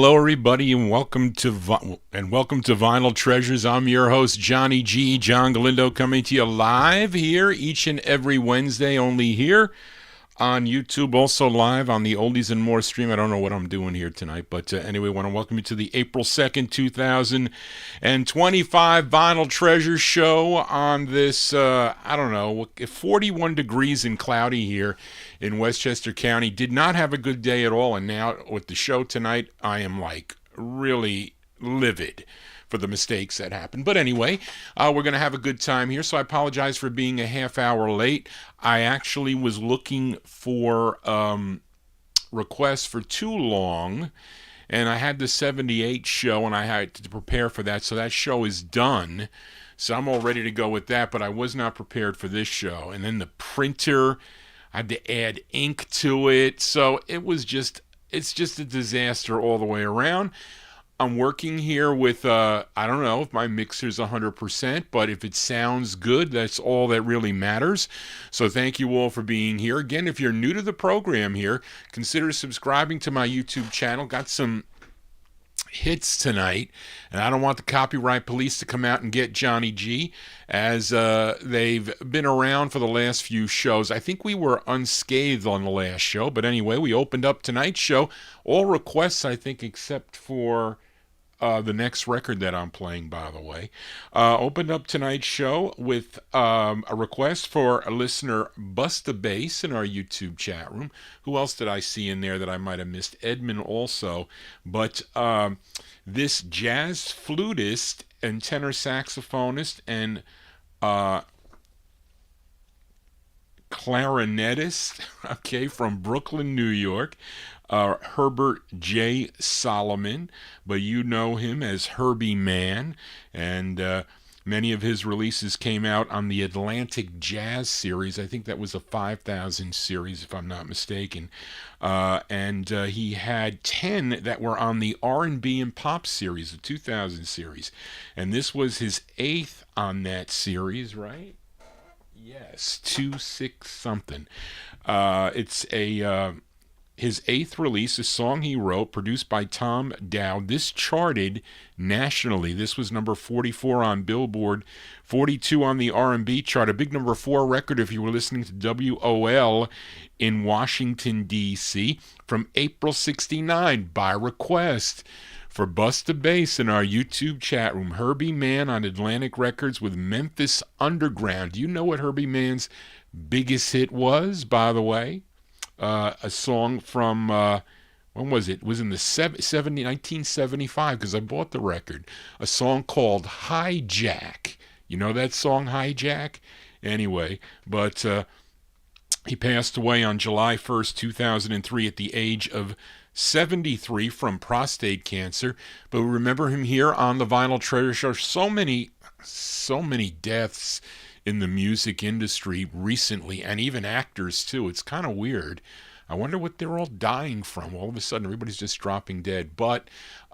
Hello, everybody, and welcome to Vinyltreasures. I'm your host, Johnny G. John Galindo, coming to you live here each and every Wednesday, only here on YouTube, also live on the Oldies and More stream. I don't know what I'm doing here tonight, but anyway, I want to welcome you to the April 2nd, 2025 Vinyltreasure show on this, 41 degrees and cloudy here in Westchester County. Did not have a good day at all, and now with the show tonight, I am like really livid for the mistakes that happened. But anyway, we're going to have a good time here, so I apologize for being a half hour late. I actually was looking for requests for too long, and I had the 78 show, and I had to prepare for that, so that show is done. So I'm all ready to go with that, but I was not prepared for this show. And then the printer, I had to add ink to it, so it's just a disaster all the way around. I'm working here with, I don't know if my mixer's 100%, but if it sounds good, that's all that really matters. So thank you all for being here. Again, if you're new to the program here, consider subscribing to my YouTube channel. Got some hits tonight, and I don't want the copyright police to come out and get Johnny G, as they've been around for the last few shows. I think we were unscathed on the last show, but anyway, we opened up tonight's show. All requests, I think, except for the next record that I'm playing, by the way. Opened up tonight's show with a request for a listener, Busta Bass, in our YouTube chat room. Who else did I see in there that I might have missed? Edmund also. But this jazz flutist and tenor saxophonist and clarinetist, okay, from Brooklyn, New York, Herbert J. Solomon, but you know him as Herbie Mann, and many of his releases came out on the Atlantic Jazz series. I think that was a 5,000 series, if I'm not mistaken, and he had 10 that were on the R&B and Pop series, the 2000 series, and this was his 8th on that series, right? Yes, 2-6 something. It's his 8th release, a song he wrote, produced by Tom Dowd. This charted nationally. This was number 44 on Billboard, 42 on the R&B chart, a big number 4 record if you were listening to WOL in Washington, D.C. from April 69 by request for Busta Bass in our YouTube chat room. Herbie Mann on Atlantic Records with Memphis Underground. Do you know what Herbie Mann's biggest hit was, by the way? A song from, when was it? It was in the 1975, because I bought the record. A song called Hijack. You know that song, Hijack? Anyway, but he passed away on July 1st, 2003 at the age of 73 from prostate cancer. But we remember him here on the Vinyltreasure show. So many deaths in the music industry recently, and even actors too. It's kind of weird. I wonder what they're all dying from. All of a sudden, everybody's just dropping dead. But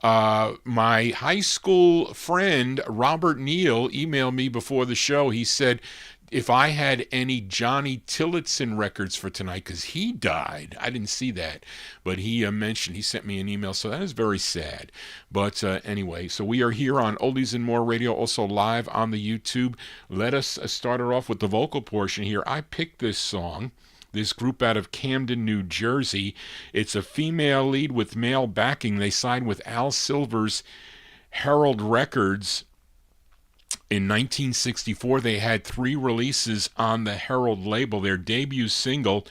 my high school friend, Robert Neal, emailed me before the show. He said if I had any Johnny Tillotson records for tonight, because he died. I didn't see that, but he sent me an email, so that is very sad. But anyway, so we are here on Oldies and More Radio, also live on the YouTube. Let us start it off with the vocal portion here. I picked this song, this group out of Camden, New Jersey. It's a female lead with male backing. They signed with Al Silver's Herald Records in 1964. They had 3 releases on the Herald label. Their debut single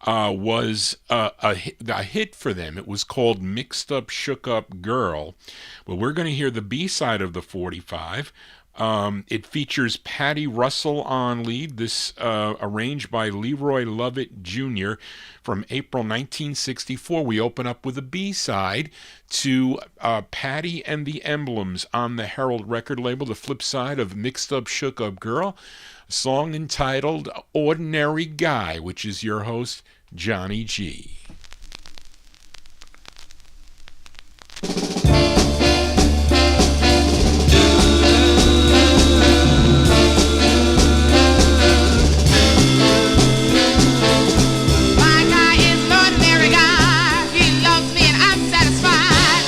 was a hit for them. It was called Mixed Up, Shook Up Girl. Well, we're going to hear the B-side of the 45. It features Patty Russell on lead. This arranged by Leroy Lovett Jr. from April 1964. We open up with a B-side to Patty and the Emblems on the Herald record label, the flip side of Mixed Up, Shook Up Girl, a song entitled Ordinary Guy, which is your host, Johnny G. My guy is an ordinary guy. He loves me and I'm satisfied.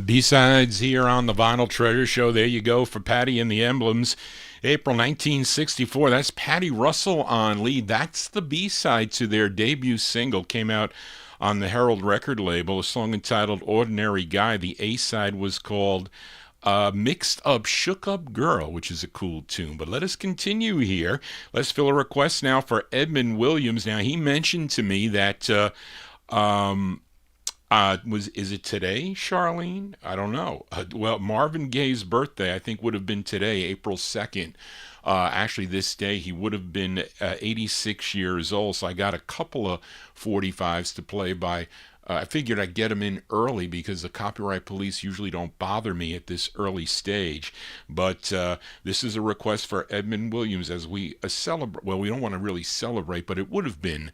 B-sides here on the Vinyl Treasure Show. There you go for Patty and the Emblems. April 1964. That's Patty Russell on lead. That's the B-side to their debut single. Came out on the Herald record label. A song entitled Ordinary Guy. The A-side was called Mixed Up Shook Up Girl, which is a cool tune. But let us continue here. Let's fill a request now for Edmund Williams. Now, he mentioned to me that is it today, Charlene? I don't know. Well, Marvin Gaye's birthday, I think, would have been today, April 2nd. Actually, this day, he would have been 86 years old, so I got a couple of 45s to play by. I figured I'd get them in early because the copyright police usually don't bother me at this early stage. But this is a request for Edmund Williams as we celebrate. Well, we don't want to really celebrate, but it would have been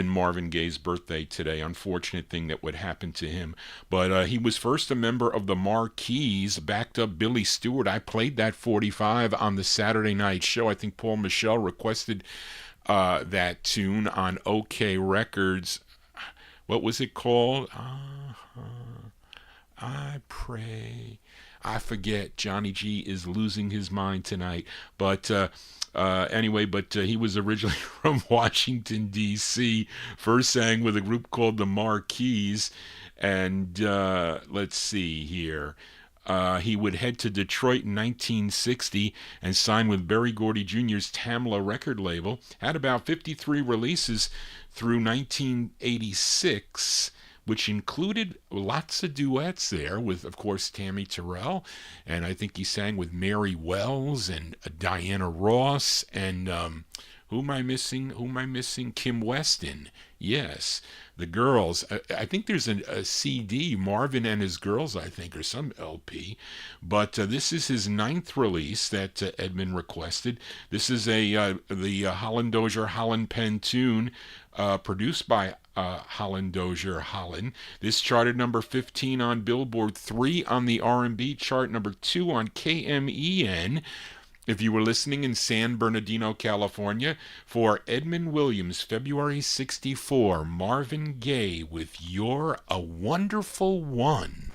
Marvin Gaye's birthday today. Unfortunate thing that would happen to him. But he was first a member of the Marquis, backed up Billy Stewart. I played that 45 on the Saturday night show. I think Paul Michel requested that tune on OK Records. What was it called? I pray. I forget. Johnny G is losing his mind tonight. But anyway, he was originally from Washington, D.C. First sang with a group called the Marquis. And let's see here. He would head to Detroit in 1960 and sign with Berry Gordy Jr.'s Tamla record label. Had about 53 releases through 1986, which included lots of duets there with, of course, Tammy Terrell. And I think he sang with Mary Wells and Diana Ross and who am I missing? Kim Weston. Yes, the Girls. I think there's a CD, Marvin and His Girls, I think, or some LP. But this is his 9th release that Edmund requested. This is the Holland Dozier Holland Penn tune produced by Holland Dozier Holland. This charted number 15 on Billboard, 3 on the R&B chart, number 2 on KMEN. If you were listening in San Bernardino, California, for Edmund Williams, February 64, Marvin Gaye with You're a Wonderful One.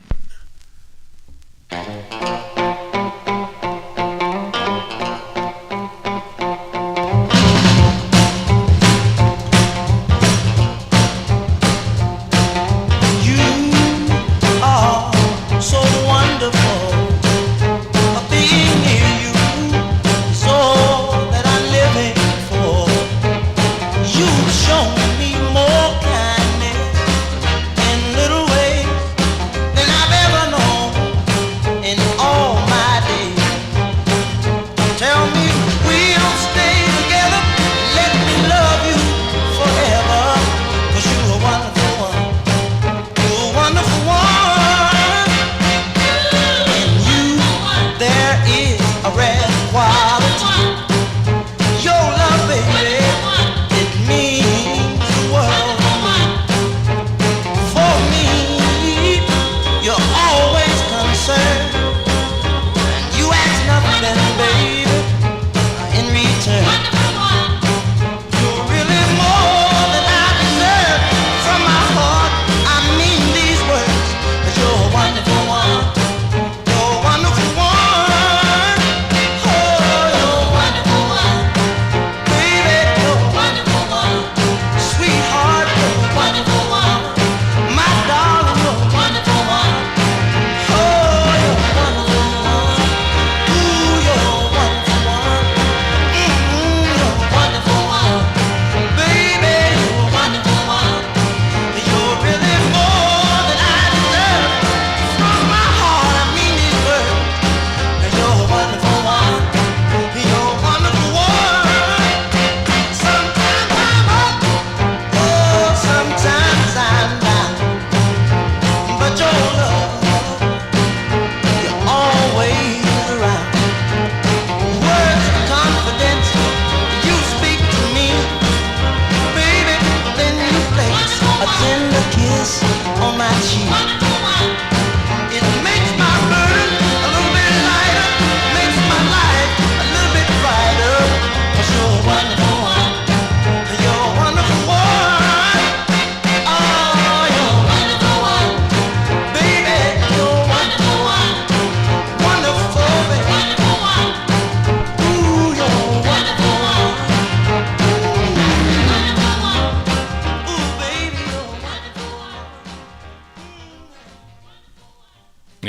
In all my days.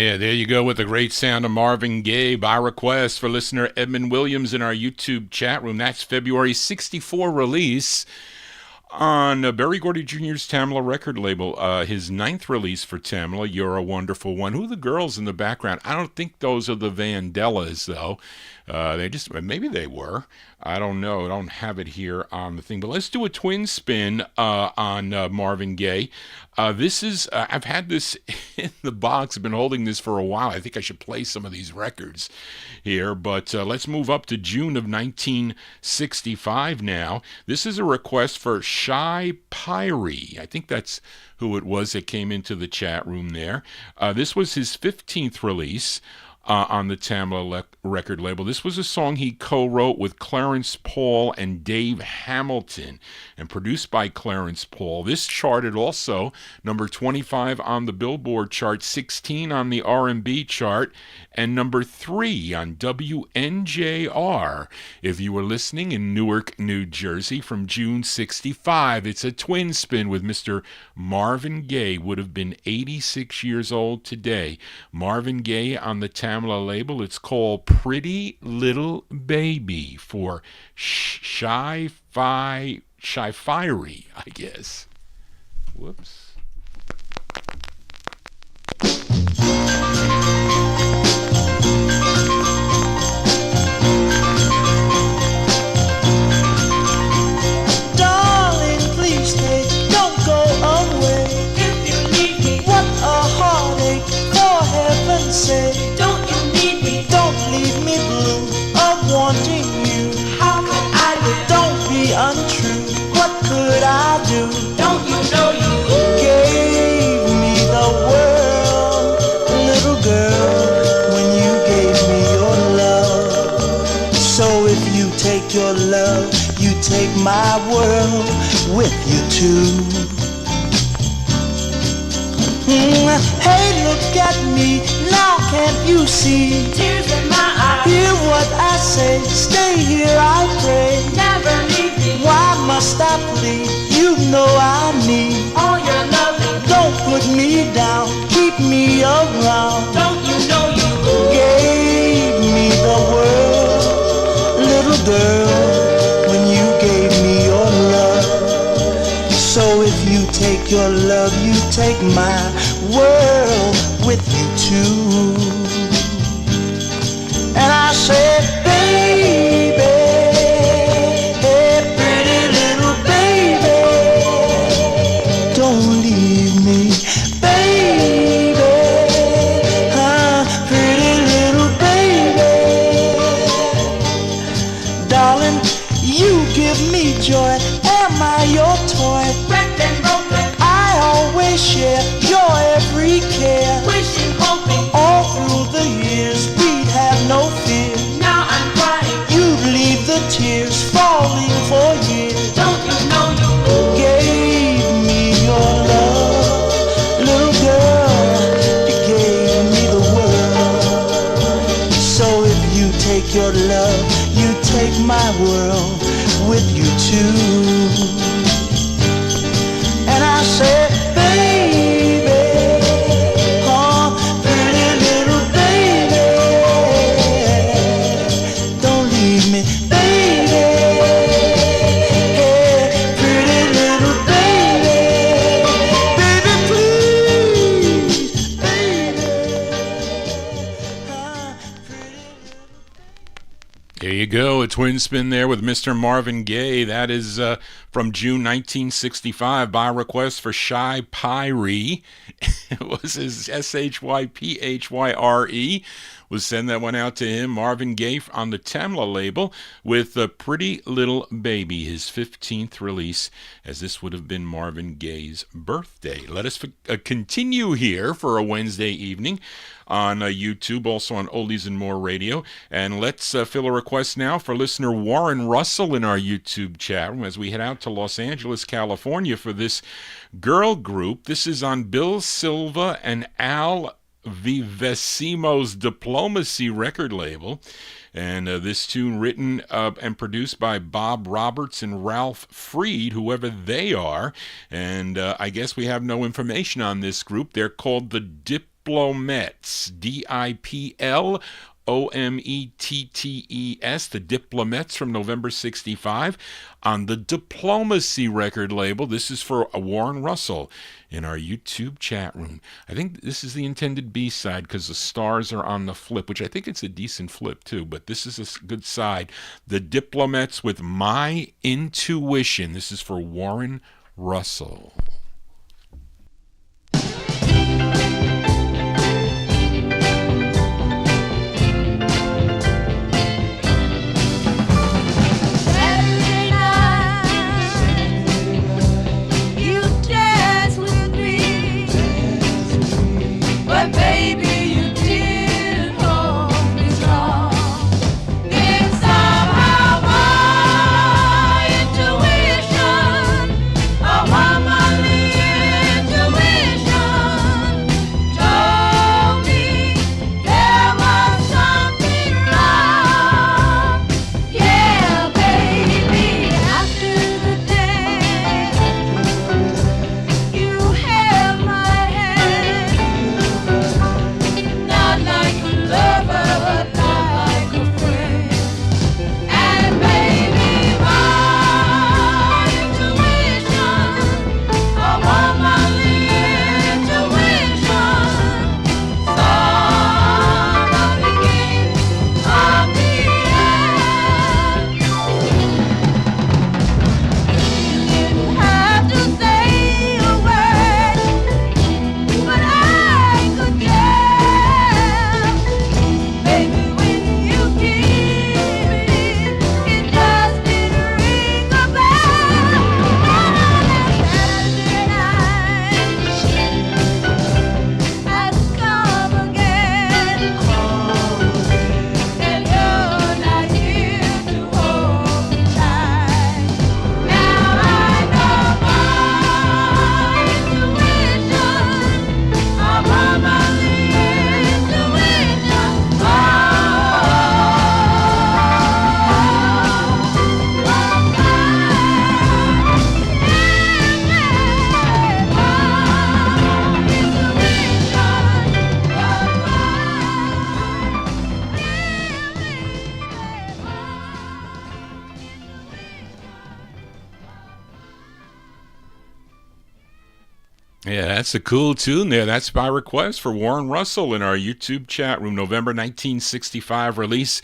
Yeah, there you go with the great sound of Marvin Gaye by request for listener Edmund Williams in our YouTube chat room. That's February 64 release on Berry Gordy Jr.'s Tamla record label. His 9th release for Tamla, You're a Wonderful One. Who are the girls in the background? I don't think those are the Vandellas, though. They just, maybe they were. I don't know. I don't have it here on the thing. But let's do a twin spin on Marvin Gaye. This is, I've had this in the box. I've been holding this for a while. I think I should play some of these records here. But let's move up to June of 1965 now. This is a request for Shy Pyrie. I think that's who it was that came into the chat room there. This was his 15th release on the Tamla record label. This was a song he co-wrote with Clarence Paul and Dave Hamilton and produced by Clarence Paul. This charted also number 25 on the Billboard chart, 16 on the R&B chart, and number 3 on WNJR. If you were listening in Newark, New Jersey from June 65, it's a twin spin with Mr. Marvin Gaye. Would have been 86 years old today. Marvin Gaye on the Tamla label. It's called Pretty Little Baby for Shy Fiery, I guess. Whoops. Darling, please stay, don't go away. If you need me, what a heartache, for heaven's sake. Don't you need me? Don't leave me blue of wanting you. How could I live? Don't be untrue. What could I do? Don't you know you gave me the world, little girl, when you gave me your love. So if you take your love, you take my world with you too. Hey, look at me, now can't you see? Tears in my eyes. Hear what I say, stay here I pray. Never leave me. Why must I plead? You know I need all your loving. Don't put me down, keep me around. Don't you know you gave me the world, little girl, when you gave me your love. So if you take your love, you take my world with you too. And I said, baby, hey, pretty little baby, don't leave me, baby, pretty little baby. Darling, you give me joy, am I your toy? Wrecked and broken, I always share your every care. Wishing, hoping, all through the years we'd have no fear. Now I'm crying, you'd leave the tears falling for years. Don't you know you gave me your love, little girl, you gave me the world. So if you take your love, you take my world with you too. And I said, baby, oh, pretty little baby, don't leave me, baby, hey, pretty little baby, baby, please, baby, pretty little. There you go, a twin spin there with Mr. Marvin Gaye. That is from June 1965 by request for Shy Pyrie. It was his Shyphyre. We'll send that one out to him, Marvin Gaye, on the Tamla label with Pretty Little Baby, his 15th release, as this would have been Marvin Gaye's birthday. Let us continue here for a Wednesday evening on YouTube, also on Oldies and More Radio. And let's fill a request now for listener Warren Russell in our YouTube chat room as we head out to Los Angeles, California for this girl group. This is on Bill Silva and Al Vivesimo's Diplomacy record label. And this tune written and produced by Bob Roberts and Ralph Freed, whoever they are. And I guess we have no information on this group. They're called the Diplomats, Diplomettes, the Diplomats from November 65 on the Diplomacy record label. This is for Warren Russell in our YouTube chat room. I think this is the intended B-side because the stars are on the flip, which I think it's a decent flip too, but this is a good side. The Diplomats with My Intuition. This is for Warren Russell. Yeah, that's a cool tune there. That's by request for Warren Russell in our YouTube chat room. November 1965 release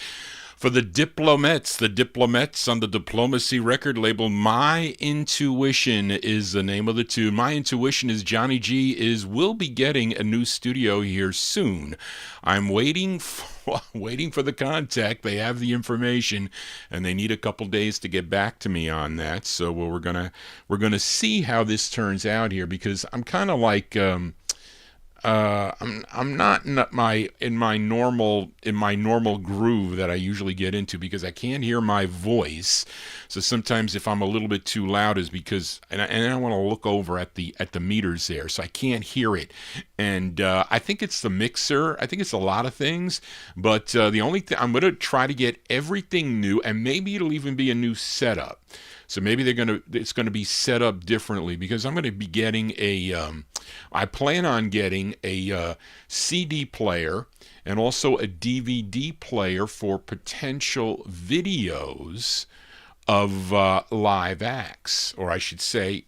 for the Diplomats on the Diplomacy record label. My Intuition is the name of the tune. My Intuition is Johnny G will be getting a new studio here soon. I'm waiting for the contact. They have the information, and they need a couple days to get back to me on that. So we're gonna see how this turns out here, because I'm kind of like I'm not in my normal groove that I usually get into, because I can't hear my voice. So sometimes if I'm a little bit too loud is because and I want to look over at the meters there, so I can't hear it. And I think it's the mixer. I think it's a lot of things, but the only thing I'm going to try to get everything new, and maybe it'll even be a new setup. So maybe it's going to be set up differently, because I'm going to be getting I plan on getting a CD player and also a DVD player for potential videos of live acts, or I should say,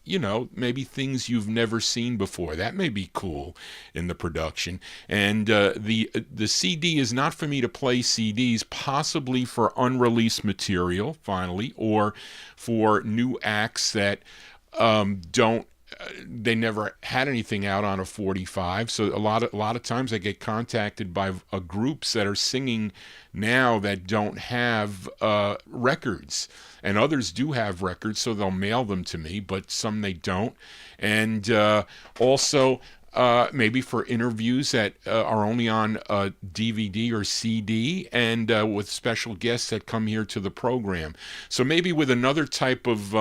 maybe things you've never seen before. That may be cool in the production. And the CD is not for me to play CDs, possibly for unreleased material, finally, or for new acts that they never had anything out on a 45. So a lot of times I get contacted by groups that are singing now that don't have records, and others do have records, so they'll mail them to me, but some they don't. And also maybe for interviews that are only on DVD or CD, and with special guests that come here to the program. So maybe with another type of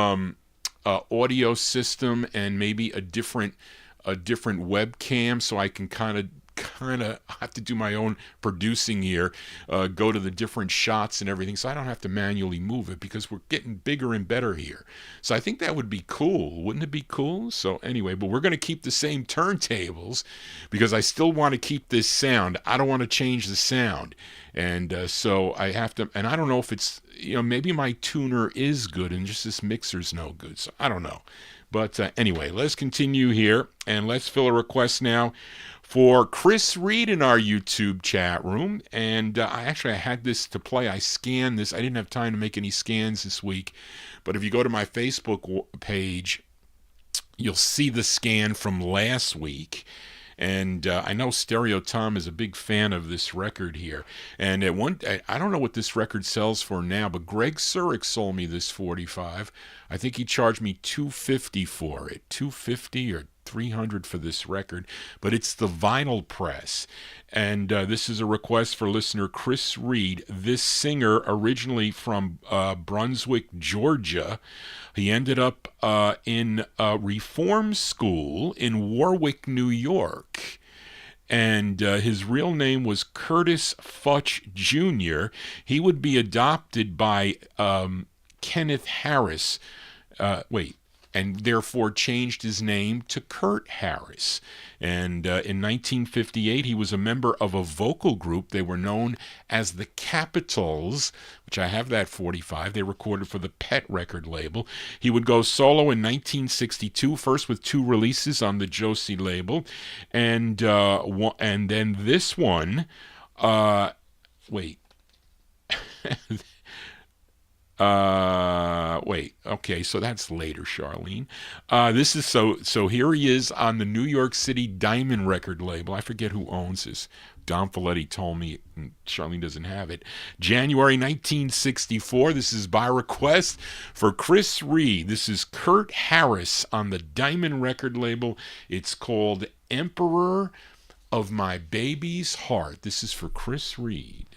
audio system, and maybe a different webcam, so I can kind kind of have to do my own producing here, go to the different shots and everything, so I don't have to manually move it because we're getting bigger and better here. So I think that would be cool. Wouldn't it be cool? So anyway, but we're going to keep the same turntables because I still want to keep this sound. I don't want to change the sound. And so I have to, and I don't know if it's, maybe my tuner is good and just this mixer's no good. So I don't know. But anyway, let's continue here, and let's fill a request now for Chris Reed in our YouTube chat room. And I had this to play. I scanned this. I didn't have time to make any scans this week. But if you go to my Facebook page, you'll see the scan from last week. And I know Stereo Tom is a big fan of this record here. And I don't know what this record sells for now, but Greg Surik sold me this 45. I think he charged me $250 for it, $250 or $300 for this record. But it's the vinyl press. And this is a request for listener Chris Reed. This singer, originally from Brunswick, Georgia, he ended up in reform school in Warwick, New York. And his real name was Curtis Futch Jr. He would be adopted by Kenneth Harris. And therefore changed his name to Curt Harris. And in 1958, he was a member of a vocal group. They were known as the Capitals, which I have that 45. They recorded for the Pet record label. He would go solo in 1962, first with 2 releases on the Josie label. And then this one, okay, so that's later, Charlene. This is so here he is on the New York City Diamond record label. I forget who owns this. Don Folletti told me, Charlene doesn't have it. January 1964. This is by request for Chris Reed. This is Curt Harris on the Diamond record label. It's called Emperor of My Baby's Heart. This is for Chris Reed.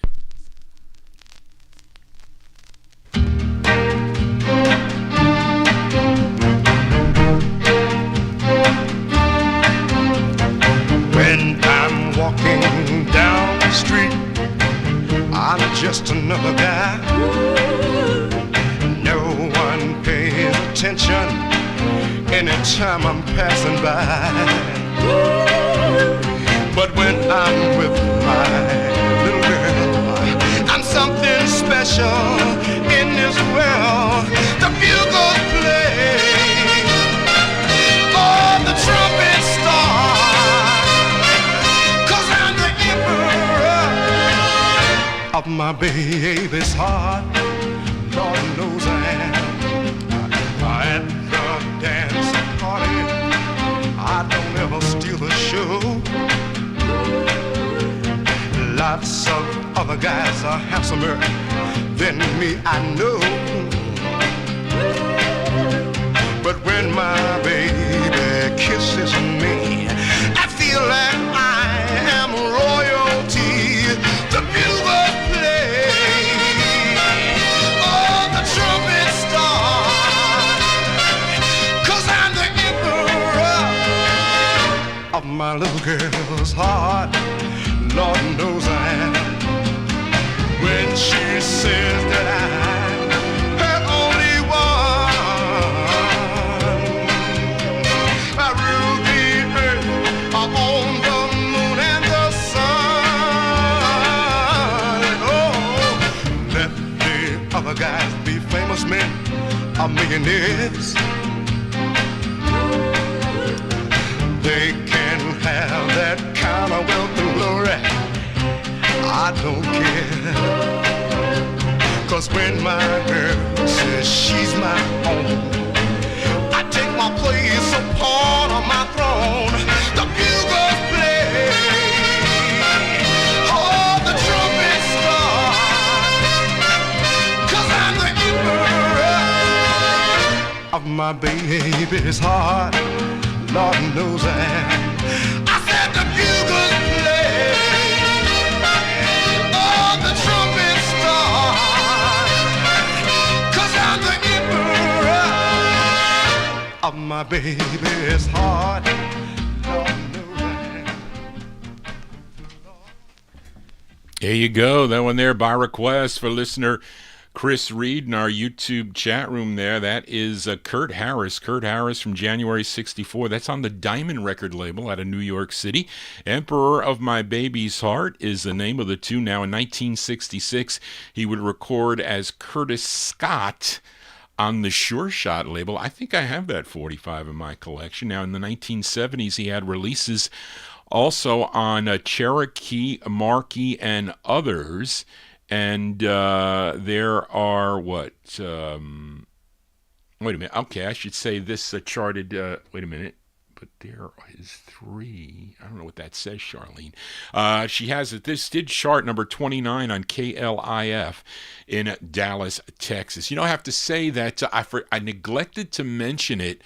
When I'm walking down the street, I'm just another guy. No one pays attention anytime I'm passing by. But when I'm with my little girl, I'm something special in this world. The bugles play, oh, the trumpet start, 'cause I'm the emperor of my baby's heart. Lord knows I am. At the dance party, I don't ever steal the show. Lots of other guys are handsomer than me, I know. But when my baby kisses me, I feel like I am royalty. The bugles play, oh, the trumpet start, 'cause I'm the emperor of my little girl's heart. Lord knows I am. When she says that I'm her only one, I rule the earth, I own the moon and the sun. Oh, let the other guys be famous men or millionaires. They can have that kind of wealth and glory, I don't care. 'Cause when my girl says she's my own, I take my place upon my throne. The bugles play, oh, the trumpet start, 'cause I'm the emperor of my baby's heart. Lord knows I am. I said the bugles play, oh, the trumpet start, 'cause I'm the emperor of my baby's heart. Lord knows I am. There you go. That one there by request for listener Chris Reed in our YouTube chat room there. That is Curt Harris. Curt Harris from January 64. That's on the Diamond record label out of New York City. Emperor of My Baby's Heart is the name of the tune. Now in 1966, he would record as Curtis Scott on the Sure Shot label. I think I have that 45 in my collection. Now in the 1970s, he had releases also on Cherokee, Marquee, and others. And there are what? Wait a minute. Okay, I should say this charted. Wait a minute. But there is 3. I don't know what that says, Charlene. She has it. This did chart number 29 on KLIF in Dallas, Texas. You know, I have to say that I neglected to mention it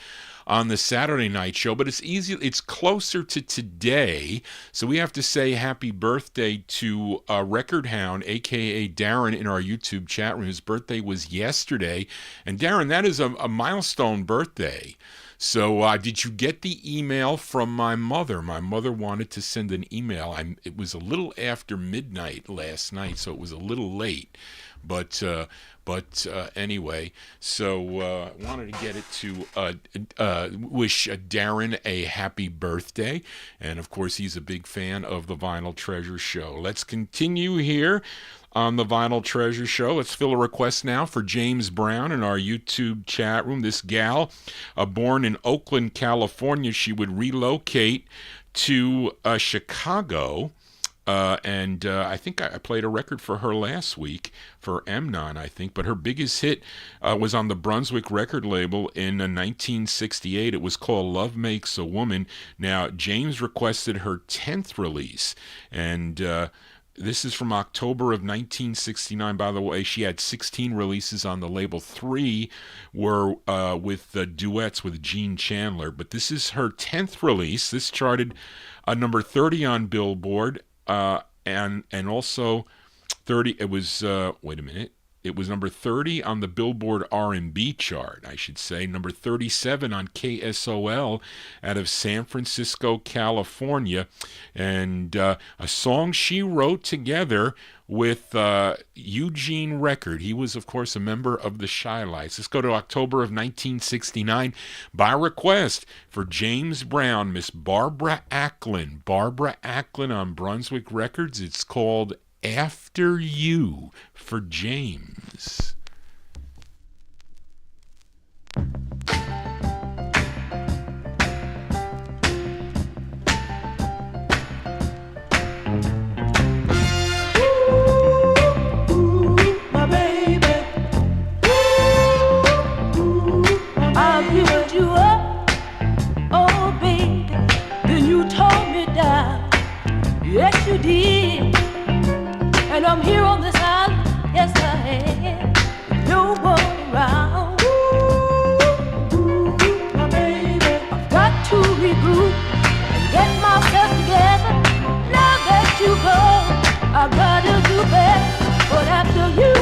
on the Saturday night show, but it's easy. It's closer to today, so we have to say happy birthday to Record Hound, aka Darren, in our YouTube chat room. His birthday was yesterday, and Darren, that is a milestone birthday. So did you get the email from my mother? My mother wanted to send an email. It was a little after midnight last night, so it was a little late. But anyway, so wanted to get it to wish Darren a happy birthday. And, of course, he's a big fan of the Vinyltreasure show. Let's continue here on the Vinyltreasure show. Let's fill a request now for James Brown in our YouTube chat room. This gal, born in Oakland, California, she would relocate to Chicago. And I think I played a record for her last week for MOTOWN, I think. But her biggest hit was on the Brunswick record label in 1968. It was called Love Makes a Woman. Now, James requested her 10th release. And this is from October of 1969. By the way, she had 16 releases on the label. 3 were with duets with Gene Chandler. But this is her 10th release. This charted number 30 on Billboard. And also 30, it was, wait a minute, it was number 30 on the Billboard R&B chart, I should say, number 37 on KSOL out of San Francisco, California, and a song she wrote together with Eugene Record. He was, of course, a member of the Shy-Lights. Let's go to October of 1969. By request for James Brown, Miss Barbara Acklin. Barbara Acklin on Brunswick Records. It's called After You for James. Yes, you did. And I'm here on this island. Yes, I am. No one around. My baby, I've got to regroup and get myself together. Now that you go, I gotta do better. But after you,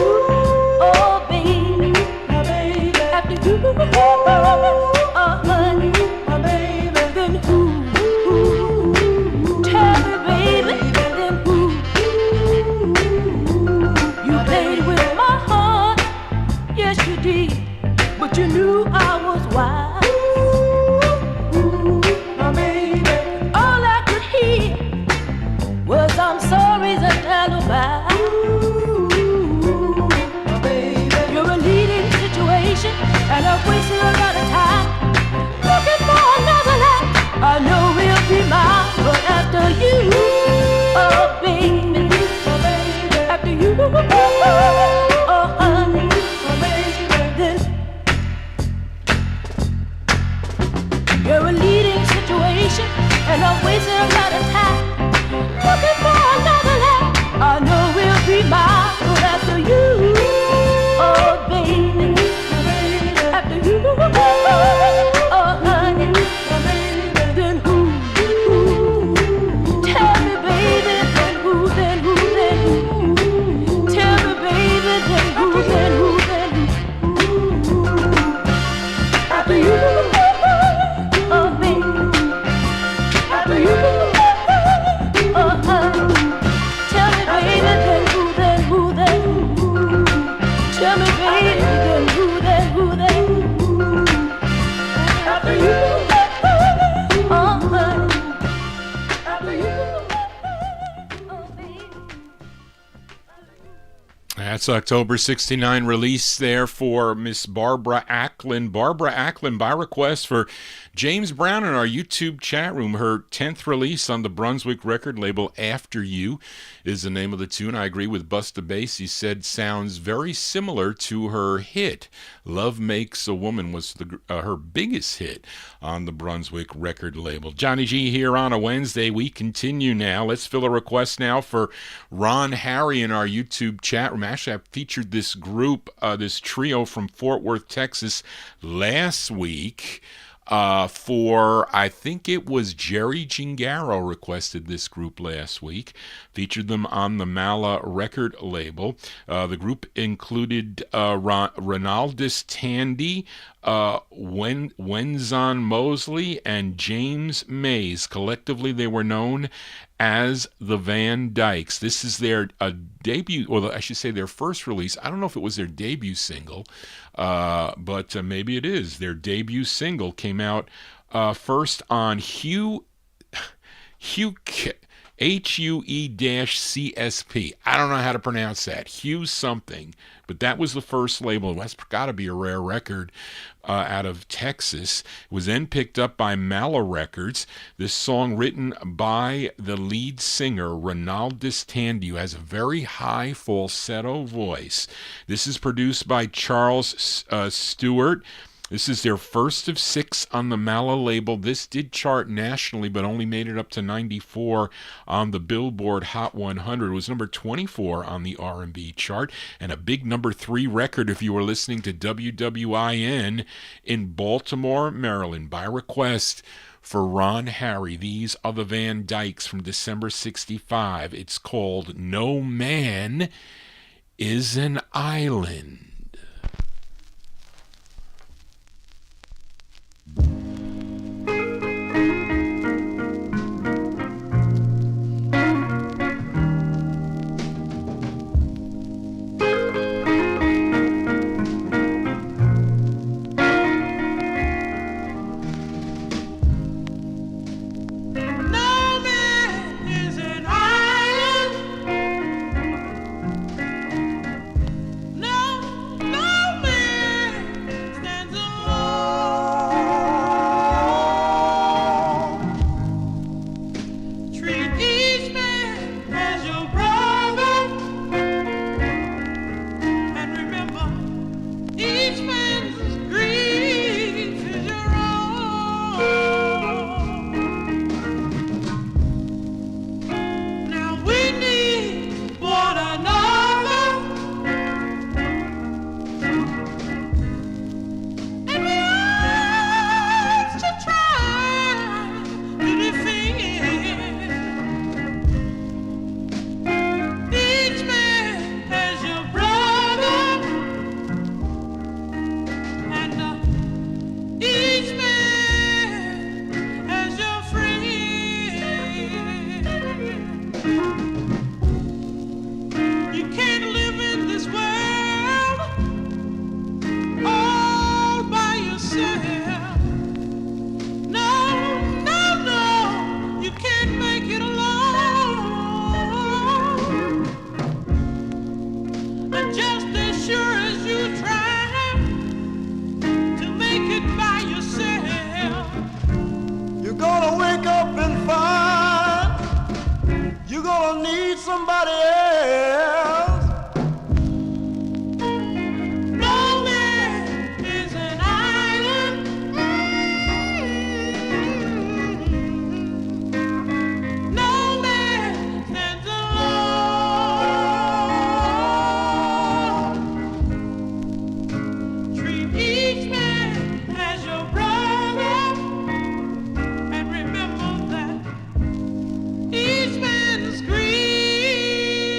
oh baby, my baby, after you, oh honey, my baby, then who? Tell me, baby, then who? You played with my heart, yes you did, but you knew I was wise. My baby, all I could hear was I'm sorry's an alibi. My baby, you're a leading situation, and I've wasted a lot of time looking for another life. I know we'll be mine, but after you, oh baby, after you, oh honey, then That's October 69 release there for Miss Barbara Acklin. Barbara Acklin, by request for James Brown in our YouTube chat room. Her 10th release on the Brunswick record label, After You, is the name of the tune. I agree with Busta Bass. He said sounds very similar to her hit. Love Makes a Woman was her biggest hit on the Brunswick record label. Johnny G here on a Wednesday. We continue now. Let's fill a request now for Ron Harry in our YouTube chat room. Actually, I featured this group, this trio from Fort Worth, Texas, last week. I think it was Jerry Gingaro requested this group last week. Featured them on the Mala record label. The group included Ronaldus Tandy, Wenzon Mosley, and James Mays. Collectively, they were known as the Van Dykes. This is their debut, or I should say their first release. I don't know if it was their debut single, but maybe it is. Their debut single came out first on HUE-CSP. I don't know how to pronounce that. Hugh something. But that was the first label. That's got to be a rare record out of Texas. It was then picked up by Mala Records. This song written by the lead singer, Ronaldus Tandy, who has a very high falsetto voice. This is produced by Charles Stewart. This is their first of 6 on the Mala label. This did chart nationally, but only made it up to 94 on the Billboard Hot 100. It was number 24 on the R&B chart, and a big number 3 record if you were listening to WWIN in Baltimore, Maryland. By request for Ron Harry, these are the Van Dykes from December 65. It's called No Man is an Island. Each man's grief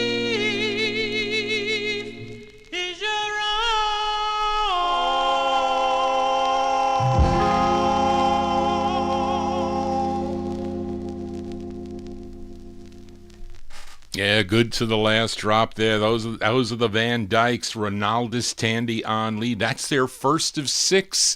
Yeah, good to the last drop there. Those are the Van Dykes, Ronaldus Tandy on lead. That's their first of 6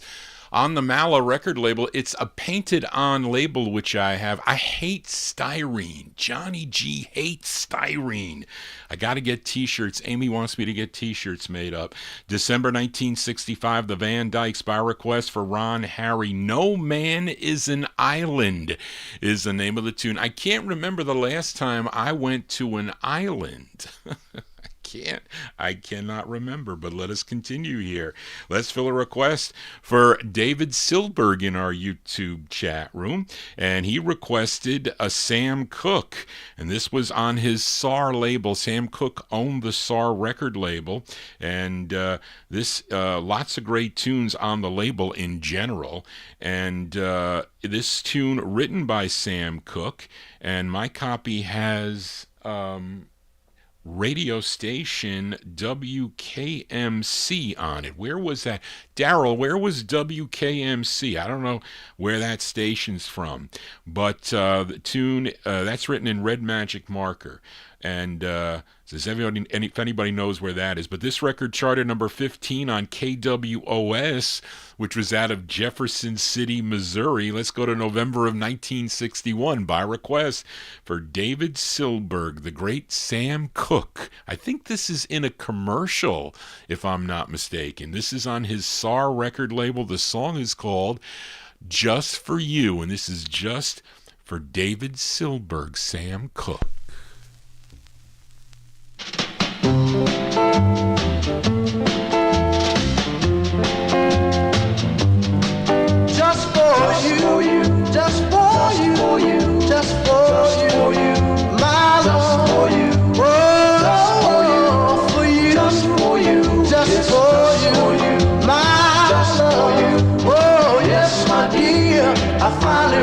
on the Mala record label. It's a painted on label, which I have. I hate styrene. Johnny G hates styrene. I got to get t-shirts. Amy wants me to get t-shirts made up. December 1965, the Van Dykes, by request for Ron Harry. No Man is an Island is the name of the tune. I can't remember the last time I went to an island. I cannot remember, but let us continue here. Let's fill a request for David Silberg in our YouTube chat room, and he requested a Sam Cooke, and this was on his SAR label. Sam Cooke owned the SAR record label, and this lots of great tunes on the label in general, and this tune written by Sam Cooke, and my copy has radio station WKMC on it. Where was that? Daryl, where was WKMC? I don't know where that station's from, but the tune, that's written in red magic marker. And if anybody knows where that is. But this record charted number 15 on KWOS, which was out of Jefferson City, Missouri. Let's go to November of 1961 by request for David Silberg, the great Sam Cooke. I think this is in a commercial, if I'm not mistaken. This is on his SAR record label. The song is called Just for You, and this is just for David Silberg, Sam Cooke. Just for you, just for you, just for you, my love, for you, oh, for you, just for you, just for you, my love, oh yes, my dear, I finally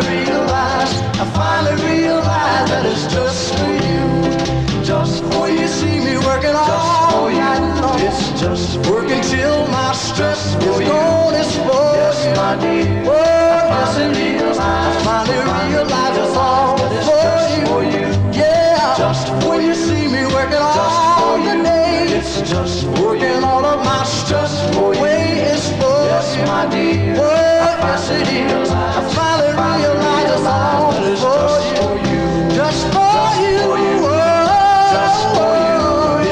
realized that it's just for you, just for you. See me working all night long, it's just working till my stress is gone. It's for you, my dear. Oh, yes, it is. I finally realize it's all for you. Yeah, just for you. See me working all the day. It's just working all of my stress away. It's for you, my dear. Oh, yes, it is. I finally realize it's all for you. Just for you. Just for you.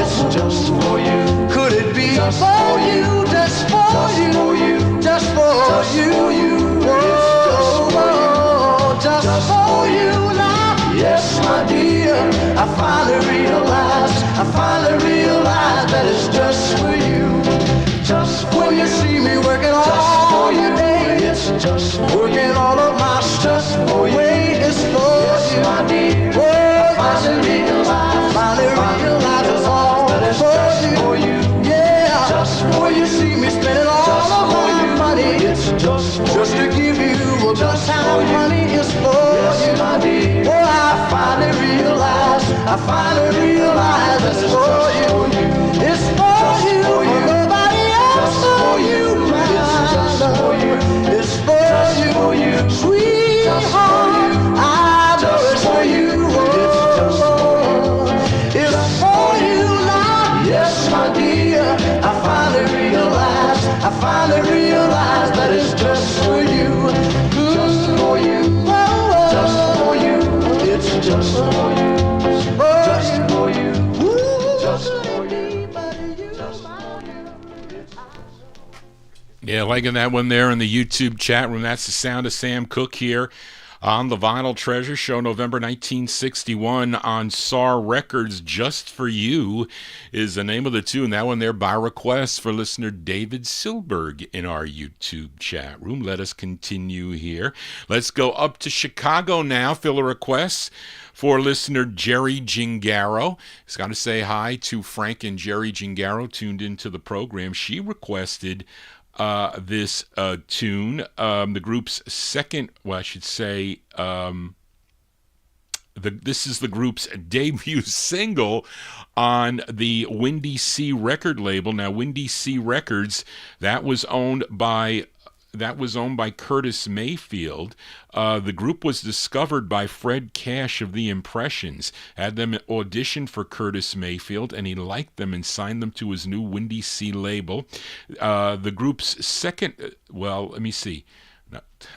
It's just for you. Could it be just for you? Just for you. Just for you. Oh, just for you now. Yes, my dear. I finally realized that it's just for you. Just when you see me working all your day, it's just working all of my stress away. It's for you, my dear. Oh, I finally realize it's all for you. Yeah, just when you see me spending all of my money, it's just to give you a good time. Money is for you, my dear. Oh, I finally realize that it's for you. It's for you, nobody else for you, my love. It's for you, sweetheart. I know it's for you. It's for you now. Yes, my dear. I finally realized that it's just for you. Just for you. Just for you. It's just for you. Just for you. Just for you. Just for you. Yeah, liking that one there in the YouTube chat room. That's the sound of Sam Cooke here on the Vinyltreasure Show, November 1961 on SAR Records. Just for You is the name of the tune. That one there by request for listener David Silberg in our YouTube chat room. Let us continue here. Let's go up to Chicago now. Fill a request for listener Jerry Gingaro. He's got to say hi to Frank and Jerry Gingaro tuned into the program. She requested this tune, the group's second, well, I should say, this is the group's debut single on the Windy C record label. Now, Windy C Records, that was owned by that was owned by Curtis Mayfield. The group was discovered by Fred Cash of The Impressions, had them audition for Curtis Mayfield, and he liked them and signed them to his new Windy Sea label. The group's second, well, let me see.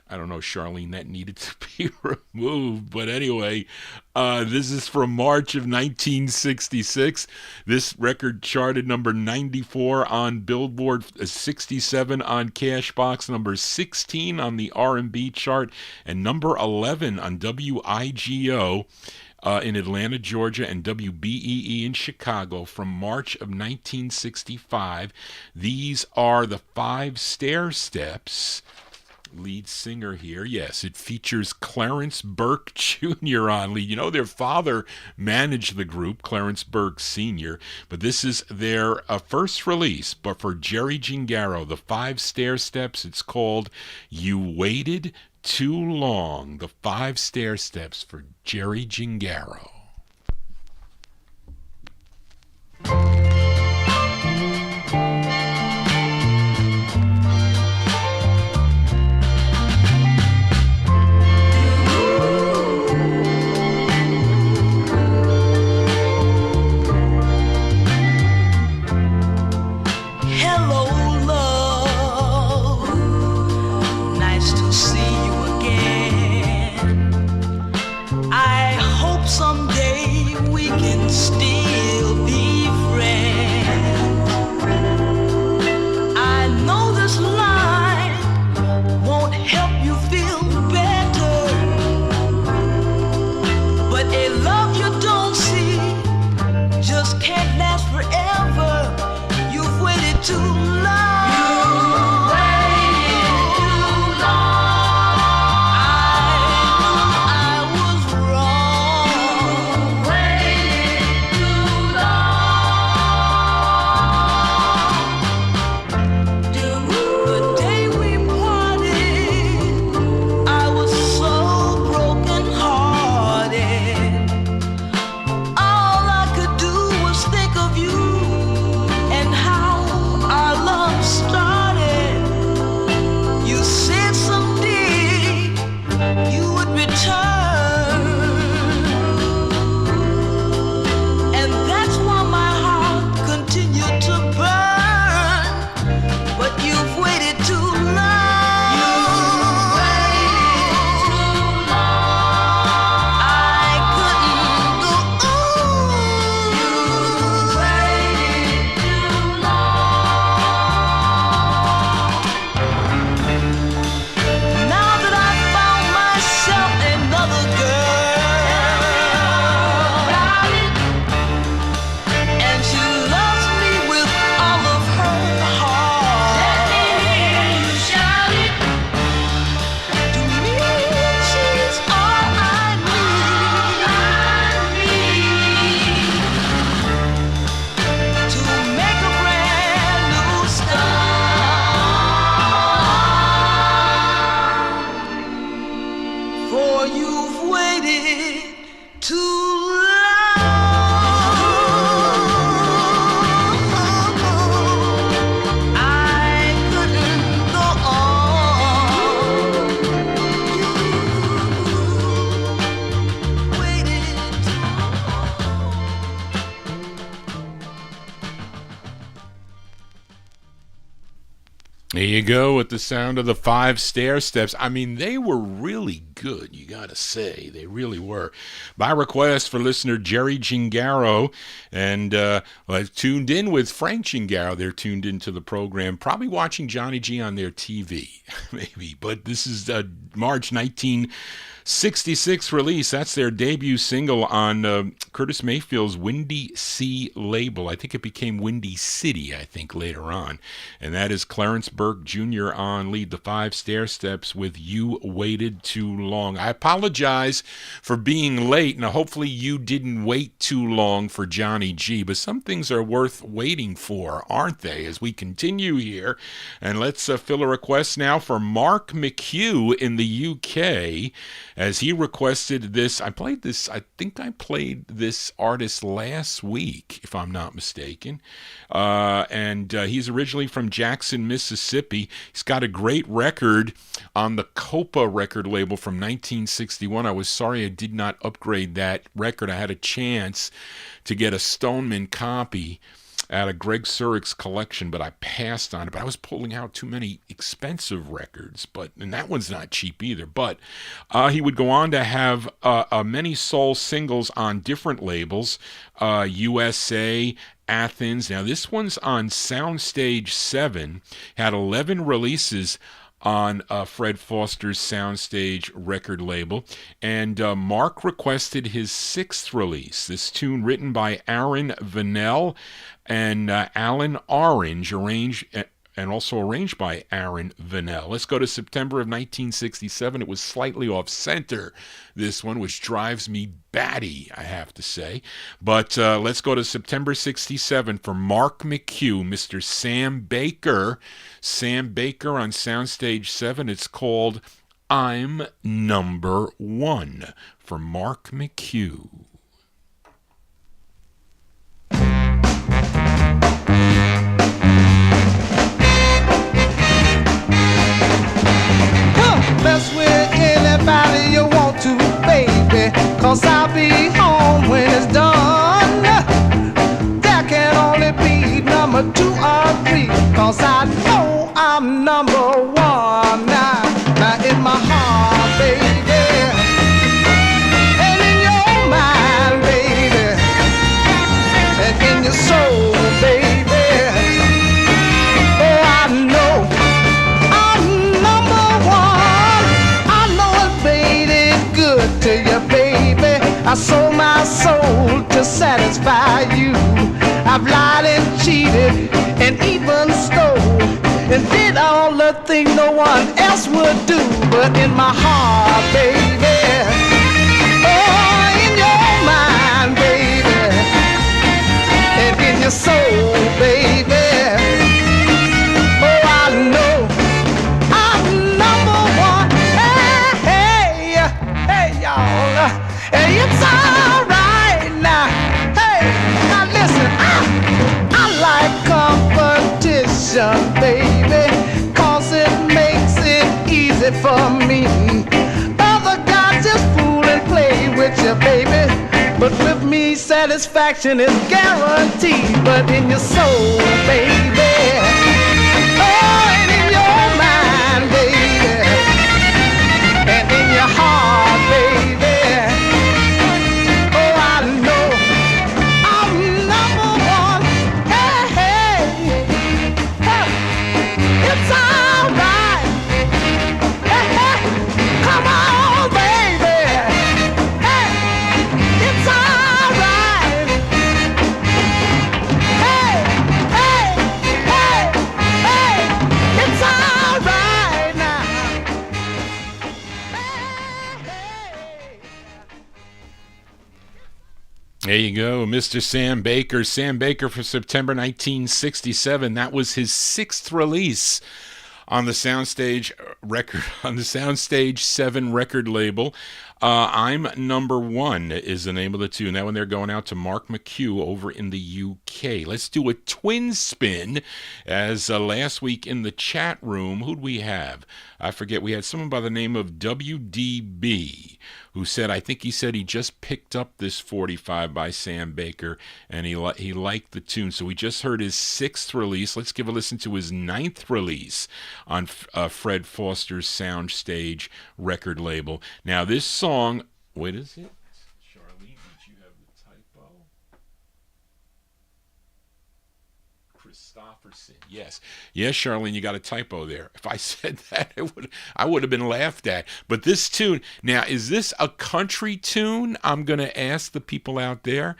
I don't know, Charlene, that needed to be removed. But anyway, this is from March of 1966. This record charted number 94 on Billboard, 67 on Cashbox, number 16 on the R&B chart, and number 11 on WIGO in Atlanta, Georgia, and WBEE in Chicago from March of 1965. These are the 5 Stairsteps. Lead singer here. Yes, it features Clarence Burke Jr. on lead. You know, their father managed the group, Clarence Burke Sr., but this is their first release. But for Jerry Gingaro, the 5 Stairsteps, it's called You Waited Too Long. The 5 Stairsteps for Jerry Gingaro. Someday we can still be friends. I know this line won't help you feel better, but a love you don't see just can't last forever. You've waited too long. There you go with the sound of the 5 Stairsteps. I mean, they were really good, you gotta say. They really were. By request for listener Jerry Gingaro, and I've tuned in with Frank Gingaro. They're tuned into the program, probably watching Johnny G on their TV, maybe. But this is March 1966 release. That's their debut single on Curtis Mayfield's Windy Sea label. I think it became Windy City, I think, later on. And that is Clarence Burke Jr. on lead, the 5 Stairsteps with You Waited Too long. I apologize for being late, and hopefully you didn't wait too long for Johnny G, but some things are worth waiting for, aren't they, as we continue here. And let's fill a request now for Mark McHugh in the UK, as he requested this. I think I played this artist last week, if I'm not mistaken. And he's originally from Jackson, Mississippi. He's got a great record on the Copa record label from 1961. I was sorry I did not upgrade that record. I had a chance to get a Stoneman copy out of Greg Surick's collection, but I passed on it. But I was pulling out too many expensive records, and that one's not cheap either. But he would go on to have many soul singles on different labels, USA, Athens. Now this one's on Soundstage 7, had 11 releases on Fred Foster's Soundstage record label, and Mark requested his 6th release. This tune, written by Aaron Vanell and Alan Orange, and also arranged by Aaron Vanell. Let's go to September of 1967. It was slightly off center, this one, which drives me batty, I have to say. But let's go to September 67 for Mark McHugh, Mr. Sam Baker. Sam Baker on Soundstage 7. It's called I'm Number One for Mark McHugh. Mess with anybody you want to, baby, 'cause I'll be home when it's done. There can only be number 2 or 3, 'cause I know I'm number 1. Now in my heart, baby, and in your mind, baby, and in your soul, baby. Oh, I know to you, baby. I sold my soul to satisfy you. I've lied and cheated and even stole and did all the things no one else would do. But in my heart, baby, oh, in your mind, baby, and in your soul, baby, oh, I know I'm number 1. Hey, y'all, hey, it's all right now. Hey, now listen, I like competition, baby, 'cause it makes it easy for me. Other guys just fool and play with you, baby, but with me, satisfaction is guaranteed. But in your soul, baby, oh, and in your mind, baby, and in your heart, baby, oh, I know I'm number 1. Hey, hey, it's all right. Hey, hey, come on, baby. Hey, it's all right. Hey, hey, hey, hey, it's all right now. There you go, Mr. Sam Baker. Sam Baker for September 1967. That was his 6th release on the Soundstage record, on the Soundstage 7 record label. I'm Number One is the name of the tune. That one they're going out to Mark McHugh over in the UK. Let's do a twin spin, as last week in the chat room, who'd we have? I forget. We had someone by the name of WDB who said, I think he said he just picked up this 45 by Sam Baker and he liked the tune. So we just heard his 6th release. Let's give a listen to his 9th release on Fred Foster's Soundstage record label. Now this song, what is it? Charlene, did you have the typo? Christopher Yes. Yes, Charlene, you got a typo there. If I said that, I would have been laughed at. But this tune, now, is this a country tune? I'm going to ask the people out there.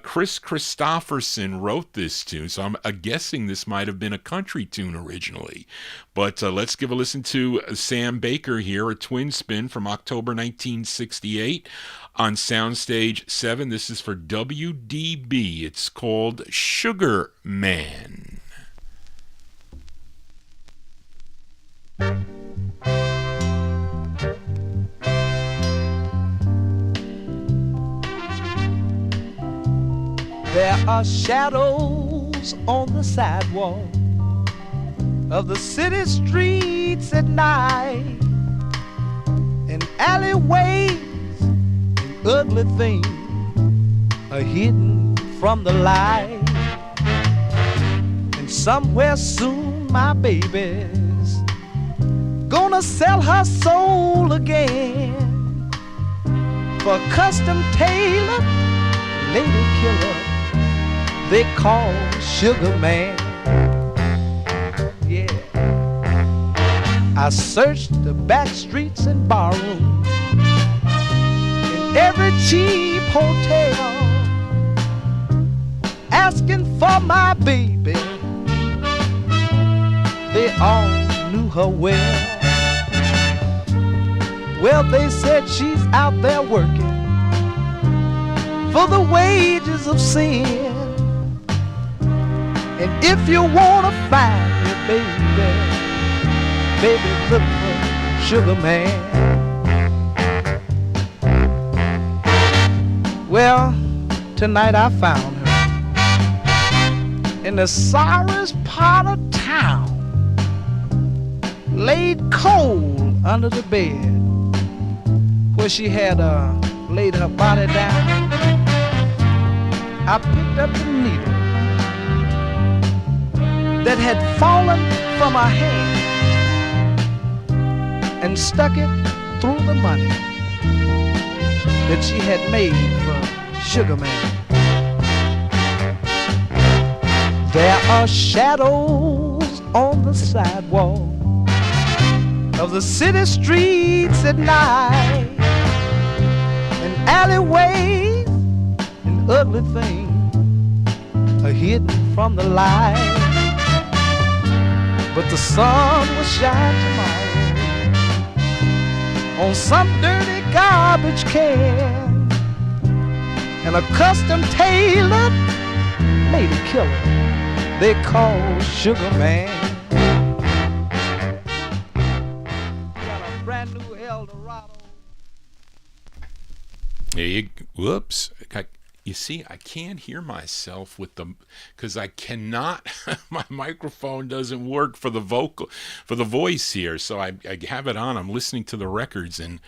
Chris Christopherson wrote this tune, so I'm guessing this might have been a country tune originally. But let's give a listen to Sam Baker here, a twin spin from October 1968 on Soundstage 7. This is for WDB. It's called Sugar Man. There are shadows on the sidewalk of the city streets at night, and alleyways and ugly things are hidden from the light. And somewhere soon my baby's gonna sell her soul again for a custom tailored lady killer they call Sugar Man. Yeah, I searched the back streets and barrooms in every cheap hotel, asking for my baby. They all knew her well. Well, they said she's out there working for the wages of sin. And if you wanna find me, baby, baby, look for Sugar Man. Well, tonight I found her in the sorriest part of town, laid cold under the bed where she had laid her body down. I picked up the needle that had fallen from her hand and stuck it through the money that she had made for Sugar Man. There are shadows on the sidewalk of the city streets at night, and alleyways and ugly things are hidden from the light. But the sun will shine tomorrow on some dirty garbage can, and a custom tailored lady killer they call Sugar Man. Got a brand new Eldorado. Whoops. You see, I can't hear myself with the, because I cannot, my microphone doesn't work for the voice here. So I have it on. I'm listening to the records, and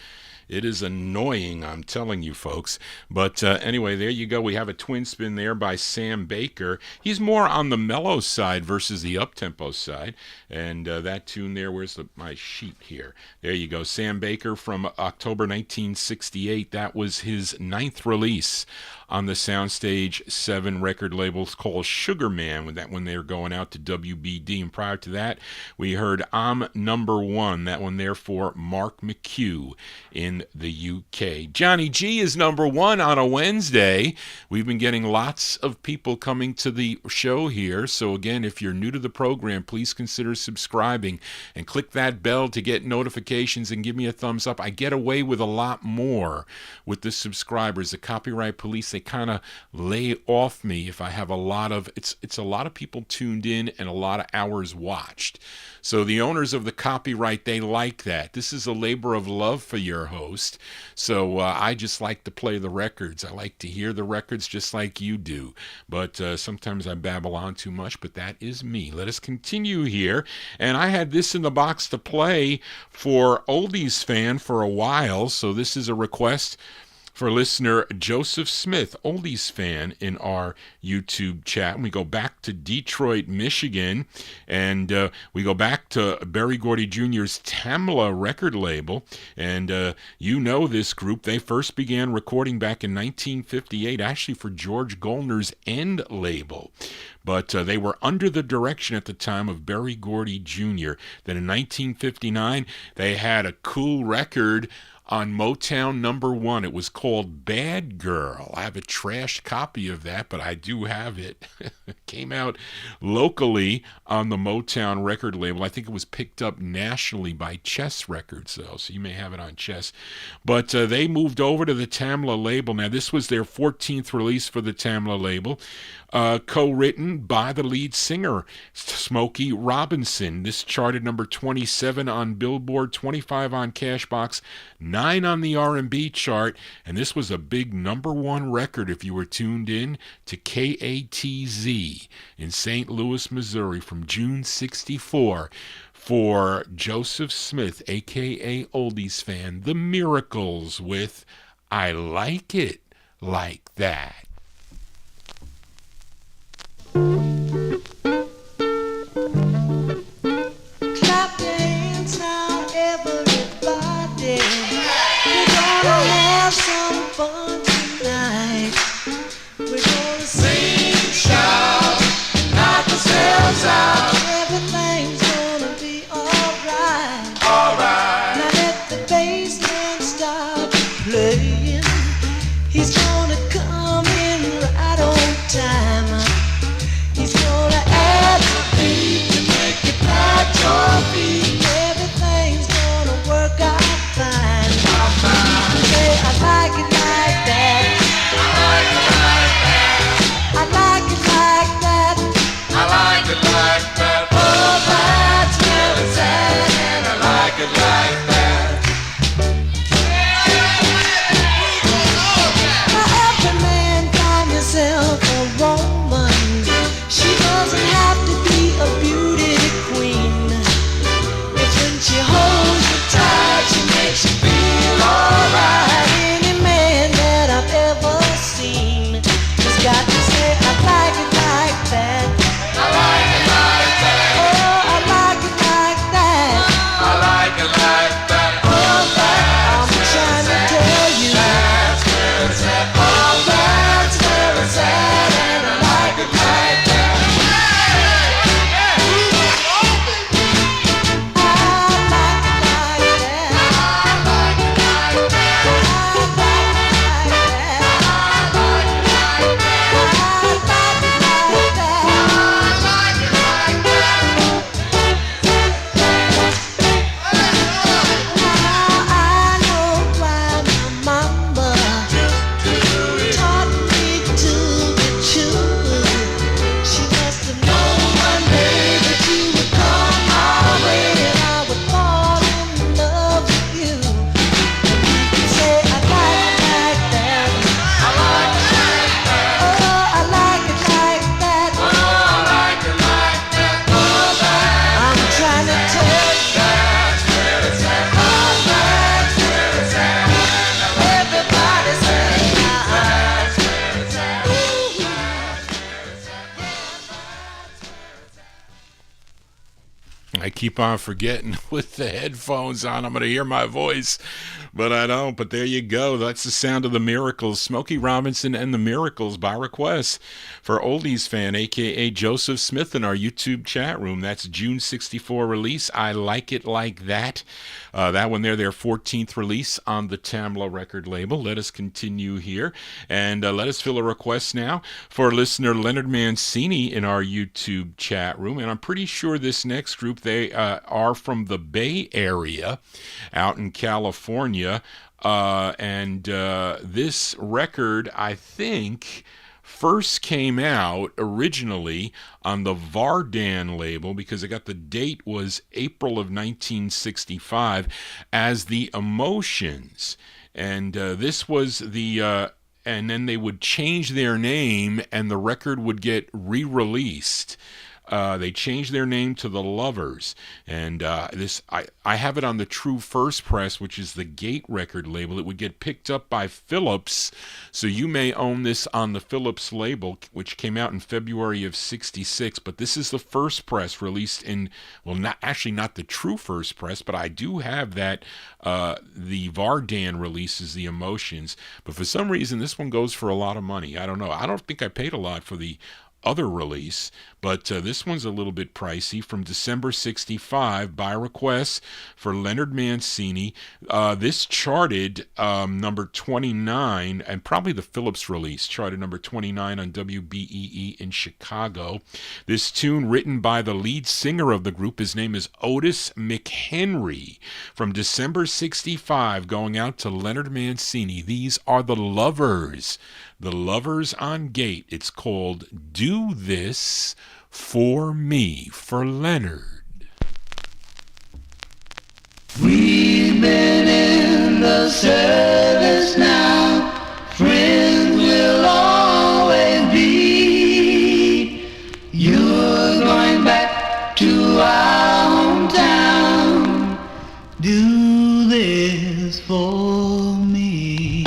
it is annoying, I'm telling you folks. But anyway, there you go. We have a twin spin there by Sam Baker. He's more on the mellow side versus the up-tempo side. And that tune there, where's my sheet here? There you go. Sam Baker from October 1968. That was his 9th release on the Soundstage 7 record label called Sugar Man, when they were going out to WBD. And prior to that, we heard I'm Number One, that one there for Mark McHugh in the UK. Johnny G is number one on a Wednesday. We've been getting lots of people coming to the show here. So again, if you're new to the program, please consider subscribing and click that bell to get notifications and give me a thumbs up. I get away with a lot more with the subscribers. The copyright police, they kind of lay off me if I have a lot of, it's a lot of people tuned in and a lot of hours watched. So the owners of the copyright, they like that. This is a labor of love for your host. So I just like to play the records. I like to hear the records just like you do. But sometimes I babble on too much, but that is me. Let us continue here. And I had this in the box to play for Oldies Fan for a while. So this is a request for listener Joseph Smith, oldies fan, in our YouTube chat. And we go back to Detroit, Michigan, and we go back to Berry Gordy Jr.'s Tamla record label. And you know this group. They first began recording back in 1958, actually for George Goldner's End label. But they were under the direction at the time of Berry Gordy Jr. Then in 1959, they had a cool record on MOTOWN #1. It was called Bad Girl. I have a trashed copy of that, but I do have it. It came out locally on the MOTOWN record label. I think it was picked up nationally by Chess Records, though, so you may have it on Chess. But they moved over to the Tamla label. Now, this was their 14th release for the Tamla label, co-written by the lead singer, Smokey Robinson. This charted number 27 on Billboard, 25 on Cashbox, 9 on the R&B chart, and this was a big #1 record if you were tuned in to KATZ in St. Louis, Missouri from June 64 for Joseph Smith, a.k.a. Oldies Fan, The Miracles with I Like It Like That. Clap your hands now, everybody. We're gonna have some fun tonight. We're gonna sing, shout, knock ourselves out. Everything's gonna be alright. Alright. Now let the bass man start playing. He's gonna come in right on time. He's gonna add the beat to make it pat your feet. Everything's gonna work out fine. Say, I like it like that. I like it like that. I like it like that. I like it like that. Oh, that's really sad, and I like it like that. Now every man find yourself a woman. She doesn't have to be a beauty queen. If when she holds you tight, she makes you feel alright. Any man that I've ever seen has got to say, I like it like that. I like it like that. Oh, I like it like that. I like it like that. Oh, that I'm trying to tell you. That's where it's at. Oh, that's where it's at. And I like it like that. I keep on forgetting with the headphones on I'm going to hear my voice, but I don't. But there you go. That's the sound of the Miracles. Smokey Robinson and the Miracles by request for Oldies Fan, a.k.a. Joseph Smith, in our YouTube chat room. That's June 64 release. I Like It Like That. That one there, their 14th release on the Tamla record label. Let us continue here, and let us fill a request now for listener Leonard Mancini in our YouTube chat room. And I'm pretty sure this next group, they are from the Bay Area out in California. And this record, I think, first came out originally on the Vardan label, because I got the date was April of 1965, as The Emotions. And this was the and then they would change their name and the record would get re-released They changed their name to the Lovers, and I have it on the True First Press, which is the Gate record label. It would get picked up by Philips, so you may own this on the Philips label, which came out in February of '66. But this is the first press released in, well, not the True First Press, but I do have that. The Vardan releases the Emotions, but for some reason this one goes for a lot of money. I don't know. I don't think I paid a lot for the other release, but this one's a little bit pricey. From December '65, by request for Leonard Mancini. This charted number 29, and probably the Philips release charted number 29 on WBEE in Chicago. This tune, written by the lead singer of the group, his name is Otis McHenry. From December '65, going out to Leonard Mancini. These are the Lovers. The Lovers on Gate. It's called Do This For Me, for Leonard. We've been in the service now, friends will always be. You're going back to our hometown. Do this for me.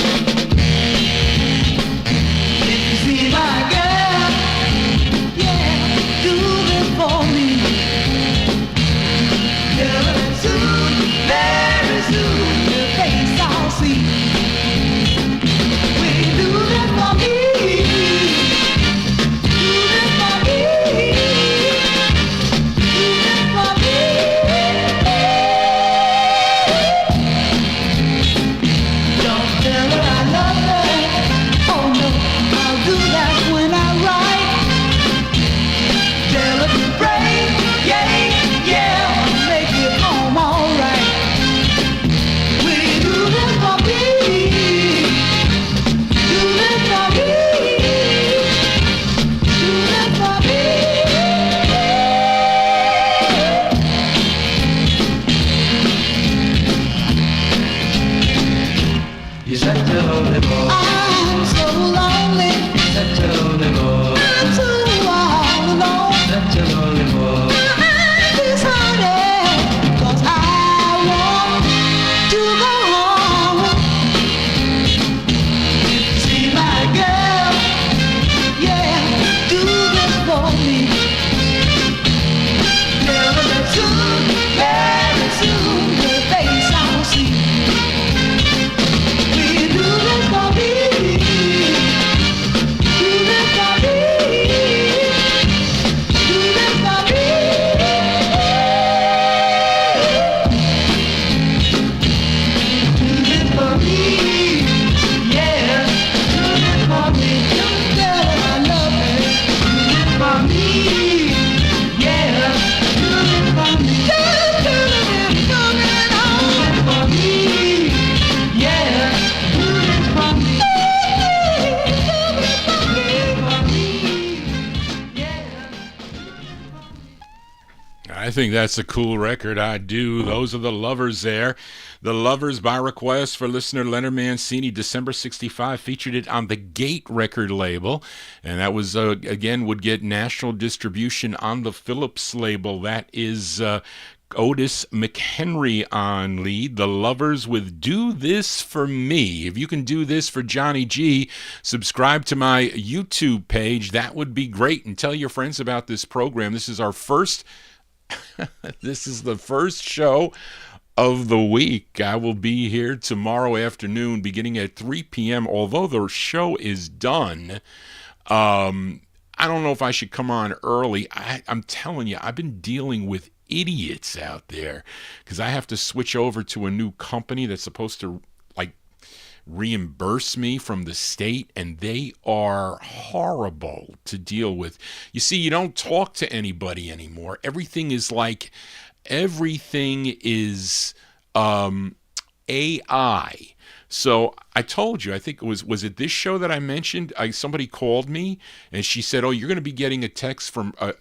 I think that's a cool record. I do. Those are the Lovers there. The Lovers, by request for listener Leonard Mancini, December '65, featured it on the Gate record label. And that was, again, would get national distribution on the Philips label. That is Otis McHenry on lead. The Lovers with Do This For Me. If you can do this for Johnny G, subscribe to my YouTube page. That would be great. And tell your friends about this program. This is our first... This is the first show of the week. I will be here tomorrow afternoon beginning at 3 p.m. Although the show is done, I don't know if I should come on early. I'm telling you, I've been dealing with idiots out there because I have to switch over to a new company that's supposed to reimburse me from the state, and they are horrible to deal with. You see, you don't talk to anybody anymore. Everything is AI. So I told you, I think it was it this show that I mentioned? Somebody called me and she said, "Oh, you're going to be getting a text from a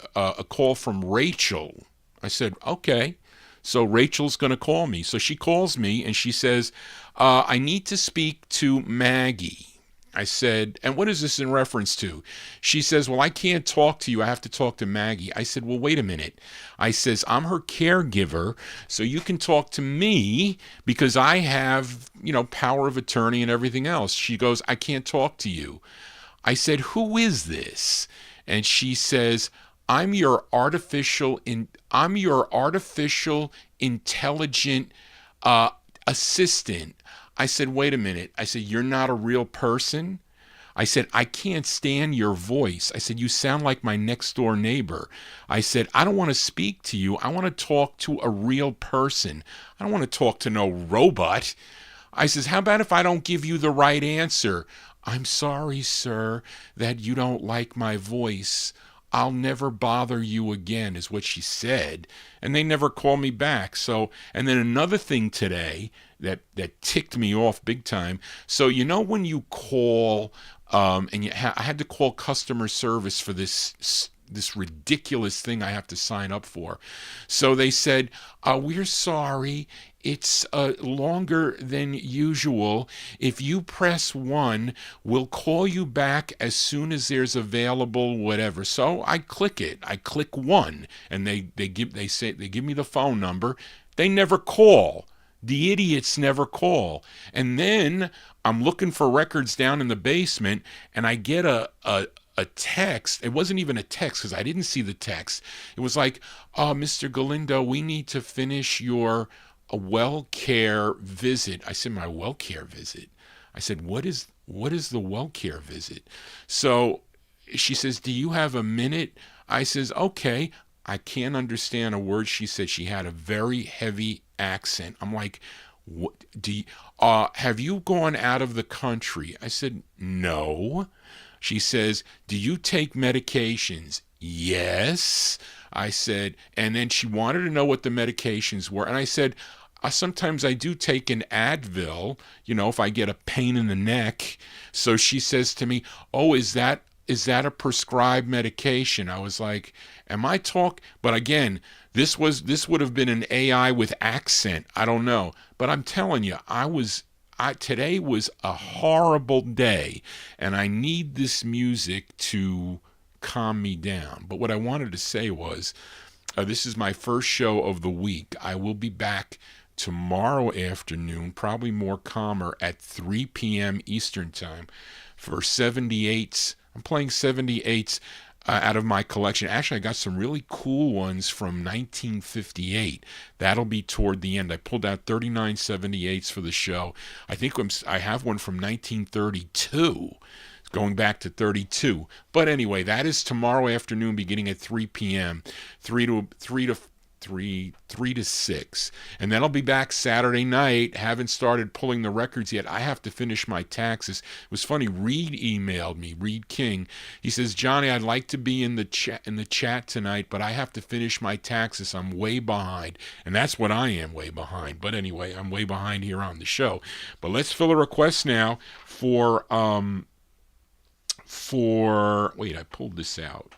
call from Rachel." I said, "Okay." So Rachel's going to call me. So she calls me and she says, "I need to speak to Maggie." I said, and what is this in reference to? She says, well, I can't talk to you. I have to talk to Maggie. I said, well, wait a minute. I says, I'm her caregiver, so you can talk to me because I have, power of attorney and everything else. She goes, I can't talk to you. I said, who is this? And she says, I'm your artificial intelligent assistant. I said, wait a minute. I said, you're not a real person? I said, I can't stand your voice. I said, you sound like my next door neighbor. I said, I don't want to speak to you. I want to talk to a real person. I don't want to talk to no robot. I says, how about if I don't give you the right answer? I'm sorry, sir, that you don't like my voice. I'll never bother you again, is what she said. And they never call me back. So, and then another thing today that ticked me off big time. So, when you call, and I had to call customer service for this ridiculous thing I have to sign up for. So they said, we're sorry, it's longer than usual. If you press 1, we'll call you back as soon as there's available whatever. So I click it. I click 1, and they give me the phone number. They never call. The idiots never call. And then I'm looking for records down in the basement, and I get a text. It wasn't even a text because I didn't see the text. It was like, Mr. Galindo, we need to finish your well care visit. I said, my well care visit? I said, what is the well care visit? So she says, do you have a minute? I says, okay. I can't understand a word she said. She had a very heavy accent. I'm like, what have you gone out of the country? I said, no. She says, do you take medications? Yes. I said, and then she wanted to know what the medications were. And I said, sometimes I do take an Advil, if I get a pain in the neck. So she says to me, oh, is that a prescribed medication? I was like, am I But again, this would have been an AI with accent. I don't know. But I'm telling you, today was a horrible day, and I need this music to calm me down. But what I wanted to say was, this is my first show of the week. I will be back tomorrow afternoon, probably more calmer, at 3 p.m. Eastern Time for 78s. I'm playing 78s out of my collection. Actually, I got some really cool ones from 1958. That'll be toward the end. I pulled out 39 78s for the show. I think I have one from 1932, going back to 32. But anyway, that is tomorrow afternoon, beginning at 3 p.m. 3 to 6, and then I'll be back Saturday night. Haven't started pulling the records yet. I have to finish my taxes. It was funny. Reed emailed me. Reed King. He says, Johnny, I'd like to be in the chat tonight, but I have to finish my taxes. I'm way behind, and that's what I am, way behind. But anyway, I'm way behind here on the show. But let's fill a request now for wait, I pulled this out.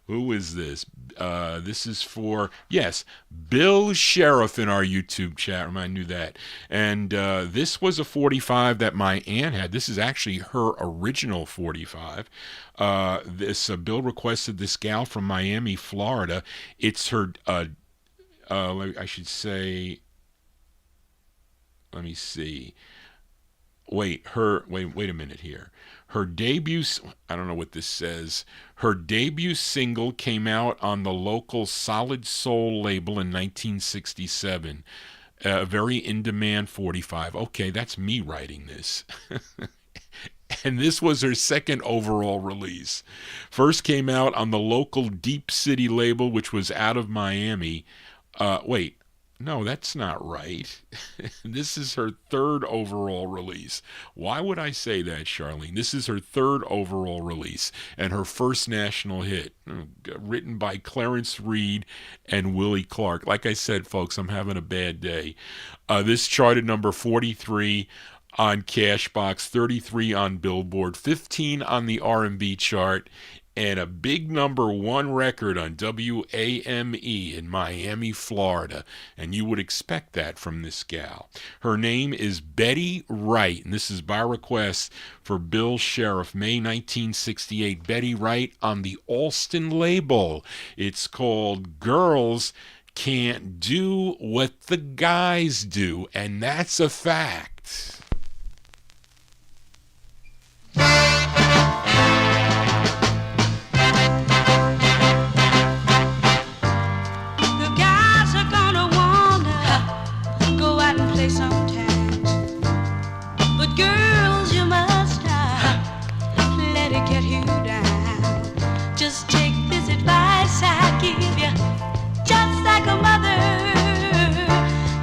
Who is this? This is for, yes, Bill Sheriff in our YouTube chat room. I knew that. And this was a 45 that my aunt had. This is actually her original 45. Bill requested this gal from Miami, Florida. It's her, I should say, let me see. Wait a minute here. Her debut, I don't know what this says. Her debut single came out on the local Solid Soul label in 1967. A very in-demand 45. Okay, that's me writing this. And this was her second overall release. First came out on the local Deep City label, which was out of Miami. No, that's not right. This is her third overall release. Why would I say that, Charlene? This is her third overall release and her first national hit, written by Clarence Reed and Willie Clark. Like I said, folks, I'm having a bad day. This charted number 43 on Cashbox, 33 on Billboard, 15 on the R&B chart, and a big #1 record on WAME in Miami, Florida. And you would expect that from this gal. Her name is Betty Wright, and this is by request for Bill Sheriff, May 1968. Betty Wright on the Alston label. It's called Girls Can't Do What the Guys Do, and that's a fact. Sometimes, but girls, you must not let it get you down. Just take this advice I give you, just like a mother.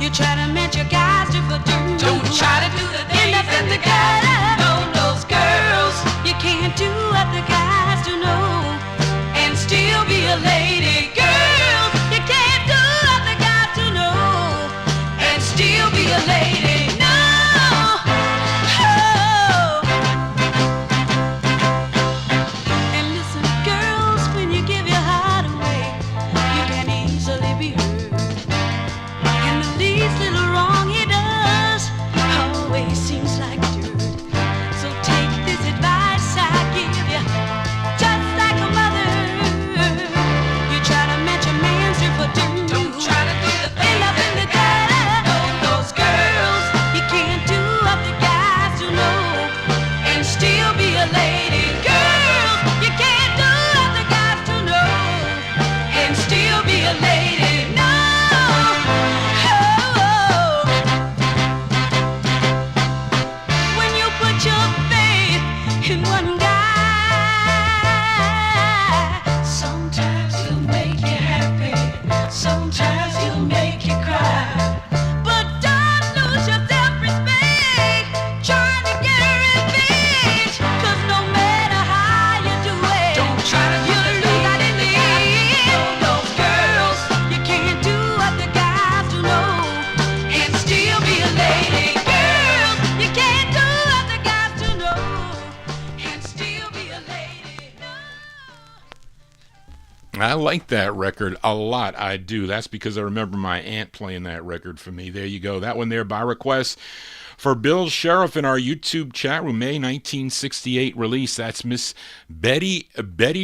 You try to match your guys to for don't try to do the things that the guys know. Those girls, you can't do what the guys do know and still be a lady. Girls, you can't do what the guys do know and still be a lady. No. Oh. And listen, girls, when you give your heart away, you can easily be hurt. And the least little wrong he does always seems like dirt. So take this advice I give you, just like a mother. You try to match a man's for dirt. Don't try to do the thing up in the dirt. Those girls, you can't do what the guys do know and still be a lady. Girls, you can't do what the guys do know and still be a lady. No. Oh. When you put your faith in one guy, sometimes he'll make you happy, sometimes he'll make you cry. But don't lose your self-respect trying to get revenge, 'cause no matter how you do it, don't try to lose that in the end. Those girls, you can't do what the guys do know and still be a lady. Girls, you can't do what the guys do know and still be a lady. No. I like that record a lot. I do. That's because I remember my aunt playing that record for me. There you go. That one there by request for Bill Sheriff in our YouTube chat room. May 1968 release. That's Miss Betty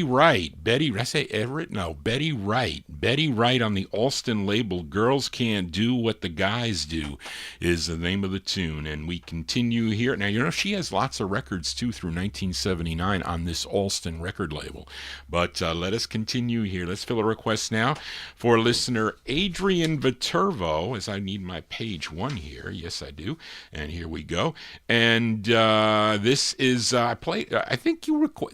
Wright. Did I say Everett? No, Betty Wright. Betty Wright on the Alston label. Girls Can't Do What the Guys Do is the name of the tune. And we continue here. Now, you know, she has lots of records, too, through 1979 on this Alston record label. But let us continue here. Let's fill a request now for listener Adrian Viterbo, as I need my page 1 here. Yes, I do. And here we go. And this is, I think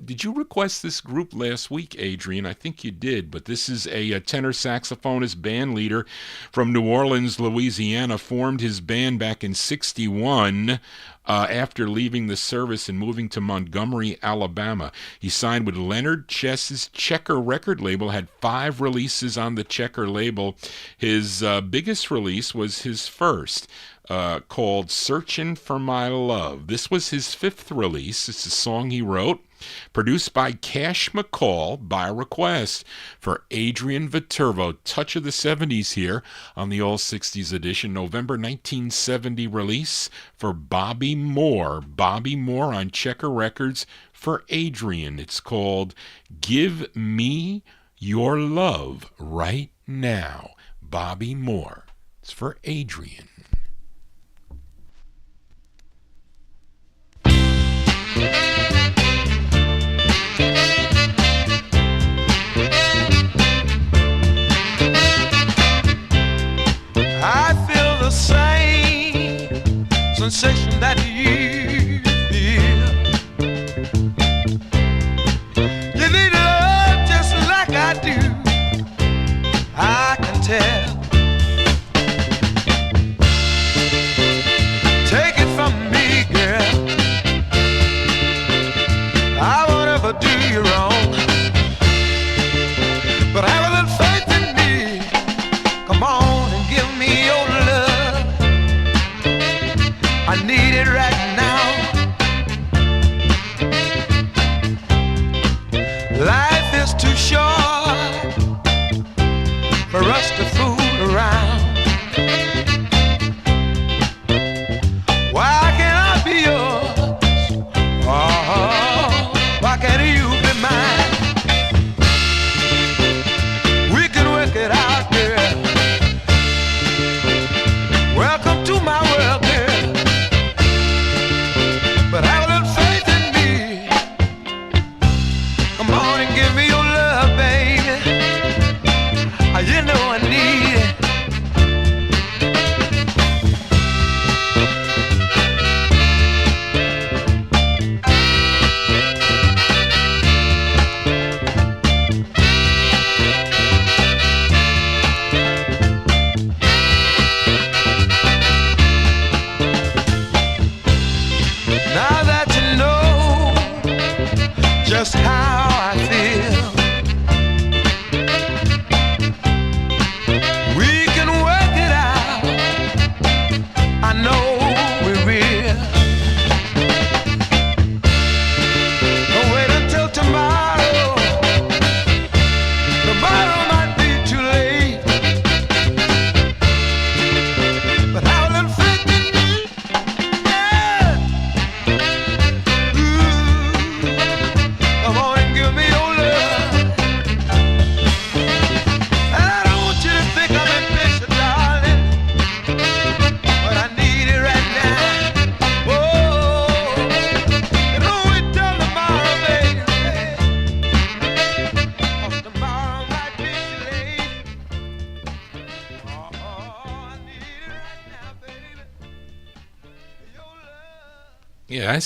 did you request this group last week, Adrian? I think you did. But this is a tenor saxophonist band leader from New Orleans, Louisiana. Formed his band back in '61. After leaving the service and moving to Montgomery, Alabama. He signed with Leonard Chess's Checker record label, had 5 releases on the Checker label. His biggest release was his first, called Searchin' for My Love. This was his 5th release. It's a song he wrote, produced by Cash McCall by request for Adrian Viterbo. Touch of the 70s here on the All 60s edition. November 1970 release for Bobby Moore. Bobby Moore on Checker Records for Adrian. It's called Give Me Your Love Right Now. Bobby Moore. It's for Adrian. I feel the same sensation that you feel. You need love just like I do, I can tell. Take it from me, girl, I won't ever do you wrong, but have a little faith in me. Come on and give me your love, I need it right now. Yeah, that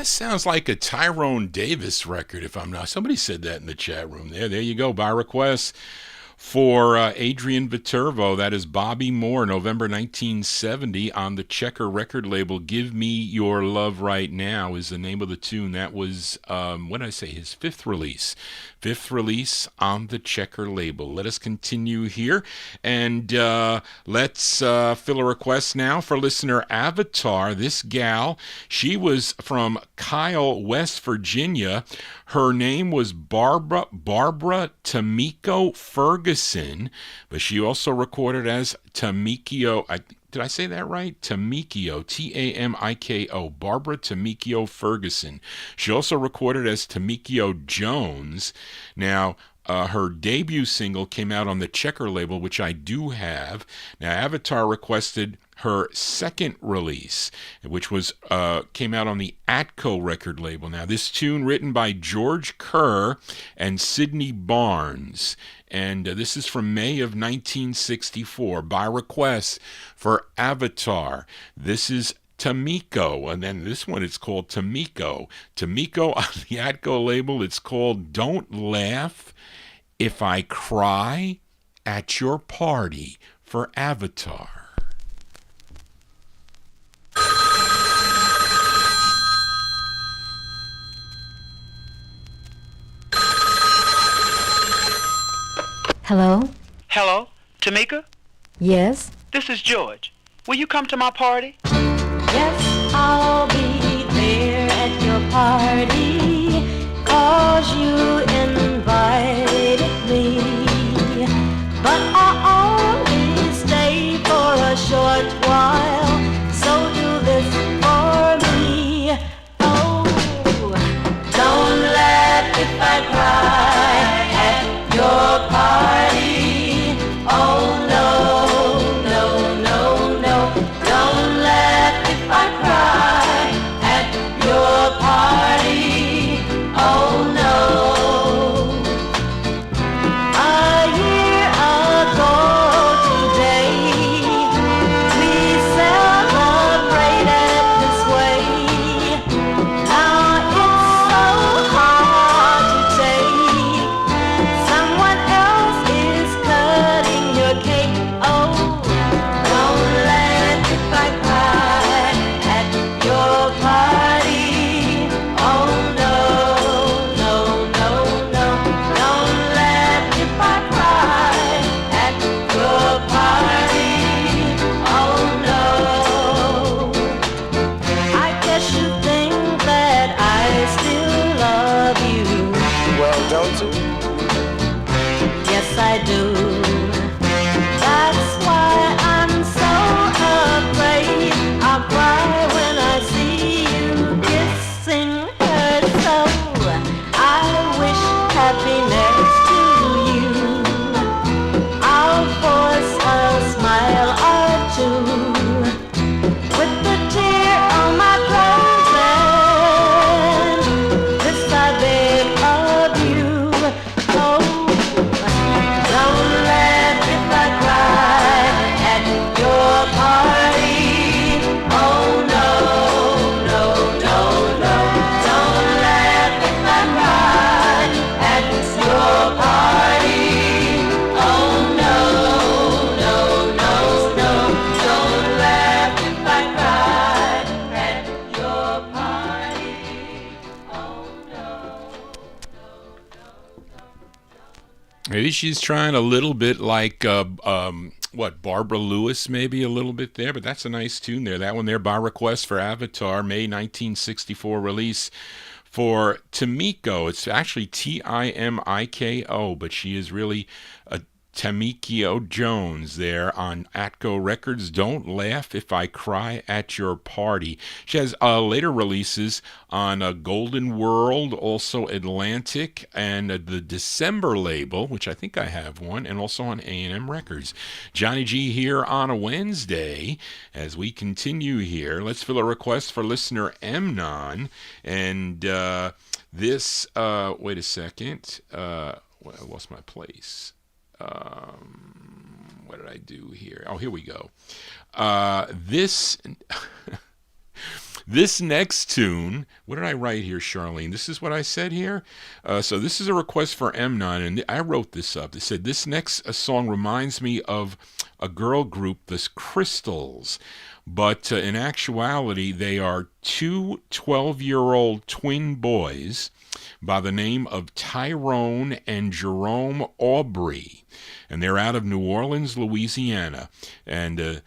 sounds like a Tyrone Davis record. If I'm not, somebody said that in the chat room. There you go. By request for Adrian Viterbo. That is Bobby Moore, November 1970, on the Checker record label. Give Me Your Love Right Now is the name of the tune. That was, what did I say, his fifth release. Fifth release on the Checker label. Let us continue here, and let's fill a request now for listener Avatar. This gal, she was from Kyle, West Virginia. Her name was Barbara Tamiko Ferguson, but she also recorded as Tamiko. Did I say that right? Tamiko, Tamiko, Barbara Tamiko Ferguson. She also recorded as Tamiko Jones. Now, her debut single came out on the Checker label, which I do have. Now, Avatar requested her second release, which was came out on the Atco record label. Now, this tune written by George Kerr and Sidney Barnes, and this is from May of 1964, by request for Avatar. This is Tamiko, and then this one it's called Tamiko. Tamiko on the Atco label, it's called Don't Laugh If I Cry at Your Party, for Avatar. Hello? Hello, Tamika? Yes? This is George. Will you come to my party? Yes, I'll be there at your party, 'cause you invited me. But I only stay for a short while, so do this for me. Oh, don't laugh if I cry at your party. Oh, no, no, no, no. Don't laugh if I cry at your party. Oh, no. A year ago today, we celebrated this way. Now it's so hard to take. Someone else is cutting your cake. Oh, don't laugh if I cry at your party. Oh, no, no, no, no. Don't laugh if I cry at your party. Oh, no. I guess you think that I still love you. Well, don't you? Yes, I do. That's why I'm so afraid I'll cry when I see you kissing her. So I wish happiness to you. I'll force a smile or two with the tear on my closet. This I beg of you. Oh, don't laugh if I cry at your party. Oh, no, no, no, no. Don't laugh if I cry at your party. Oh, no, no, no, no. Don't laugh if I cry at your party. Oh, no. Maybe she's trying a little bit like Barbara Lewis, maybe a little bit there, but that's a nice tune there. That one there by request for Avatar, May 1964 release for Tamiko. It's actually Timiko, but she is really a Tamiko Jones there on Atco Records. Don't Laugh If I Cry at Your Party. She has later releases on Golden World, also Atlantic, and the December label, which I think I have one, and also on A&M Records. Johnny G here on a Wednesday. As we continue here, let's fill a request for listener Mnon, and this, wait a second, I lost my place. What did I do here? Oh, here we go. This This next tune, what did I write here, Charlene? This is what I said here. So this is a request for M9, and I wrote this up. They said, this next song reminds me of a girl group, the Crystals. But in actuality, they are two 12-year-old twin boys by the name of Tyrone and Jerome Aubry. And they're out of New Orleans, Louisiana. And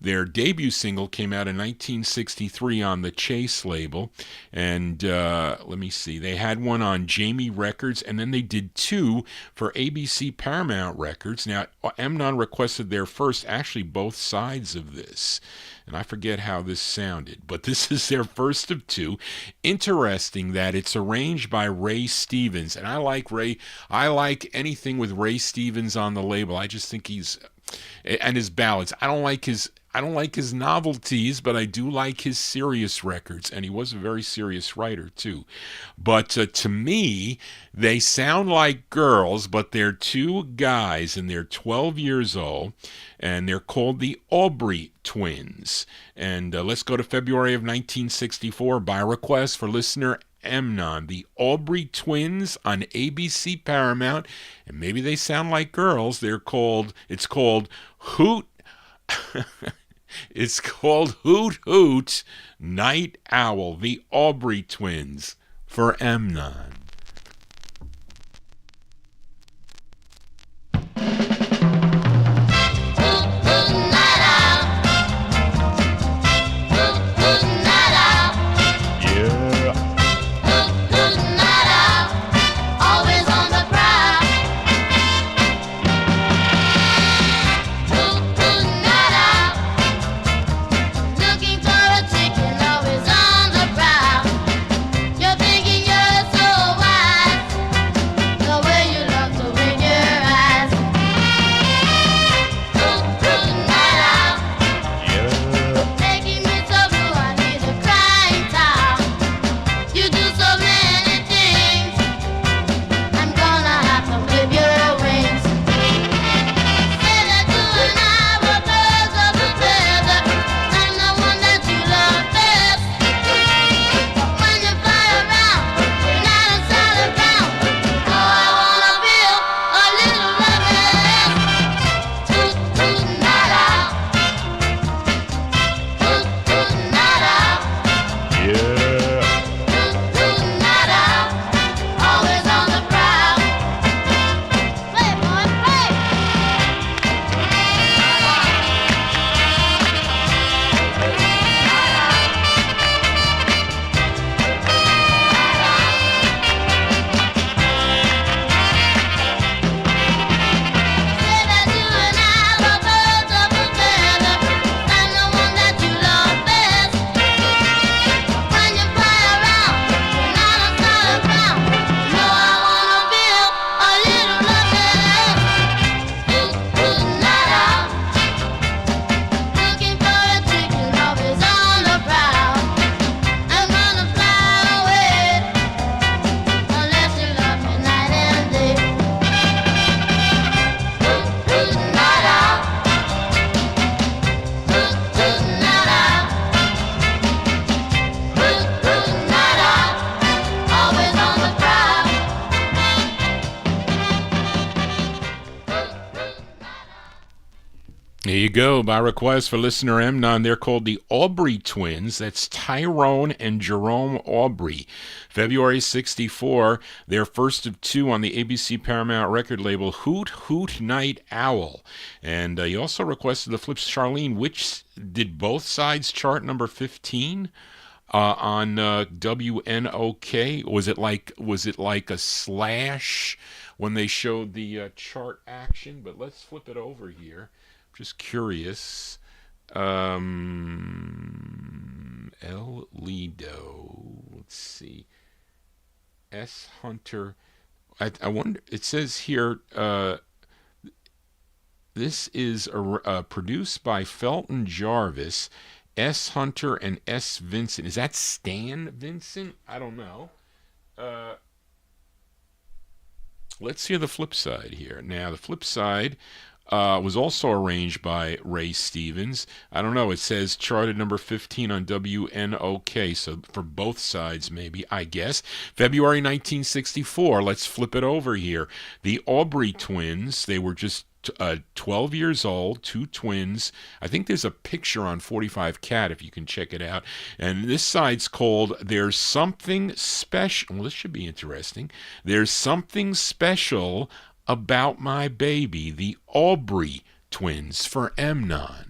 their debut single came out in 1963 on the Chase label. And let me see, they had one on Jamie Records, and then they did two for ABC Paramount Records. Now, Amnon requested their first, actually both sides of this. And I forget how this sounded, but this is their first of two. Interesting that it's arranged by Ray Stevens. And I like Ray. I like anything with Ray Stevens on the label. I just think and his ballads. I don't like his novelties, but I do like his serious records, and he was a very serious writer too. But to me, they sound like girls, but they're two guys, and they're 12 years old, and they're called the Aubry Twins. And let's go to February of 1964 by request for listener Amnon, the Aubry Twins on ABC Paramount, and maybe they sound like girls. It's called Hoot. It's called Hoot Hoot Night Owl, the Aubry Twins for Amnon. There you go. By request for listener Amnon, they're called the Aubry Twins. That's Tyrone and Jerome Aubry. February 64, their first of two on the ABC Paramount record label, Hoot Hoot Night Owl. And he also requested the flips. Charlene, which did both sides chart number 15 on WNOK? Was it like a slash when they showed the chart action? But let's flip it over here. Just curious. El Lido. Let's see. S. Hunter. I wonder. It says here. This is produced by Felton Jarvis, S. Hunter, and S. Vincent. Is that Stan Vincent? I don't know. Let's hear the flip side here. Now, the flip side. Was also arranged by Ray Stevens. I don't know. It says charted number 15 on WNOK. So for both sides, maybe, I guess. February 1964. Let's flip it over here. The Aubry Twins. They were just 12 years old, two twins. I think there's a picture on 45 Cat if you can check it out. And this side's called There's Something Special. Well, this should be interesting. There's Something Special About My Baby, the Aubry Twins for MOTOWN.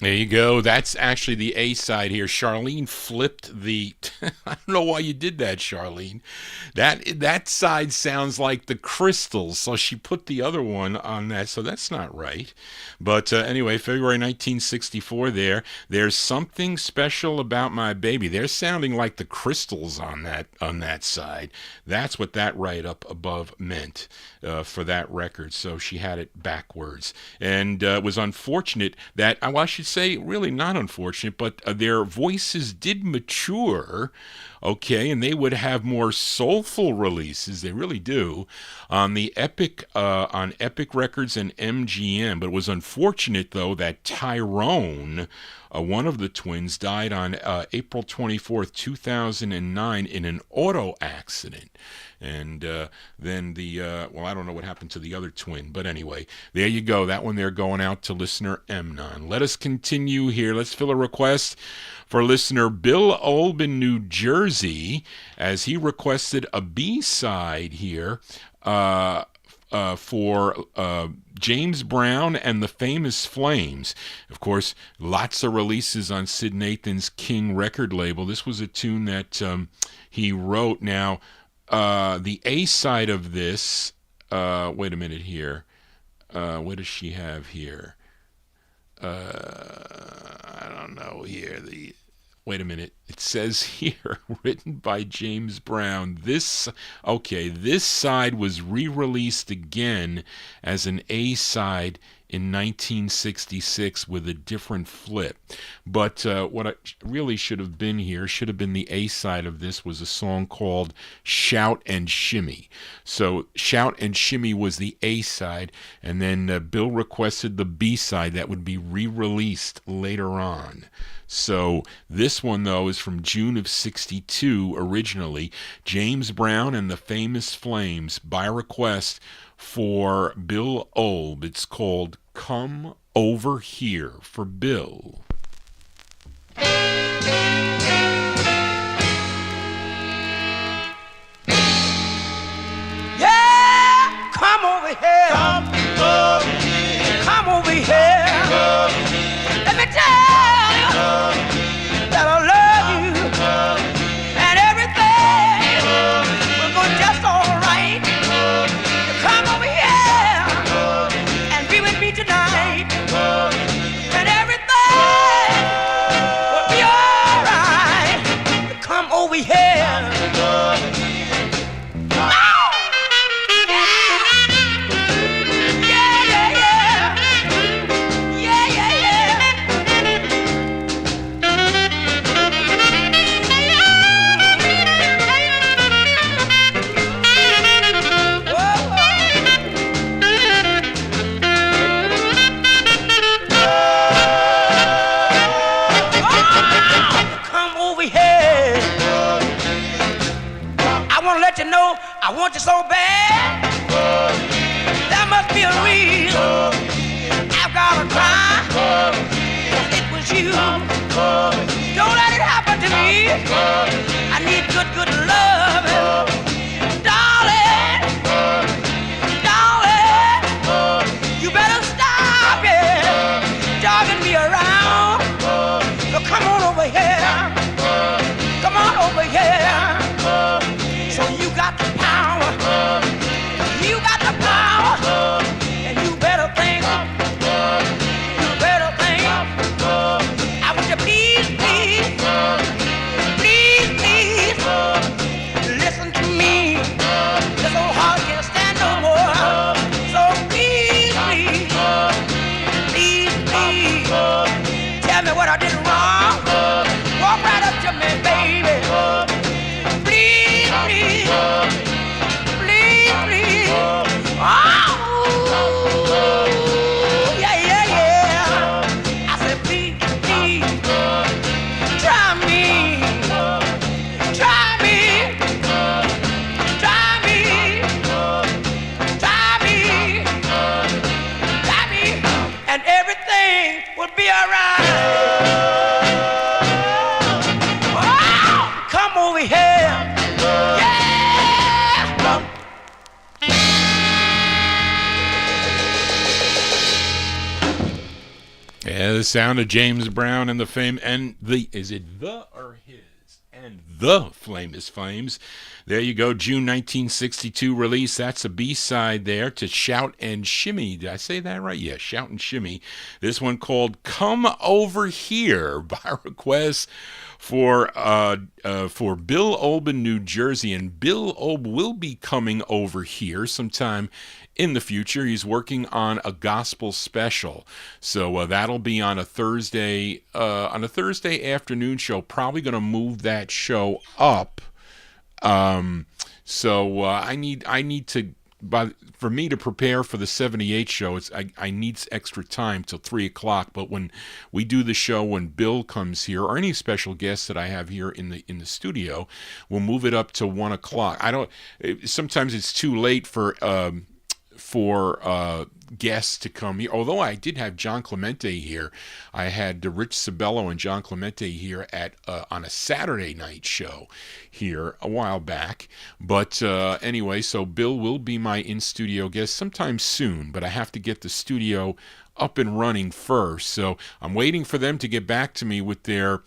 There you go. That's actually the A side here. Charlene flipped the. I don't know why you did that, Charlene. That side sounds like the Crystals, so she put the other one on that. So that's not right. But anyway, February 1964. There's Something Special About My Baby. They're sounding like the Crystals on that side. That's what that right up above meant for that record. So she had it backwards, and it was unfortunate that. Well, I should say, really not unfortunate, but their voices did mature, okay, and they would have more soulful releases. They really do on the Epic Records and MGM. But it was unfortunate, though, that Tyrone, one of the twins, died on April 24th, 2009 in an auto accident. And then I don't know what happened to the other twin. But anyway, there you go. That one there going out to listener MOTOWN. Let us continue here. Let's fill a request for listener Bill Olben, New Jersey, as he requested a B-side here for James Brown and the Famous Flames. Of course, lots of releases on Sid Nathan's King record label. This was a tune that he wrote. Now, the A side of this, wait a minute here. What does she have here? I don't know here. Wait a minute. It says here, written by James Brown. This side was re-released again as an A side in 1966 with a different flip. But what I really should have been here, should have been the A-side of this, was a song called Shout and Shimmy. So Shout and Shimmy was the A-side, and then Bill requested the B-side that would be re-released later on. So this one, though, is from June of 62 originally. James Brown and the Famous Flames, by request for Bill Olb. It's called Come Over Here for Bill. Yeah, come over here. Come over here. Come over here. Let me tell you that I love you and everything will go just all right. You come over here and be with me tonight, and everything will be all right. You come over here. You know, I want you so bad. That must be a reason. I've gotta cry. It was you. Don't let it happen to me. I need good, good love. Darling, darling, you better stop it, jogging me around. So come on over here. Come on over here. So you got the power, you got the power, and you better think, I want you please, please, please, please, listen to me. This old heart can't stand no more. So please, please, please, please, tell me what I did wrong. Walk right up to me, baby. Please, please, please. Oh, yeah, yeah, yeah. I said, please, please, try me, try me, try me, try me, try me, and everything will be all right. Oh, come over here. Yeah, the sound of James Brown and the fame and the, is it the or his? And the Famous Flames. There you go, June 1962 release. That's a B-side there to Shout and Shimmy. Did I say that right? Yeah, Shout and Shimmy. This one called Come Over Here by request for Bill Olb in New Jersey. And Bill Olb will be coming over here sometime in the future. He's working on a gospel special, so that'll be on a Thursday afternoon show. Probably going to move that show up. So I need to, for me to prepare for the 78 show, I need extra time till 3 o'clock. But when we do the show, when Bill comes here, or any special guests that I have here in the studio, we'll move it up to 1 o'clock. Sometimes it's too late for guests to come here. Although I did have John Clemente here. I had Rich Sabello and John Clemente here at on a Saturday night show here a while back. But anyway, so Bill will be my in-studio guest sometime soon, but I have to get the studio up and running first. So I'm waiting for them to get back to me with their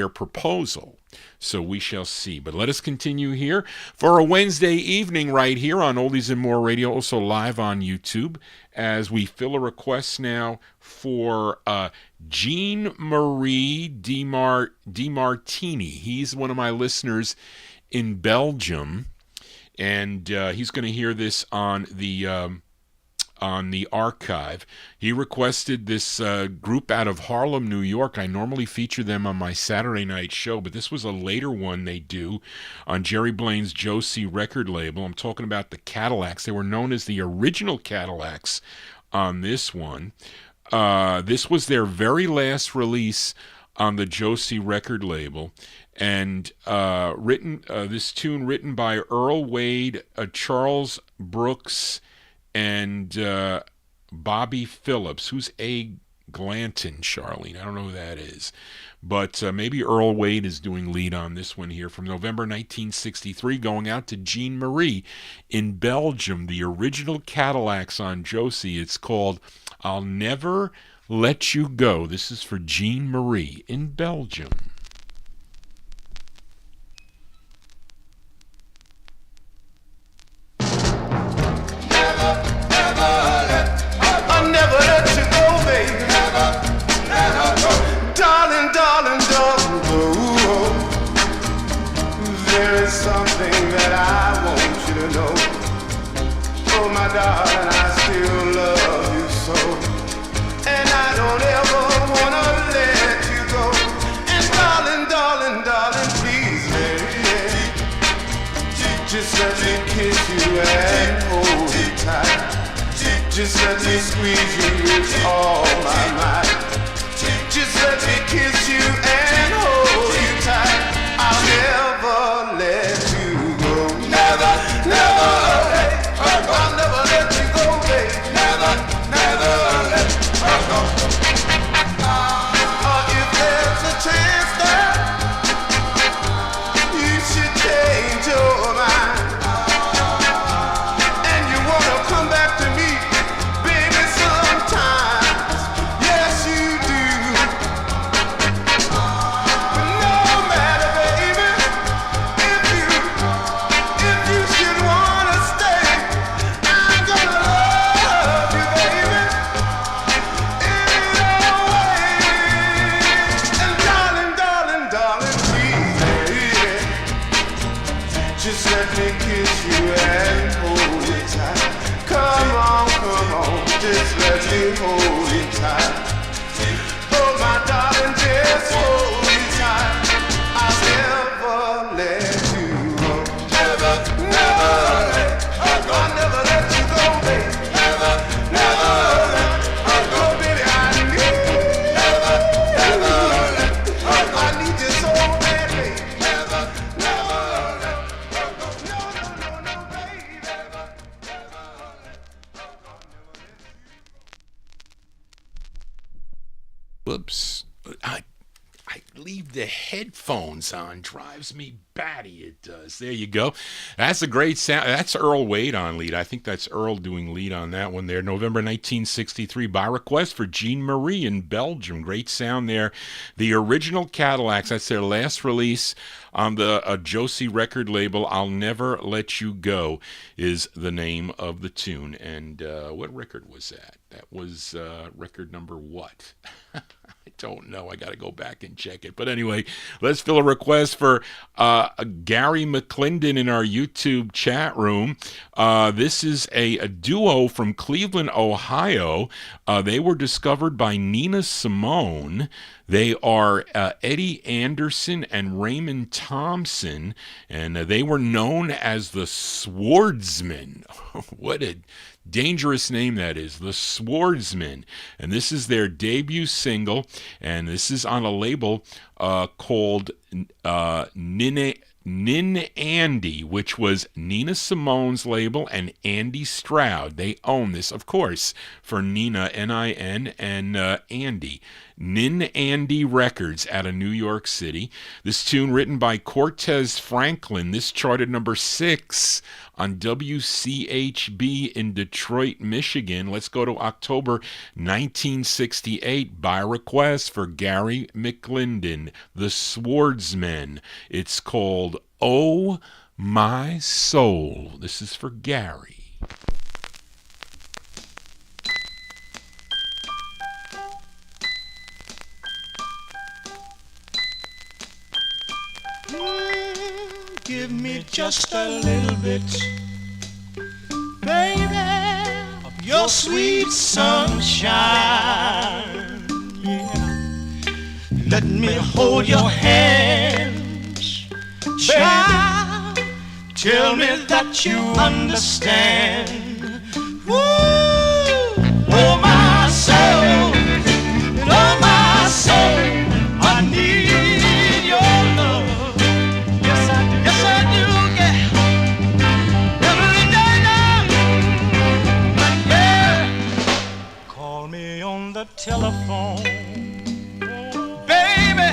proposal. So we shall see. But let us continue here for a Wednesday evening right here on Oldies and More Radio, also live on YouTube, as we fill a request now for Jean Marie DiMartini. He's one of my listeners in Belgium, and he's going to hear this on the on the archive. He requested this group out of Harlem, New York. I normally feature them on my Saturday night show, but this was a later one they do on Jerry Blaine's Josie record label. I'm talking about the Cadillacs. They were known as the original Cadillacs on this one. This was their very last release on the Josie record label, and this tune written by Earl Wade, Charles Brooks, and Bobby Phillips. Who's A. Glanton, Charlene? I don't know who that is, but maybe Earl Wade is doing lead on this one here from November 1963, going out to Jean Marie in Belgium, the original Cadillacs on Josie. It's called I'll Never Let You Go. This is for Jean Marie in Belgium. I'll never let you go, baby. Darling, darling, darling, oh. There is something that I want you to know. Oh, my darling, I still love you so. And I don't ever wanna let you go. And darling, darling, darling, please, baby, just let me kiss you and hold you tight. Just let me squeeze you with all my might. Just let me kiss you and hold you tight. I'll never let you go. Never, never let her go. I'll never let you go, baby. Never, never let her go. If there's a chance that you should change your mind and you wanna come back to me, baby, sometimes, yes you do. But no matter, baby, if you should wanna stay, I'm gonna love you, baby, in your way. And darling, darling, darling, please, baby, just let me kiss you and hold you tight. Come on, just let me hold you tight. Oh, my darling, just hold me tight. I'll never let you go. Never, never let her go. I'll never let you go, baby. Never, never let her go, baby. I need you. Never, never let her go. I need you so badly. Never, never let her go. No, no, no, no, baby. Never, never let her go. Whoops. I leave the headphones on. Drives me batty, it does. There you go. That's a great sound. That's Earl Wade on lead. I think that's Earl doing lead on that one there. November 1963 by request for Jean Marie in Belgium. Great sound there. The original Cadillacs, that's their last release on the Josie record label. I'll Never Let You Go is the name of the tune. And what record was that? That was record number what? I don't know. I got to go back and check it. But anyway, let's fill a request for Gary McClendon in our YouTube chat room. This is a duo from Cleveland, Ohio. They were discovered by Nina Simone. They are Eddie Anderson and Raymond Thompson, and they were known as the Swordsmen. What a dangerous name that is, the Swordsmen. And this is their debut single, and this is on a label called Nin Andy, which was Nina Simone's label and Andy Stroud. They own this, of course, for Nina, N-I-N, and Andy. Nin Andy Records out of New York City. This tune written by Cortez Franklin. This charted number 6 on WCHB in Detroit, Michigan. Let's go to October 1968 by request for Gary McClendon, the Swordsmen. It's called Oh My Soul. This is for Gary. Give me just a little bit, baby, of your your sweet sunshine. Yeah. Let me hold your hands, child. Tell me that you understand. Woo! Oh my soul, oh my soul, I need your love. Yes I do, yeah. Every day now, yeah. Call me on the telephone, baby,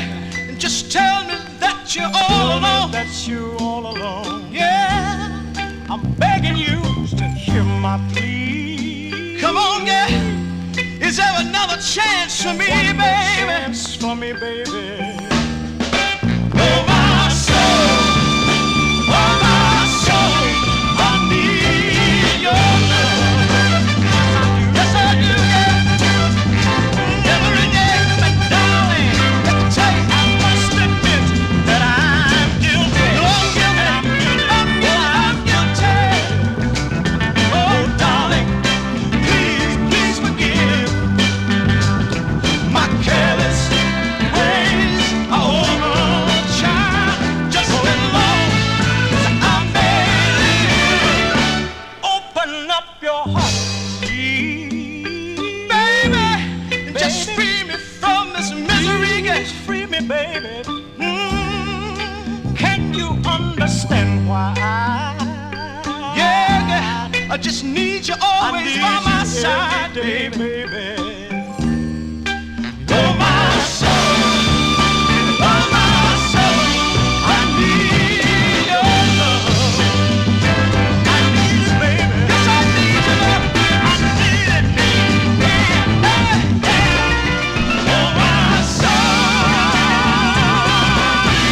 and just tell me that you're all alone. That you're all alone. Yeah, I'm begging you to hear my plea. Come on, yeah. Is there another chance for me, baby? Chance for me, baby. Oh my soul, I need your love. Yes I do, yeah. Every day, but darling, let me tell you, I must admit that I'm guilty. I'm guilty. Oh darling, please forgive my careless ways. Oh child, just as long as I'm there. Open up your heart, baby, and just free me from this misery. Just free me, baby. Can you understand why I just need you always by my side, baby. Oh my soul, I need your love. I need it, baby. Yes, I need your love. I need it, oh my soul,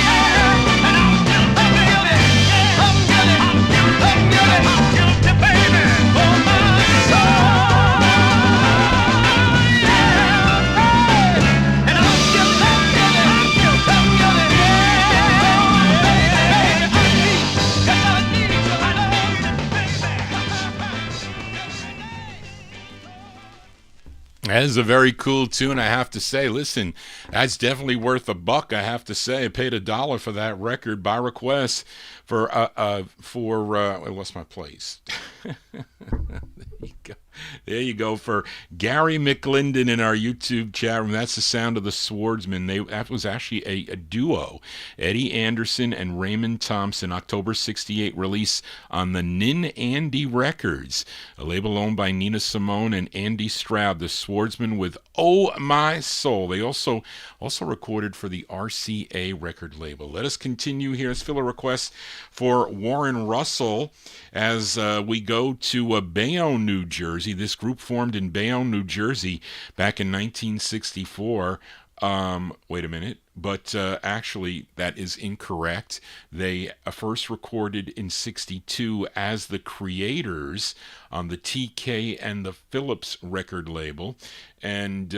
yeah. And I'm guilty, baby. Oh my soul, yeah. And I'm That is a very cool tune, I have to say. Listen, that's definitely worth $1, I have to say. I paid $1 for that record by request for I lost my place. There you go for Gary McLinden in our YouTube chat room. That's the sound of the Swordsmen. That was actually a duo, Eddie Anderson and Raymond Thompson, October 68 release on the Nin Andy Records, a label owned by Nina Simone and Andy Stroud. The Swordsmen with Oh My Soul. They also recorded for the RCA record label. Let us continue here. Let's fill a request for Warren Russell as we go to Bayonne, New Jersey. This group formed in Bayonne, New Jersey back in 1964. Wait a minute. But actually, that is incorrect. They first recorded in 62 as the Creators on the TK and the Phillips record label. And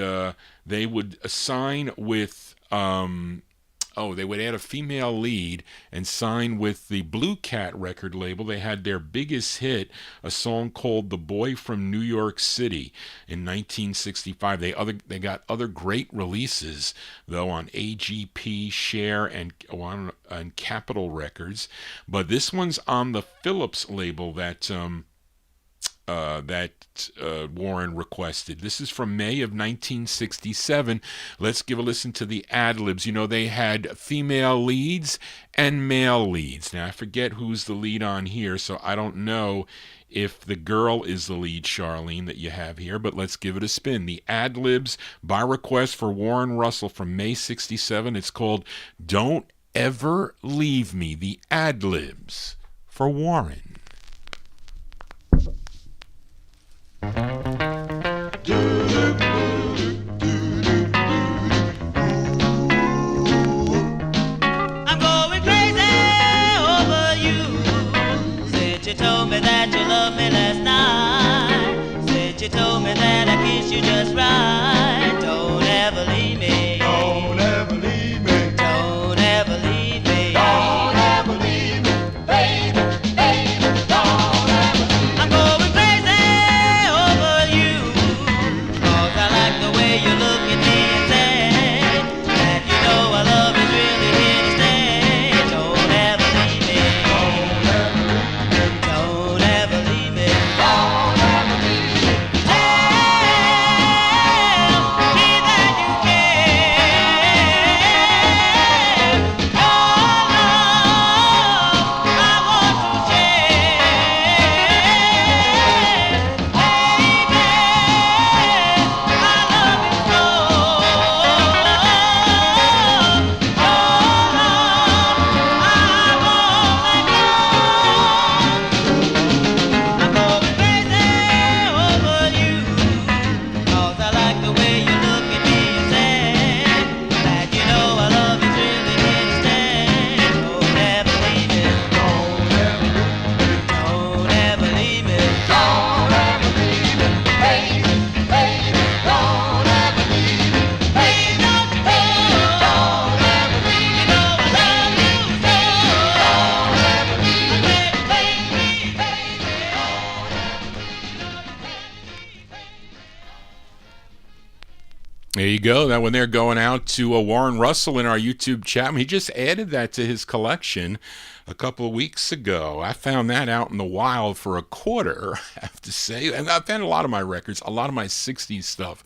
they would sign with... they would add a female lead and sign with the Blue Cat record label. They had their biggest hit, a song called The Boy from New York City in 1965. They got other great releases, though, on AGP, Share, and Capitol Records. But this one's on the Phillips label that Warren requested. This is from May of 1967. Let's give a listen to the Ad-Libs. You know, they had female leads and male leads. Now, I forget who's the lead on here, so I don't know if the girl is the lead, Charlene, that you have here, but let's give it a spin. The Ad-Libs by request for Warren Russell from May 67. It's called Don't Ever Leave Me. The Ad-Libs for Warren. I'm going crazy over you. Said you told me that you loved me last night. Said you told me that I kissed you just right. Don't ever leave me. Don't ever leave me. Don't ever leave me. Don't ever leave me, baby, baby. There you go. That one there going out to Warren Russell in our YouTube chat. He just added that to his collection a couple of weeks ago. I found that out in the wild for a quarter, I have to say. And I found a lot of my records, a lot of my 60s stuff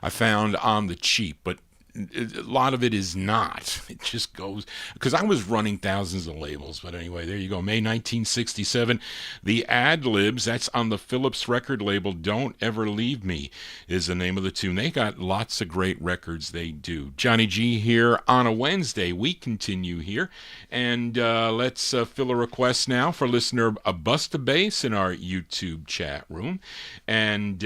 I found on the cheap, but a lot of it is not. It just goes, because I was running thousands of labels. But anyway, there you go. May 1967, the Ad-Libs, that's on the Phillips record label. Don't Ever Leave Me is the name of the tune. They got lots of great records, they do. Johnny G here on a Wednesday. We continue here, and let's fill a request now for listener Busta Bass in our YouTube chat room. And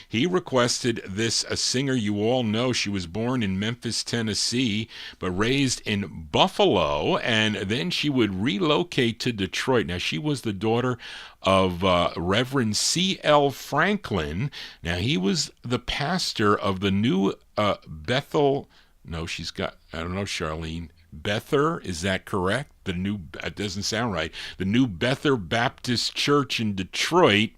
he requested this, a singer you all know. She was born in Memphis, Tennessee, but raised in Buffalo, and then she would relocate to Detroit. Now, she was the daughter of Reverend C.L. Franklin. Now, he was the pastor of the new Bethel. No, she's got, I don't know, Charlene. Bether, is that correct? The new, it doesn't sound right. The new Bether Baptist Church in Detroit.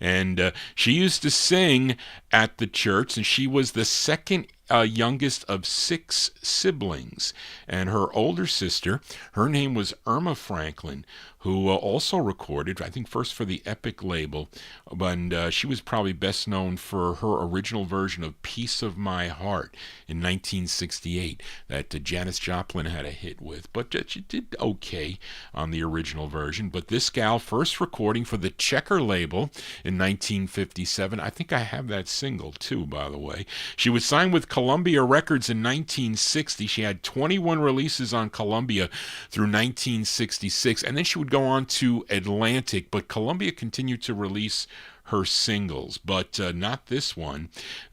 And she used to sing at the church, and she was the second youngest of 6 siblings. And her older sister, her name was Irma Franklin, who also recorded, I think first for the Epic label, and she was probably best known for her original version of Piece of My Heart in 1968 that Janis Joplin had a hit with. But she did okay on the original version. But this gal, first recording for the Checker label in 1957. I think I have that single too, by the way. She was signed with Columbia Records in 1960. She had 21 releases on Columbia through 1966, and then she would go on to Atlantic, but Columbia continued to release her singles, but not this one.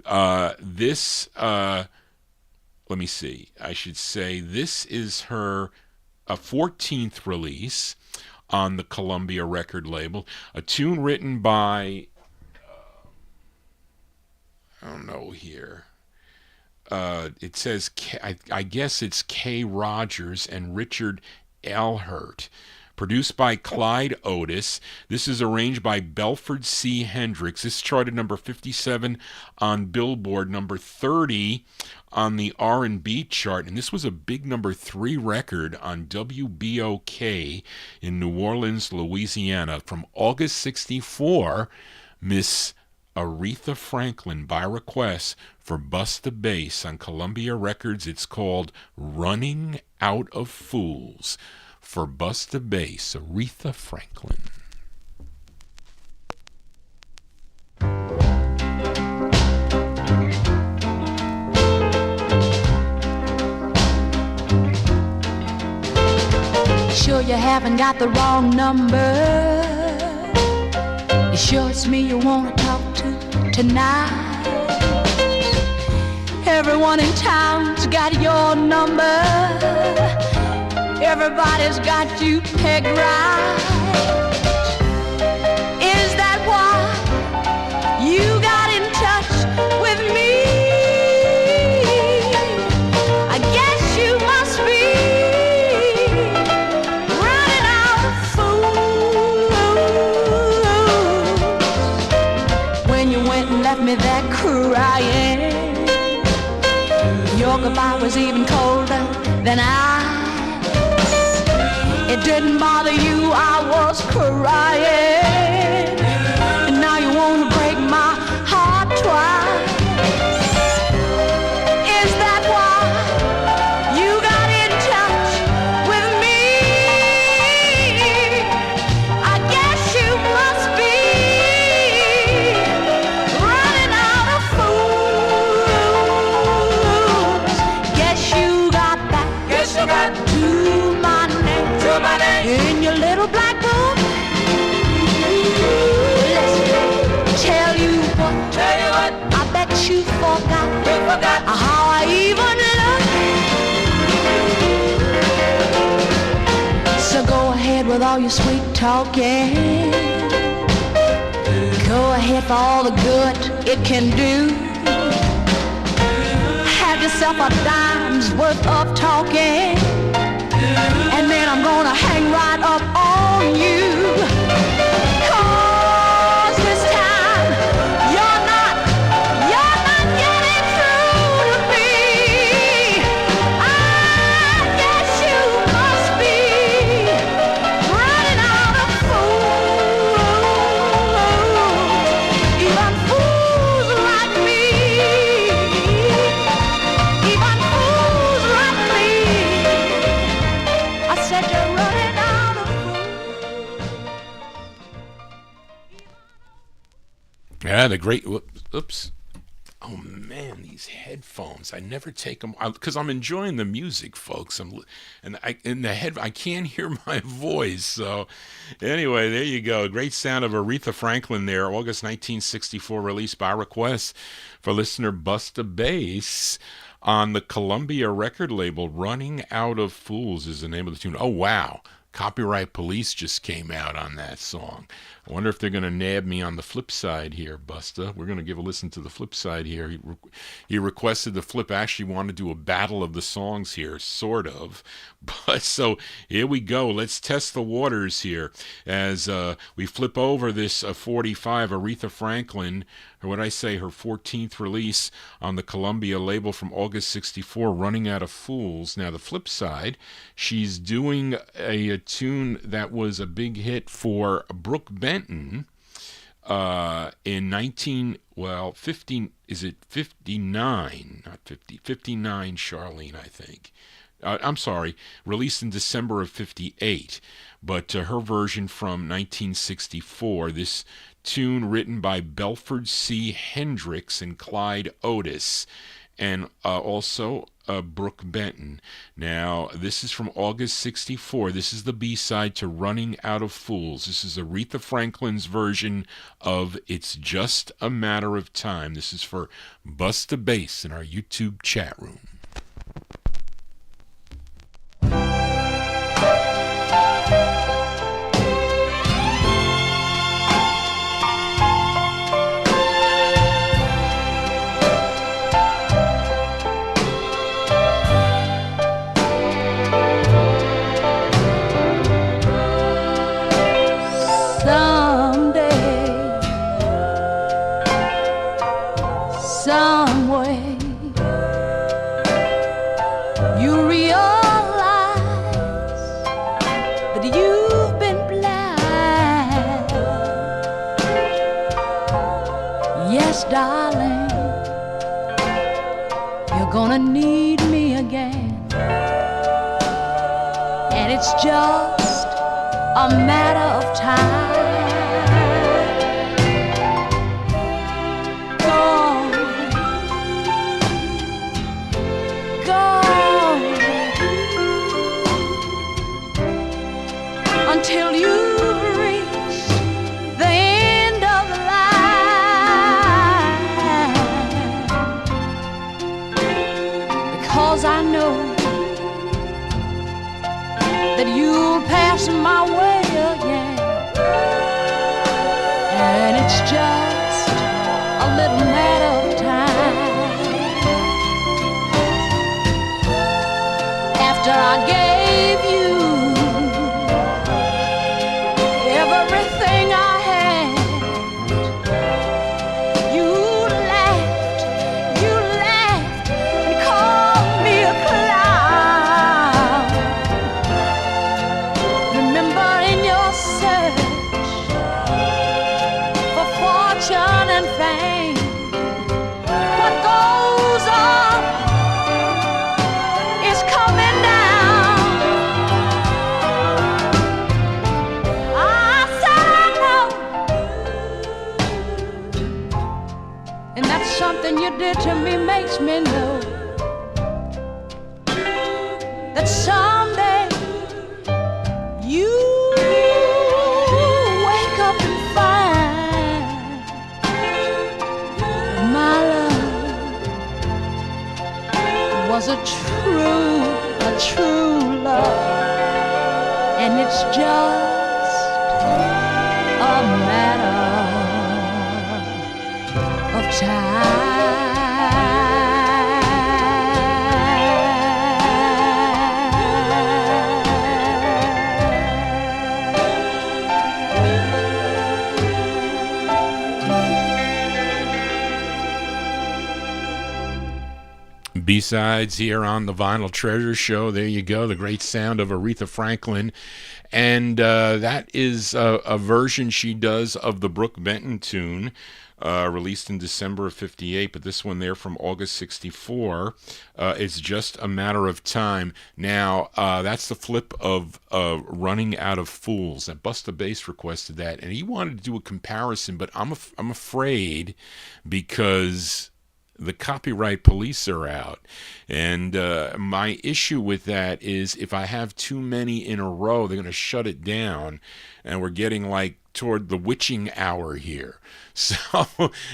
Let me see. I should say this is her 14th release on the Columbia record label. A tune written by, I don't know here. It says, I guess it's Kay Rogers and Richard Elhert. Produced by Clyde Otis. This is arranged by Belford C. Hendricks. This charted number 57 on Billboard, number 30 on the R&B chart, and this was a big number 3 record on WBOK in New Orleans, Louisiana. From August 64, Miss Aretha Franklin, by request, for Busta Bass on Columbia Records. It's called Running Out of Fools. For Busta Bass, Aretha Franklin. Sure you haven't got the wrong number. You sure it's me you wanna talk to tonight? Everyone in town's got your number. Everybody's got you pegged right. Is that why you got in touch with me? I guess you must be running out of fools. When you went and left me there crying, your goodbye was even colder than It didn't bother you, I was crying. And now you wanna break my heart twice. Is that why you got in touch with me? I guess you must be running out of fools. Guess you got that. Guess you got to my name. In your little black book. Let's tell you what. I bet you forgot how I even look. So go ahead with all your sweet talking. Go ahead for all the good it can do. Have yourself a dime's worth of talking. And then I'm gonna hang right up on you. 'Cause this time you're not getting through Even fools like me, even fools like me. I said you're running out of fools. Yeah, the great. Oops. Oh man, these headphones! I never take them because I'm enjoying the music, folks. I can't hear my voice. So, anyway, there you go. Great sound of Aretha Franklin there, August 1964, released by request for listener Busta Bass on the Columbia record label. Running Out of Fools is the name of the tune. Oh wow. Copyright Police just came out on that song. I wonder if they're going to nab me on the flip side here, Busta. We're going to give a listen to the flip side here. He requested the flip. Actually wanted to do a battle of the songs here, sort of. But so here we go. Let's test the waters here as we flip over this 45, Aretha Franklin, or what I say, her 14th release on the Columbia label from August 64, Running Out of Fools. Now, the flip side, she's doing a tune that was a big hit for Brooke Benton in 59, not 50, 59, Charlene, I think. I'm sorry, released in December of 58, but her version from 1964, this tune written by Belford C. Hendricks and Clyde Otis, and also Brooke Benton. Now, this is from August 64. This is the B-side to Running Out of Fools. This is Aretha Franklin's version of It's Just a Matter of Time. This is for Busta Bass in our YouTube chat room. Darling, you're gonna need me again, and it's just a matter of time. Go until you've reached the end of the line, because I know that you'll pass my way again, and it's just a little matter of time. After I gave you everything I had, you laughed and called me a clown. Remember, in your search for fortune and fame, what goes up is coming down. I said I know, and that's something you did to me makes me know that someday you wake up and find my love was a true love, and it's just a matter of B-sides here on the Vinyltreasure show. There you go, the great sound of Aretha Franklin. And that is a version she does of the Brooke Benton tune. released in December of 58, but this one there from August 64, It's Just a Matter of Time. Now, that's the flip of Running Out of Fools. That Busta Bass requested that, and he wanted to do a comparison, but I'm afraid because the copyright police are out. And my issue with that is if I have too many in a row, they're going to shut it down. And we're getting like toward the witching hour here. So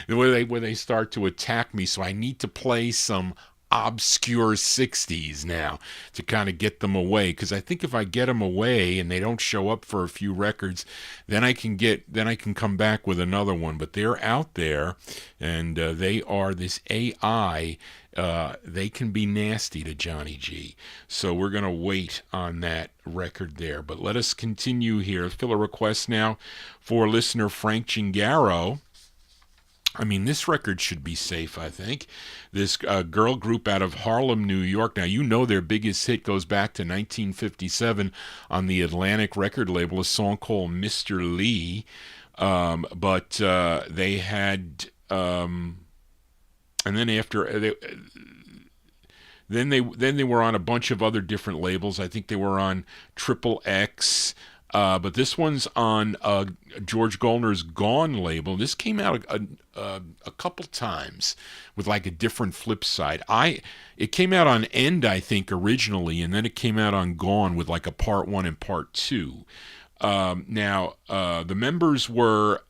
where they start to attack me. So I need to play some obscure 60s now to kind of get them away, because I think if I get them away and they don't show up for a few records, then I can come back with another one. But they're out there, and they are this AI. They can be nasty to Johnny G. So we're going to wait on that record there. But let us continue here. Fill a request now for listener Frank Gingaro. I mean, this record should be safe, I think. This girl group out of Harlem, New York. Now, you know their biggest hit goes back to 1957 on the Atlantic record label, a song called Mr. Lee. But they had... and then after... Then they were on a bunch of other different labels. I think they were on Triple X... but this one's on George Goldner's Gone label. This came out a couple times with like a different flip side. It came out on End, I think, originally, and then it came out on Gone with like a part 1 and part 2. Now, the members were...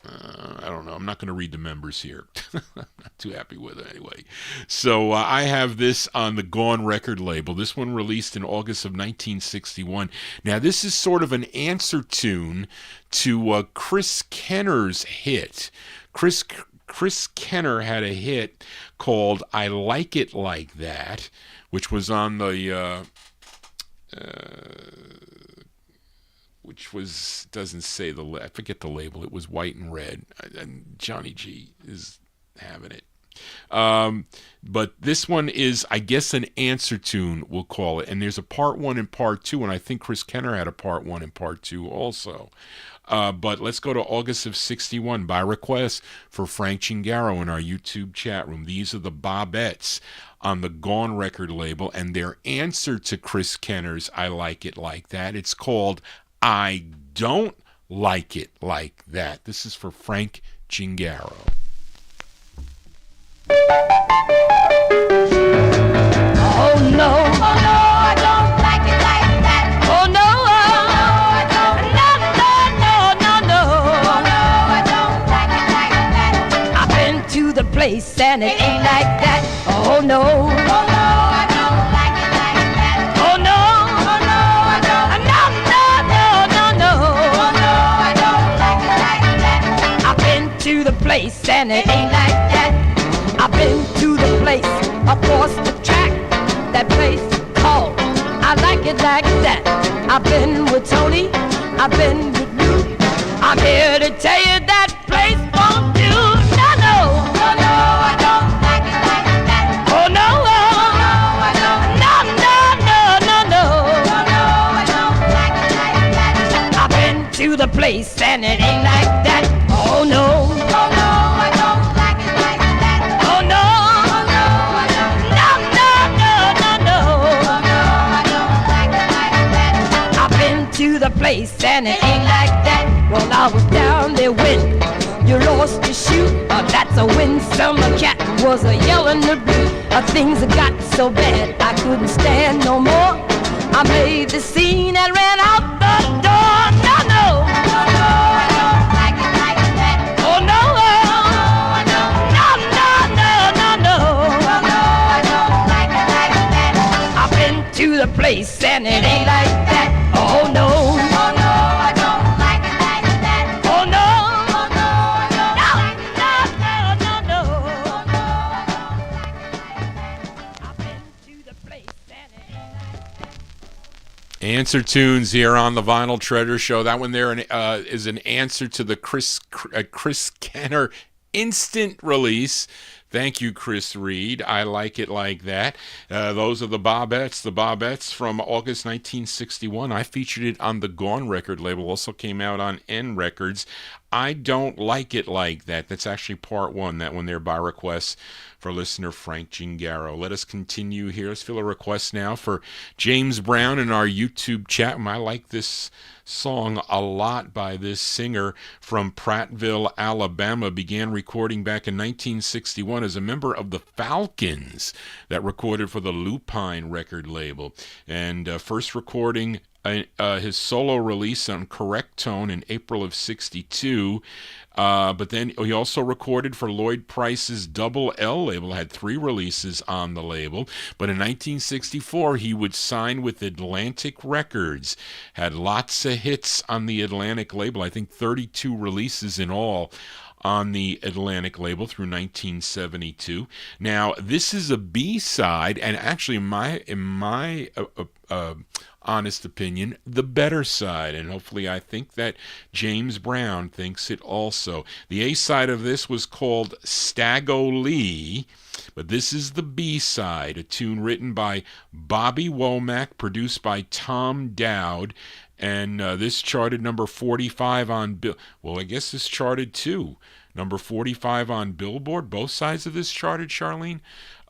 I don't know. I'm not going to read the members here. I'm not too happy with it anyway. So I have this on the Gone record label. This one released in August of 1961. Now, this is sort of an answer tune to Chris Kenner's hit. Chris Kenner had a hit called I Like It Like That, which was on the... which was, doesn't say I forget the label. It was white and red. And Johnny G is having it. But this one is, I guess, an answer tune, we'll call it. And there's a part 1 and part 2, and I think Chris Kenner had a part 1 and part 2 also. But let's go to August of 61 by request for Frank Gingaro in our YouTube chat room. These are the Bobettes on the Gone record label, and their answer to Chris Kenner's I Like It Like That. It's called I Don't Like It Like That. This is for Frank Gingaro. Oh no, I don't like it like that. Oh no, I don't. No, I don't like it like that. I've been to the place and it ain't like that. Oh no, I don't like it like that. Oh no, I don't. No, I don't like it like that. I've been to the place and it ain't like that. I've been to the place across the track, that place called I Like It Like That. I've been with Tony, I've been with you. I'm here to tell you that place won't do. No, I don't like it like that. Oh no, I don't. No, I don't like it like that. I've been to the place and it ain't like that. Oh no, I don't like it like that. Oh no, I don't. I've been to the place and it ain't like that. Well, I was down there when you lost your shoe. That's a winsome cat was a yelling the blue. Things got so bad I couldn't stand no more. I made the scene and ran out the door. No, I don't like it like that. Oh no, I don't. No, I don't like it like that. I've been to the place and it ain't like that. Oh no, I don't like it like that. Oh no, I don't. No, I don't like it like that. I've been to the place and it ain't like that. Answer tunes here on the Vinyltreasure Show. That one there is an answer to the Chris Kenner instant release Thank you, Chris Reed. I like it like that. Those are the Bobettes. The Bobettes from August 1961. I featured it on the Gone record label. Also came out on N Records. I don't like it like that. That's actually part one. That one there by request for listener Frank Gingaro. Let us continue here. Let's fill a request now for James Brown in our YouTube chat. I like this song a lot by this singer from Prattville, Alabama. Began recording back in 1961 as a member of the Falcons that recorded for the Lupine record label. And first recording his solo release on Correct Tone in April of 62. But then he also recorded for Lloyd Price's Double L label, had 3 releases on the label. But in 1964, he would sign with Atlantic Records, had lots of hits on the Atlantic label, I think 32 releases in all on the Atlantic label through 1972. Now, this is a B-side, and actually in my honest opinion, the better side, and hopefully I think that James Brown thinks it also. The A-side of this was called Staggo Lee, but this is the B-side, a tune written by Bobby Womack, produced by Tom Dowd, and this charted number 45 on well, I guess this charted too. Number 45 on Billboard. Both sides of this charted, Charlene.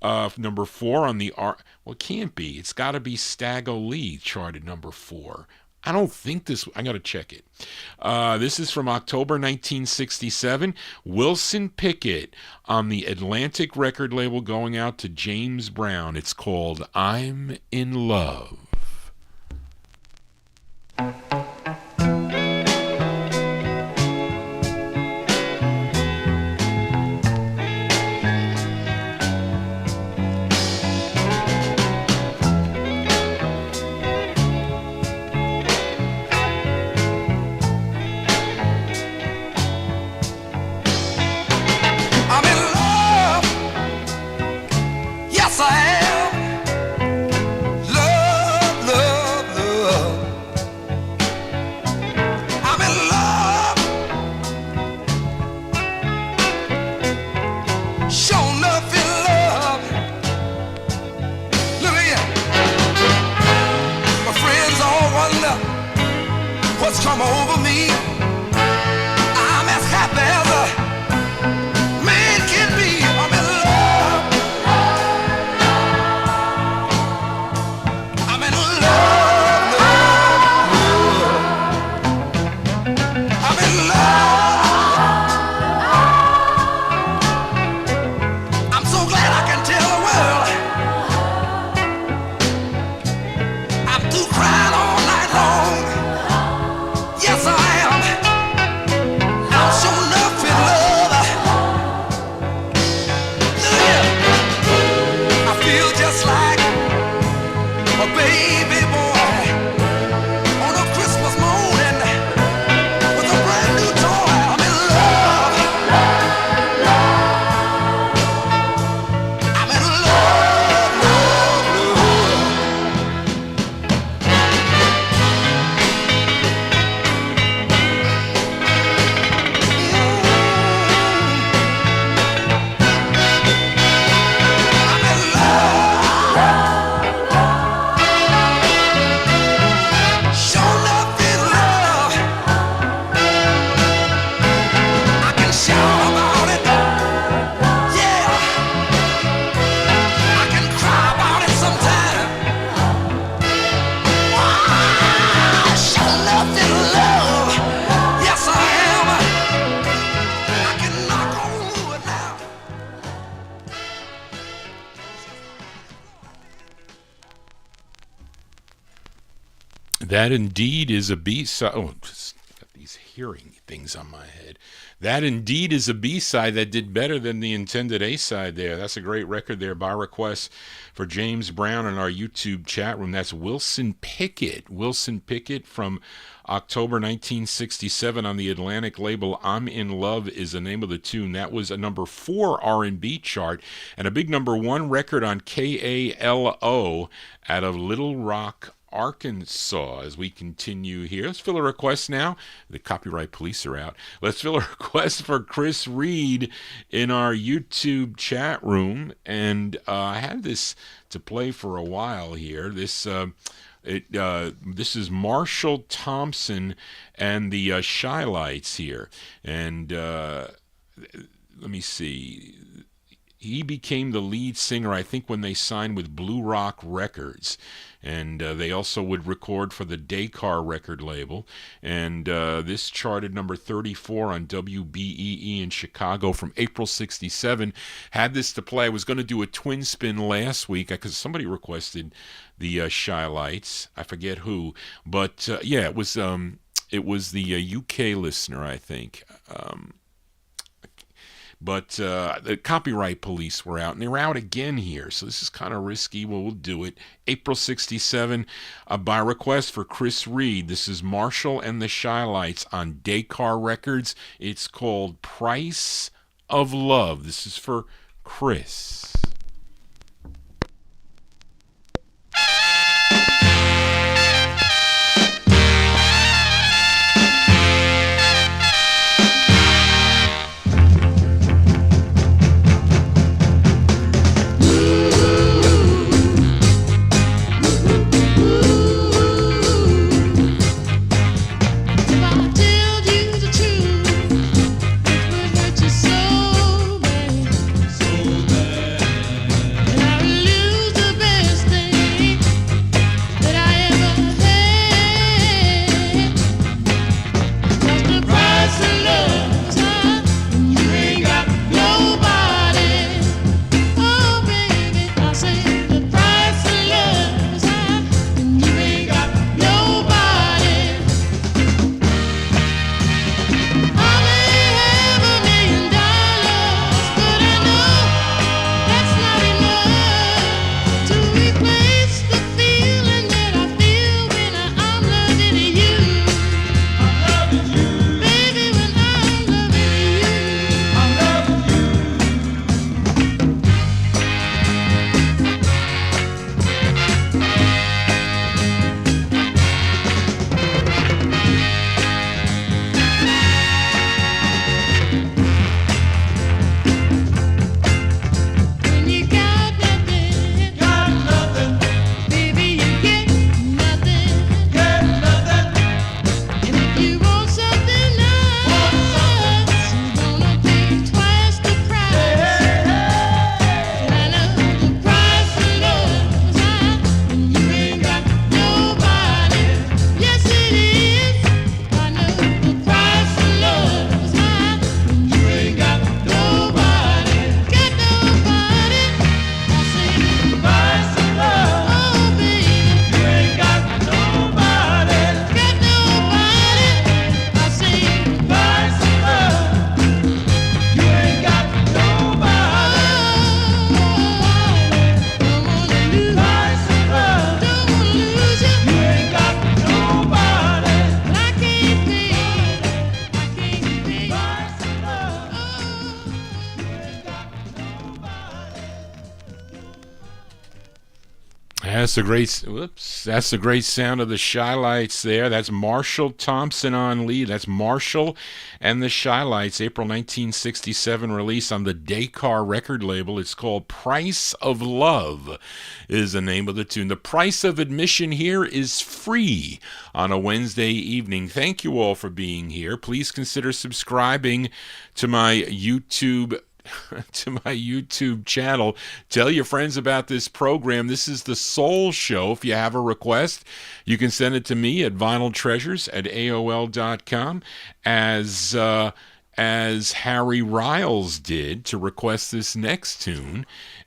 Number 4 on the well, it can't be. It's got to be Staggo Lee charted number 4. I don't think this. I got to check it. This is from October 1967. Wilson Pickett on the Atlantic record label, going out to James Brown. It's called "I'm in Love." Come over me. I'm as happy as a man can be. I'm in love. I'm in love. I'm in love. I'm so glad I can tell the world I'm through crying all night long. Yes, I am. I'm sure enough in love. Yeah. I feel just like a baby boy on a Christmas morning with a brand new toy. I'm in love. I'm in love, love, love. That indeed is a B-side. Oh, just got these hearing things on my head. That indeed is a B-side that did better than the intended A-side there. That's a great record there by request for James Brown in our YouTube chat room. That's Wilson Pickett. Wilson Pickett from October 1967 on the Atlantic label. I'm in Love is the name of the tune. That was a number 4 R&B chart and a big number 1 record on KALO out of Little Rock, Arkansas as we continue here. Let's fill a request now. The copyright police are out. Let's fill a request for Chris Reed in our YouTube chat room. And I had this to play for a while here. This is Marshall Thompson and the Shy Lights here. And let me see. He became the lead singer, I think, when they signed with Blue Rock Records. And they also would record for the Daycar record label. And this charted number 34 on WBEE in Chicago from April 67. Had this to play. I was going to do a twin spin last week because somebody requested the Shy Lights. I forget who. But, yeah, it was the UK listener, I think. But the copyright police were out, and they're out again here. So this is kind of risky. Well, we'll do it. April 67, by request for Chris Reed. This is Marshall and the Shy Lights on Daycar Records. It's called Price of Love. This is for Chris. That's the great sound of the Shy Lights there. That's Marshall Thompson on lead. That's Marshall and the Shy Lights, April 1967 release on the Daycar record label. It's called Price of Love is the name of the tune. The price of admission here is free on a Wednesday evening. Thank you all for being here. Please consider subscribing to my YouTube channel. Tell your friends about this program. This is the Soul Show. If you have a request, you can send it to me at vinyltreasures@aol.com as Harry Riles did to request this next tune.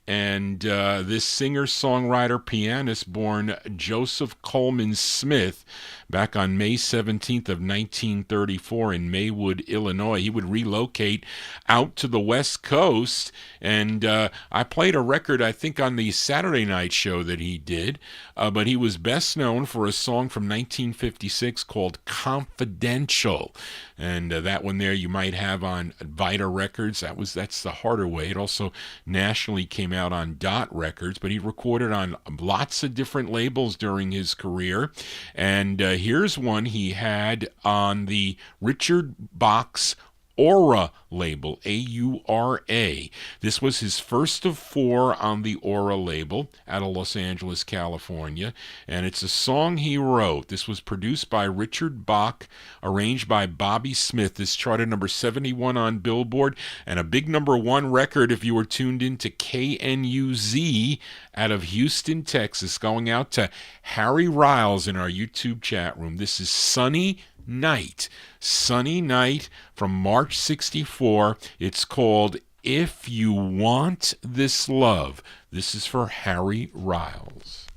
And this singer-songwriter pianist born Joseph Coleman Smith back on May 17th of 1934 in Maywood, Illinois. He would relocate out to the West Coast, and I played a record, I think, on the Saturday night show that he did, but he was best known for a song from 1956 called Confidential, and that one there you might have on Vita Records. That's the harder way. It also nationally came out on Dot Records, but he recorded on lots of different labels during his career. And here's one he had on the Richard Bach's Aura label, A-U-R-A. This was his first of 4 on the Aura label out of Los Angeles, California, and it's a song he wrote. This was produced by Richard Bach, arranged by Bobby Smith. This charted number 71 on Billboard, and a big number 1 record if you were tuned into KNUZ out of Houston, Texas. Going out to Harry Riles in our YouTube chat room. This is Sunny Night. Sunny Night from March 64. It's called If You Want This Love. This is for Harry Riles.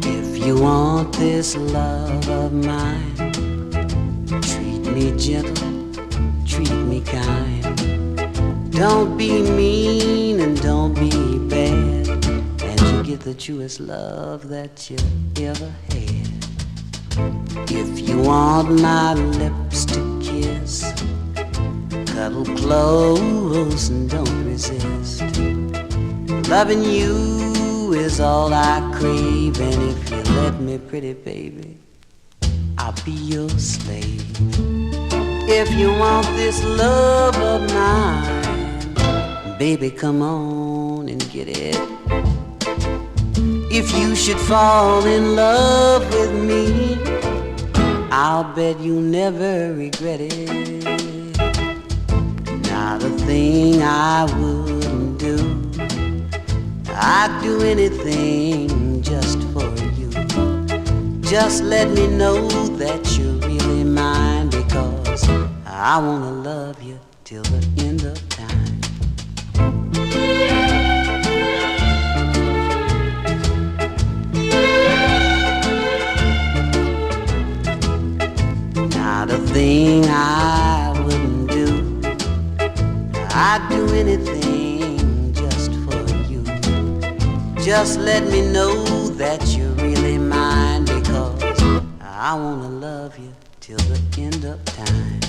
If you want this love of mine, treat me gentle, treat me kind. Don't be mean and don't be bad, and you get the truest love that you ever had. If you want my lips to kiss, cuddle close and don't resist. Loving you is all I crave, and if you let me, pretty baby, I'll be your slave. If you want this love of mine, baby, come on and get it. If you should fall in love with me, I'll bet you'll never regret it. Not a thing I wouldn't do. I'd do anything just for you. Just let me know that you're really mine, because I wanna love you till the end of time. Not a thing I wouldn't do. I'd do anything just for you. Just let me know that you're really mine, because I wanna love you till the end of time.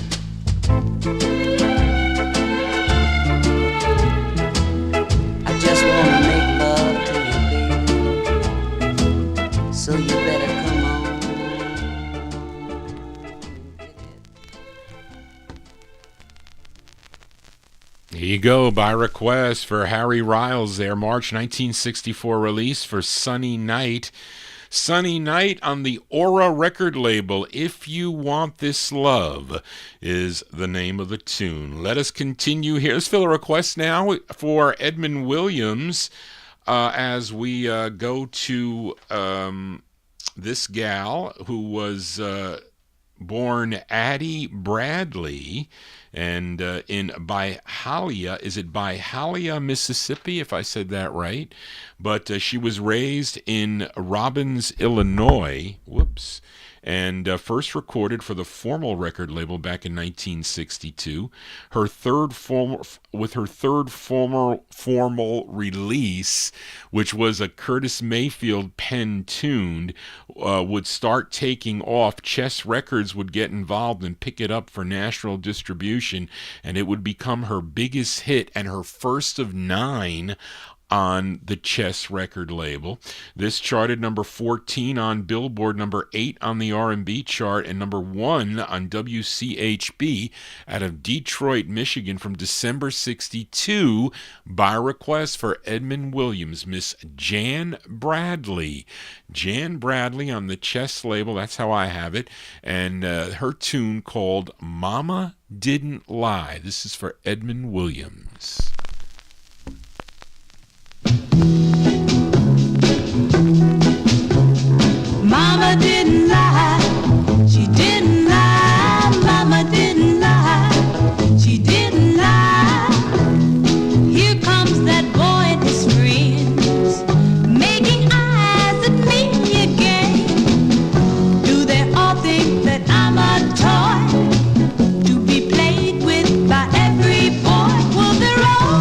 I just wanna make love to you, baby, so you better come on. Here you go, by request for Harry Riles there, March 1964 release for Sunny Night. Sunny Night on the Aura record label. If You Want This Love is the name of the tune. Let us continue here. Let's fill a request now for Edmund Williams as we go to this gal who was born Addie Bradley, and in Byhalia, is it Byhalia, Mississippi, if I said that right? But she was raised in Robbins, Illinois, and first recorded for the Formal record label back in 1962. Her third formal release, which was a Curtis Mayfield pen-tuned, would start taking off. Chess Records would get involved and pick it up for national distribution, and it would become her biggest hit and her first of 9 on the Chess record label. This charted number 14 on Billboard, number 8 on the R&B chart, and number 1 on WCHB out of Detroit, Michigan from December 62 by request for Edmund Williams, Miss Jan Bradley. Jan Bradley on the Chess label, that's how I have it, and her tune called Mama Didn't Lie. This is for Edmund Williams. Mama didn't lie, she didn't lie. Mama didn't lie, she didn't lie. Here comes that boy and his friends, making eyes at me again. Do they all think that I'm a toy, to be played with by every boy? Well, they're all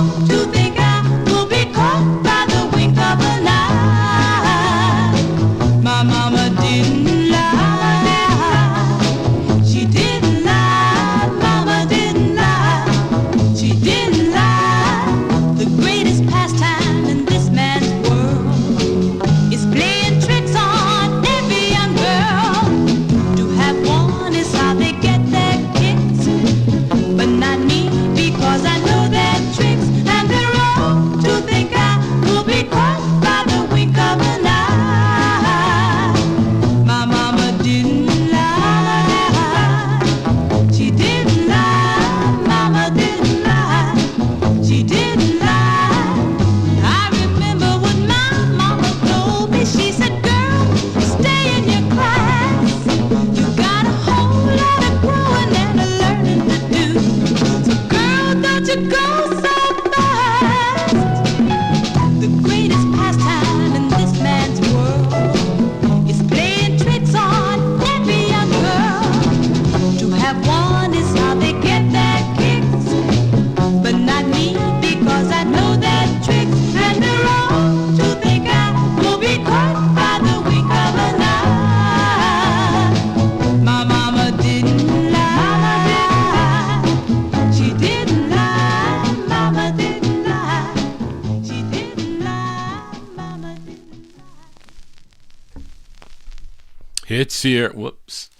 Hits here. Whoops.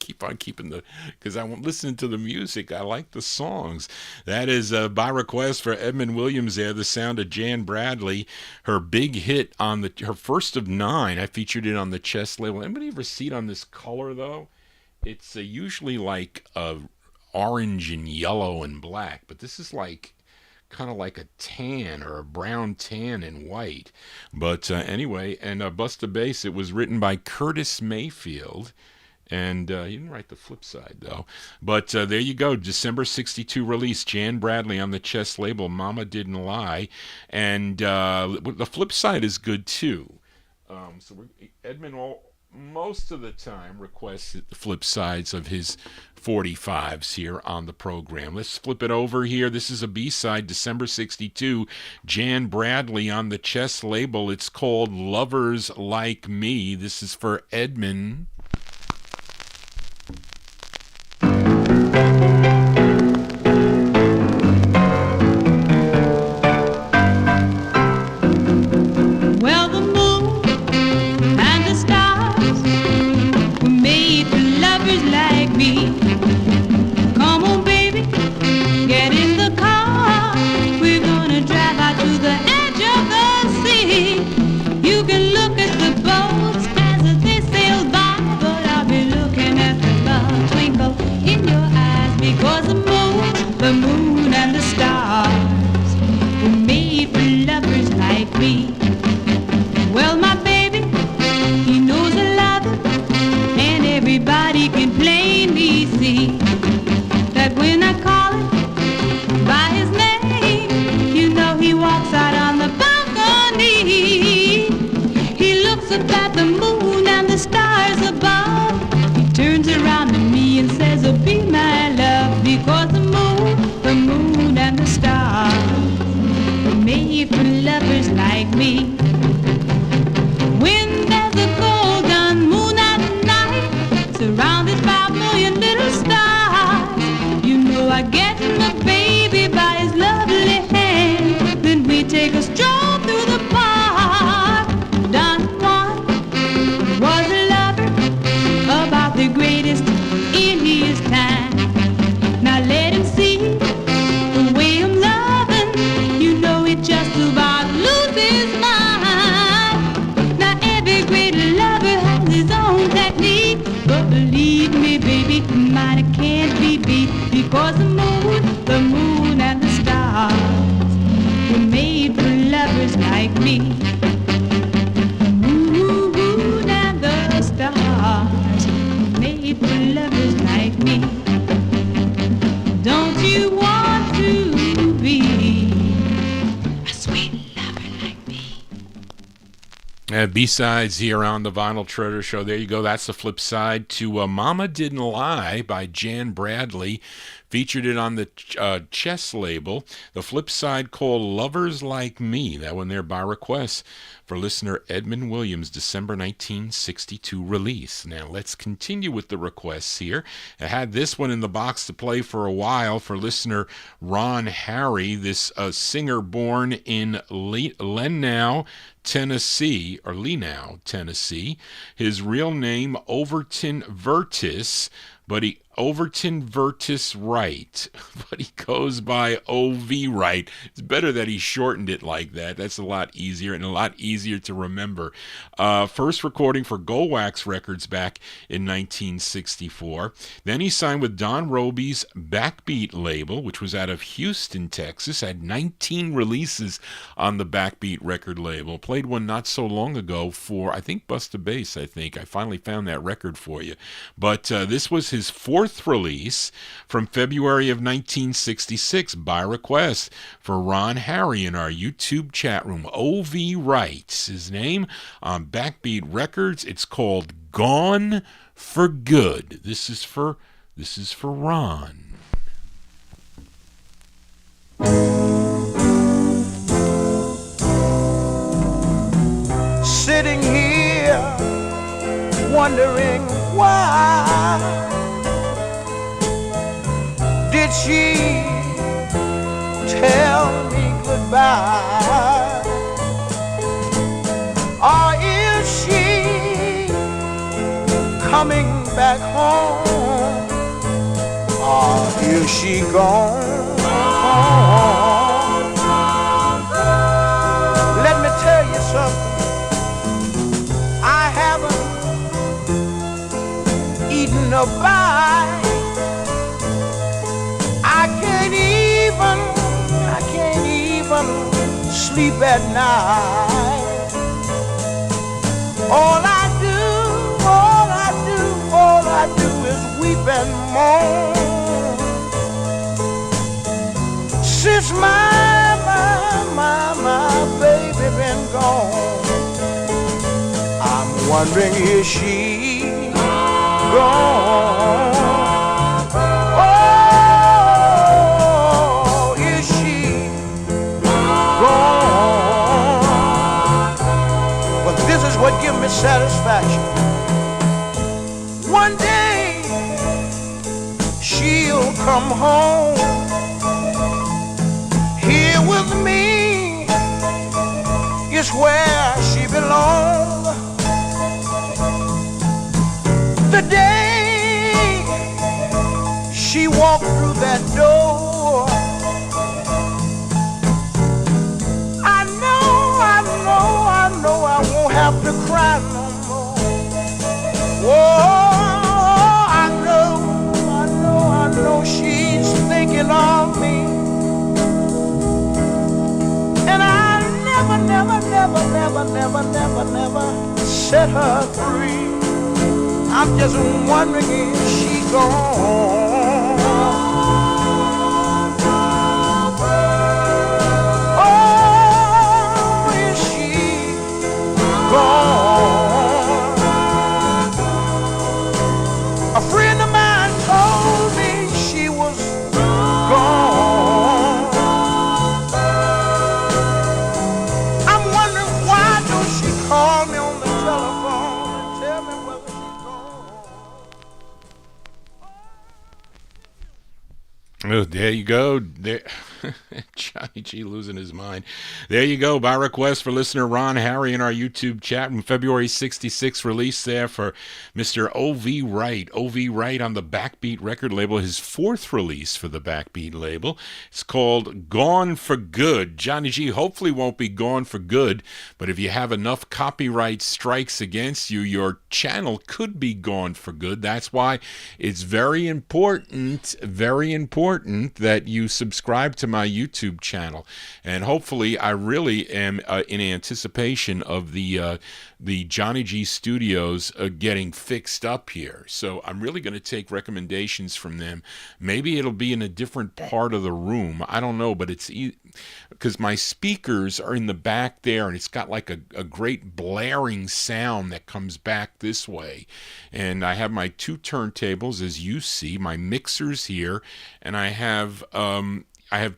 Keep on keeping because I'm listening to the music. I like the songs. That is by request for Edmund Williams there, the sound of Jan Bradley, her big hit on her first of 9. I featured it on the Chess label. Anybody ever see it on this color, though? It's usually like orange and yellow and black, but this is like kind of like a tan or a brown tan and white. But anyway, and Bust a Bass, it was written by Curtis Mayfield. And he didn't write the flip side, though. But there you go, December 62 release, Jan Bradley on the Chess label, Mama Didn't Lie. And the flip side is good, too. Edmund most of the time requests the flip sides of his 45s here on the program. Let's flip it over here. This is a B-side, December 62, Jan Bradley on the Chess label. It's called Lovers Like Me. This is for Edmund. Well, the moon and the stars were made for lovers like me. Come on, baby, get in the car. We're gonna drive out to the edge of the sea. You can look at the boats as they sail by, but I'll be looking at the love twinkle in your eyes, because the moon and the stars were made for lovers like me. Well, my baby, he knows I love him, and everybody can plainly see that when I call him by his name, you know he walks out on the balcony. He looks up at the moon and the stars above. He turns around to me and says, oh, be my love, because the moon and the stars were made for lovers like me. When there's a golden moon at night, surrounded by a million little stars, you know I get my baby by his lovely hand. Then we take a stroll through the park. Don Juan was a lover, about the greatest in his time. Now let him see the way I'm loving, you know it just about loses mind. Now every great lover has his own technique, but believe me, baby, mine can't be beat, because the moon and the stars were made for lovers like me. The moon and the stars were made for lovers like me. Don't you want to be a sweet lover like me? B-sides here on the Vinyltreasure Show. There you go. That's the flip side to Mama Didn't Lie by Jan Bradley. Featured it on the Chess label. The flip side called Lovers Like Me. That one there by request for listener Edmund Williams, December 1962 release. Now let's continue with the requests here. I had this one in the box to play for a while for listener Ron Harry, this singer born in Lenau, Tennessee, or Lenau, Tennessee. His real name, Overton Vertis, Overton Vertis Wright, but he goes by O.V. Wright. It's better that he shortened it like that. That's a lot easier and a lot easier to remember. First recording for Goldwax Records back in 1964. Then he signed with Don Robey's Backbeat label, which was out of Houston, Texas. Had 19 releases on the Backbeat record label. Played one not so long ago for, I think, Bust a Bass, I finally found that record for you. But this was his fourth release from February of 1966 by request for Ron Harry in our YouTube chat room. O.V. Wright's his name on Backbeat Records. It's called Gone for Good. This is for Ron. Sitting here wondering why did she tell me goodbye, or is she back home, or is she gone? Let me tell you something. I haven't eaten a bite. I can't even sleep at night. All I do is weep and moan. Since my baby been gone, I'm wondering, is she gone? Oh, is she gone? Well, this is what gives me satisfaction. One day she'll come home here with me. It's where she belongs. The day she walked through that door, I know I won't have to cry no more. Whoa. I know she's thinking of me, and I never set her free. I'm just wondering, is she gone? Oh, is she gone? A friend of mine told me she was gone. I'm wondering, why don't she call me on the telephone and tell me whether she's gone? Oh, there you go. There, Johnny G losing his mind. There you go. By request for listener Ron Harry in our YouTube chat from February 66 release there for Mr. O.V. Wright. O.V. Wright on the Backbeat record label, his fourth release for the Backbeat label. It's called Gone for Good. Johnny G hopefully won't be gone for good, but if you have enough copyright strikes against you, your channel could be gone for good. That's why it's very important that you subscribe to my YouTube channel, and hopefully I really am in anticipation of the Johnny G Studios getting fixed up here. So I'm really going to take recommendations from them. Maybe it'll be in a different part of the room. I don't know, but it's because my speakers are in the back there, and it's got like a great blaring sound that comes back this way. And I have my two turntables, as you see, my mixers here, and I have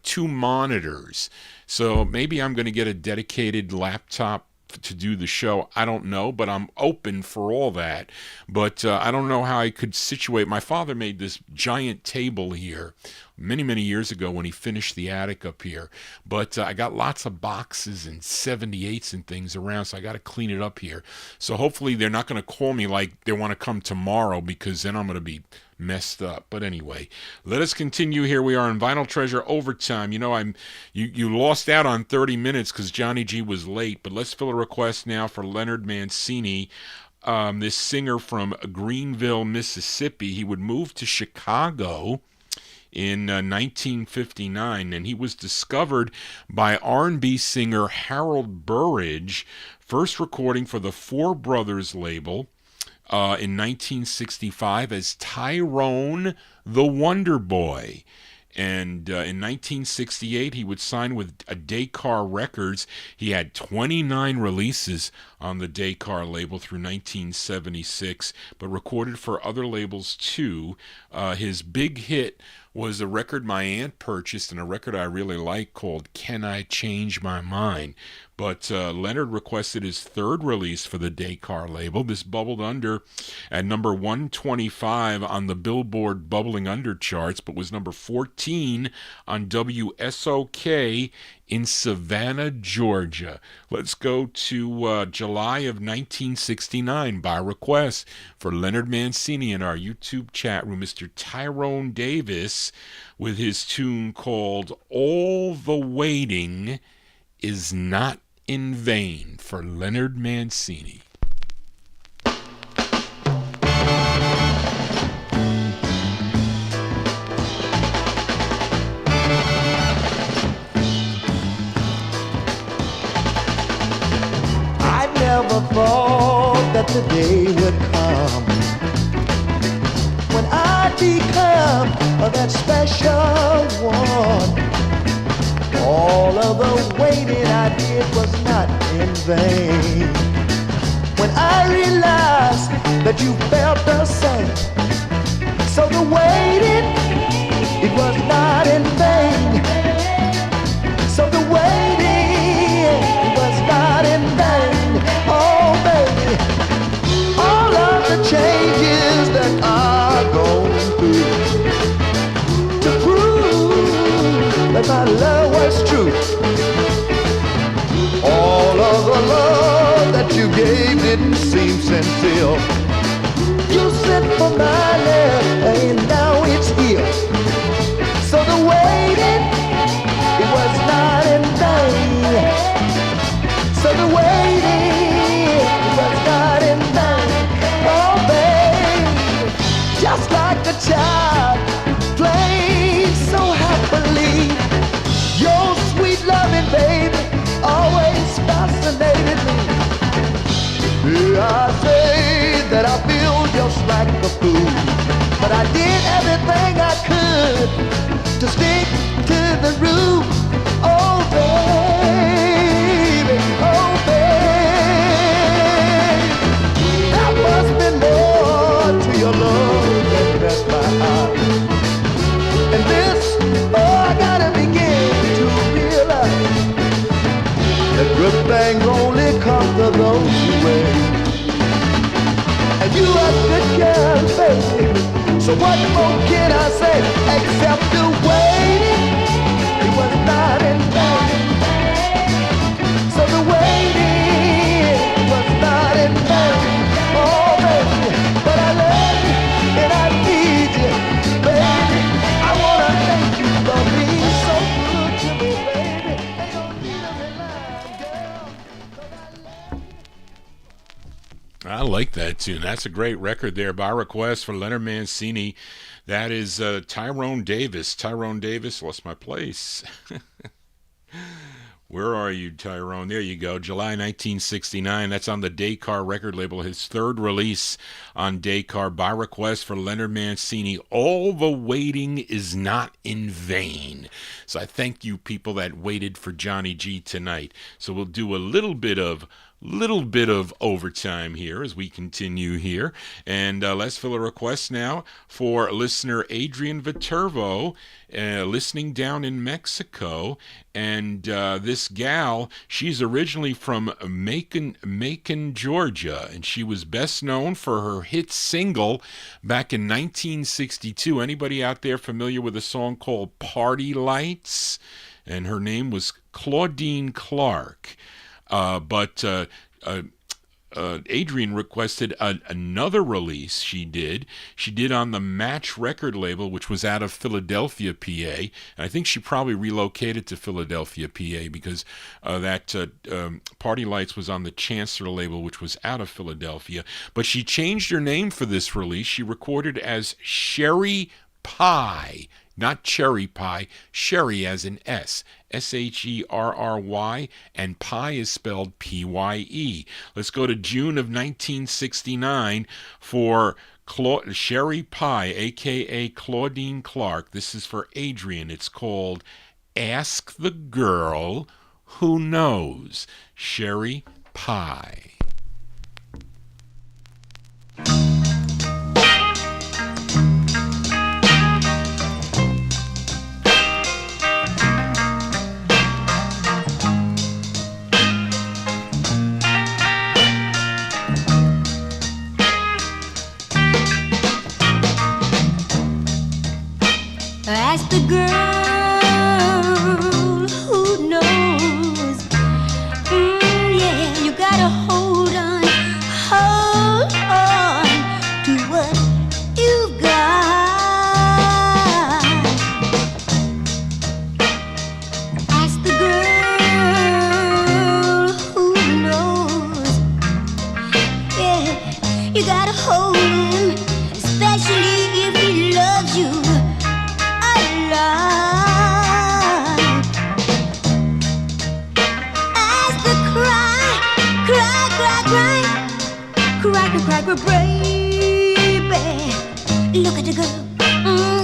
two monitors. So maybe I'm going to get a dedicated laptop to do the show. I don't know, but I'm open for all that. But I don't know how I could situate. My father made this giant table here many years ago when he finished the attic up here. But I got lots of boxes and 78s and things around, so I got to clean it up here. So hopefully they're not going to call me like they want to come tomorrow, because then I'm going to be messed up. But anyway, let us continue. Here we are in Vinyltreasure Overtime. You know, you lost out on 30 minutes because Johnny G was late, but let's fill a request now for Leonard Mancini, this singer from Greenville, Mississippi. He would move to Chicago in 1959, and he was discovered by R&B singer Harold Burridge, first recording for the Four Brothers label in 1965 as Tyrone the Wonder Boy. And in 1968, he would sign with Dakar Records. He had 29 releases on the Dakar label through 1976, but recorded for other labels too. His big hit was a record my aunt purchased, and a record I really like called Can I Change My Mind? But Leonard requested his third release for the Dakar label. This bubbled under at number 125 on the Billboard Bubbling Under charts, but was number 14 on WSOK in Savannah, Georgia. Let's go to July of 1969 by request for Leonard Mancini in our YouTube chat room, Mr. Tyrone Davis with his tune called All the Waiting Is Not in Vain for Leonard Mancini. Never thought that the day would come when I'd become that special one. All of the waiting I did was not in vain. When I realized that you felt the same, so the waiting, it was not in vain. So the waiting, it was not in vain. Oh baby, all of the changes that I've gone through to prove that my love was true. All of the love that you gave didn't seem sincere. You sent for my love and now it's here. So the waiting, it was not in vain. So the waiting, just like a child playing so happily. Your sweet loving baby always fascinated me. Yeah, I say that I feel just like a fool, but I did everything I could to stick to the roof. Oh baby, oh baby, there must be more to your love. And this, I gotta begin to realize that good things only come to those who wait. And you are good girl, baby. So what more can I say except the waiting? It was not in vain. So the waiting was not in vain. Oh baby, but I love you and I need you, baby. I wanna thank you for being so good to me, baby. Ain't no need to rely, girl, 'cause I love you. I like that tune. That's a great record there by request for Leonard Mancini. That is Tyrone Davis. Tyrone Davis, lost my place. Where are you, Tyrone? There you go. July 1969. That's on the Daycar record label. His third release on Daycar by request for Leonard Mancini. All the waiting is not in vain. So I thank you people that waited for Johnny G tonight. So we'll do a little bit of overtime here as we continue here. And let's fill a request now for listener Adrian Viterbo, listening down in Mexico. And this gal, she's originally from Macon, Georgia, and she was best known for her hit single back in 1962. Anybody out there familiar with a song called Party Lights? And her name was Claudine Clark. But Adrian requested another release she did on the Match record label, which was out of Philadelphia, PA. And I think she probably relocated to Philadelphia, PA, because that Party Lights was on the Chancellor label, which was out of Philadelphia. But she changed her name for this release. She recorded as Sherry Pie. Not cherry pie, Sherry as in S. S-H-E-R-R-Y, and pie is spelled P-Y-E. Let's go to June of 1969 for Sherry Pie, a.k.a. Claudine Clark. This is for Adrian. It's called Ask the Girl Who Knows. Sherry Pie. Ask the girl who knows cracker, baby. Look at the girl,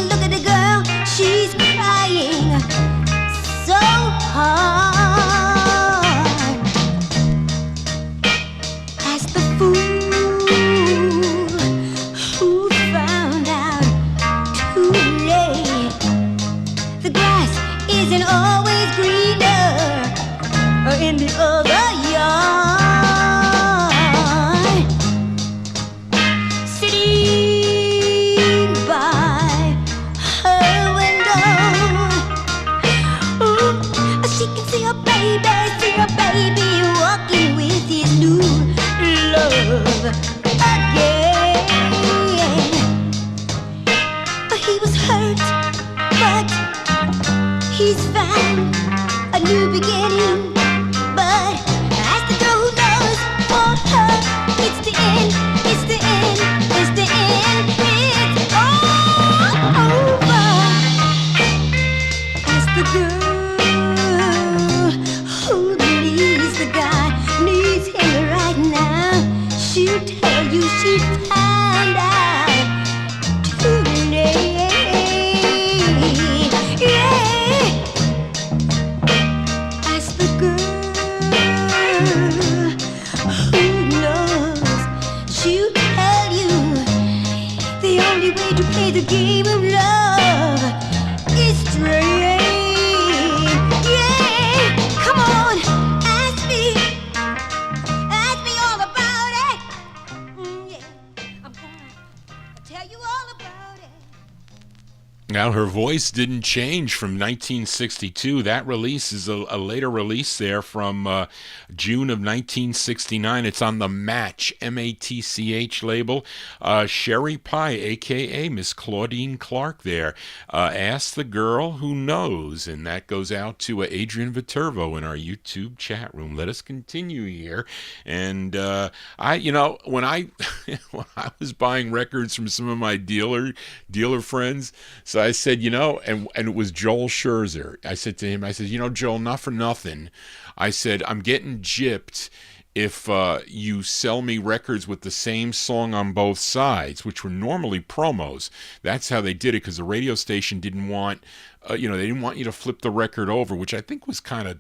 look at the girl. She's crying so hard. As the fool who found out too late, the grass isn't always greener in the other yard. Sitting by her window, ooh, she can see her baby walking with his new love again. He was hurt, but he's found a new beginning. But as the girl who knows, for her, it's the end, it's the end, it's the end, it's all over. As the girl who needs the guy, needs him right now, she'll tell you she found out too late. Yeah. As the girl who knows, she'll tell you the only way to play the game of love is straight. Yeah, come on, ask me all about it. Yeah, I'm gonna tell you all about it. Now, her voice didn't change from 1962. That release is a later release there from June of 1969. It's on the Match, M-A-T-C-H label. Sherry Pie, a.k.a. Miss Claudine Clark there. Ask the Girl Who Knows. And that goes out to Adrian Viterbo in our YouTube chat room. Let us continue here. And when I when I was buying records from some of my dealer friends, so I said, and it was Joel Scherzer. I said to him, Joel, not for nothing. I said, I'm getting gypped if you sell me records with the same song on both sides, which were normally promos. That's how they did it, because the radio station didn't want, they didn't want you to flip the record over, which I think was kind of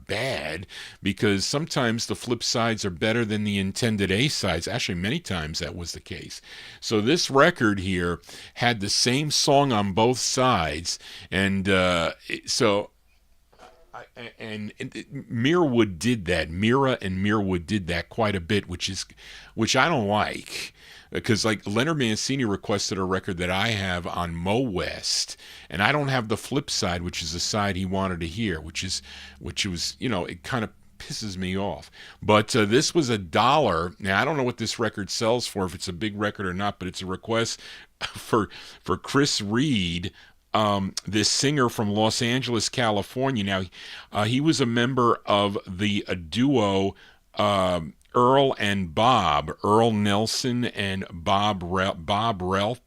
bad, because sometimes the flip sides are better than the intended A sides. Actually, many times that was the case. So this record here had the same song on both sides, and Mirwood did that. Mira and Mirwood did that quite a bit, which I don't like. Because like Leonard Mancini requested a record that I have on Mo West, and I don't have the flip side, which is the side he wanted to hear, which was, it kind of pisses me off. But this was $1. Now I don't know what this record sells for, if it's a big record or not, but it's a request for Chris Reed, this singer from Los Angeles, California. Now he was a member of the duo Earl and Bob, Earl Nelson and Bobby Ralph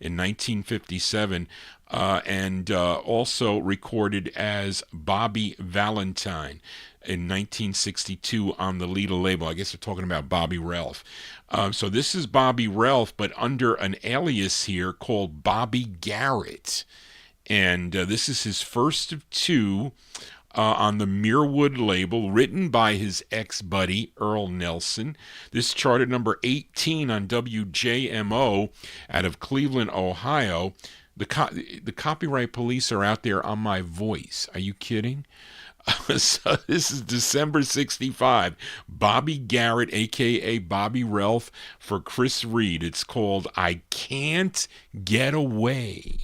in 1957, and also recorded as Bobby Valentine in 1962 on the Lita label. I guess they're talking about Bobby Ralph. So this is Bobby Ralph, but under an alias here called Bobby Garrett. And this is his first of two on the Mirwood label, written by his ex-buddy Earl Nelson. This charted number 18 on WJMO out of Cleveland, Ohio. The copyright police are out there on my voice. Are you kidding? So this is December 65. Bobby Garrett, a.k.a. Bobby Ralph, for Chris Reed. It's called I Can't Get Away.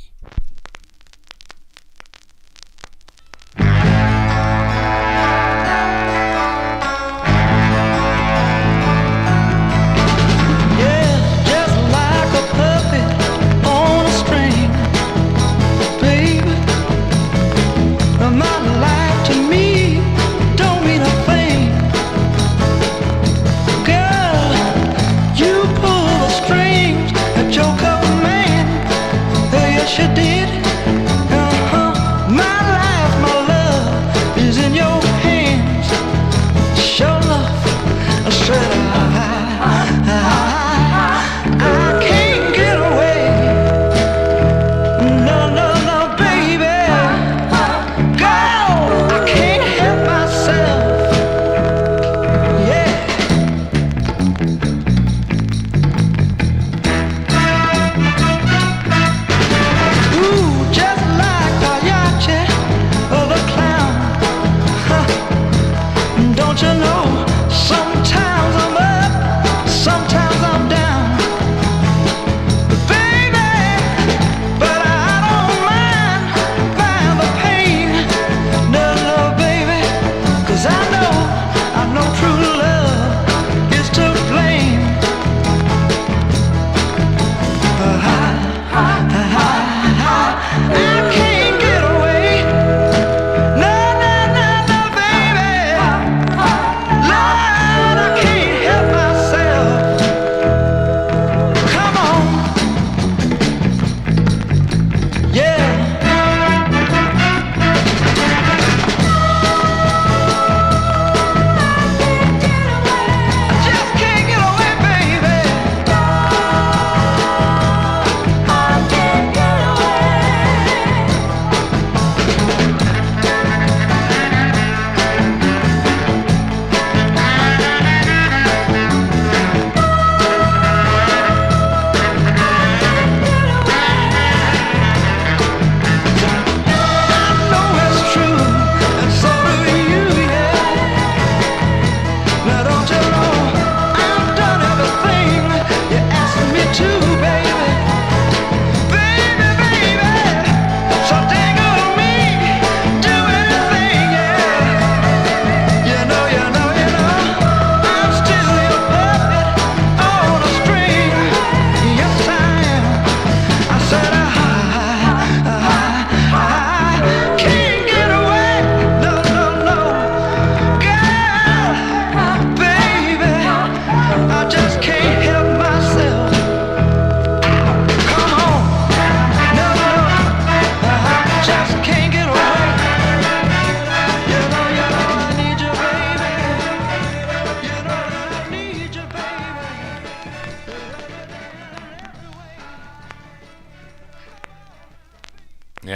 Should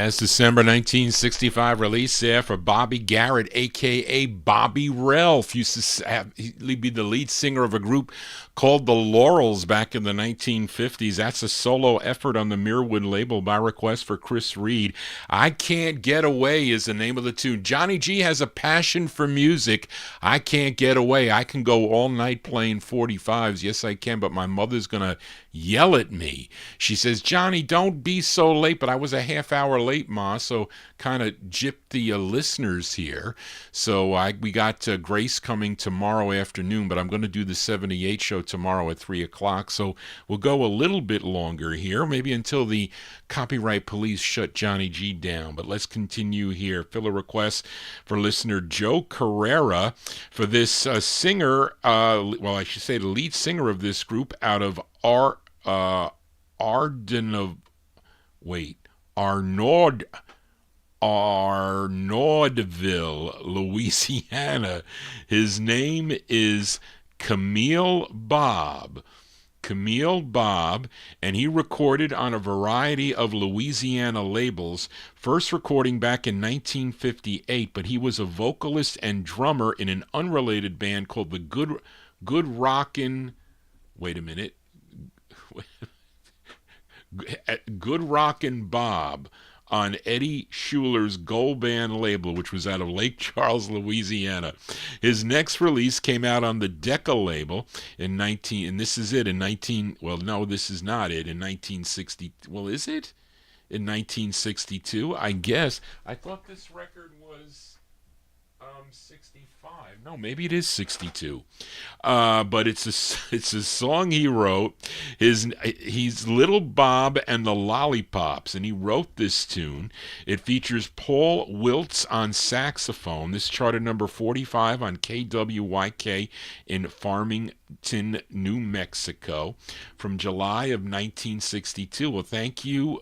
Yes, December 1965 release there for Bobby Garrett, a.k.a. Bobby Ralph. Used to be the lead singer of a group called the Laurels back in the 1950s. That's a solo effort on the Mirwood label by request for Chris Reed. I Can't Get Away is the name of the tune. Johnny G has a passion for music. I can't get away. I can go all night playing 45s. Yes, I can, but my mother's going to yell at me. She says, Johnny, don't be so late. But I was a half hour late, Ma, so kind of gypped the listeners here. So we got Grace coming tomorrow afternoon, but I'm going to do the 78 show tomorrow at 3 o'clock. So we'll go a little bit longer here, maybe until the copyright police shut Johnny G down. But let's continue here. Fill a request for listener Joe Carrera for this singer, well, I should say the lead singer of this group out of Arnaudville, Louisiana. His name is Camille Bob, and he recorded on a variety of Louisiana labels, first recording back in 1958, but he was a vocalist and drummer in an unrelated band called the Good Rockin' Bob on Eddie Schuler's Gold Band label, which was out of Lake Charles, Louisiana. His next release came out on the Decca label in 1960. Well, is it? In 1962, I guess. I thought this record was 65. No, maybe it is 62. But it's a song he wrote. He's Little Bob and the Lollipops, and he wrote this tune. It features Paul Wiltz on saxophone. This charted number 45 on KWYK in Farmington, New Mexico, from July of 1962. Well, thank you,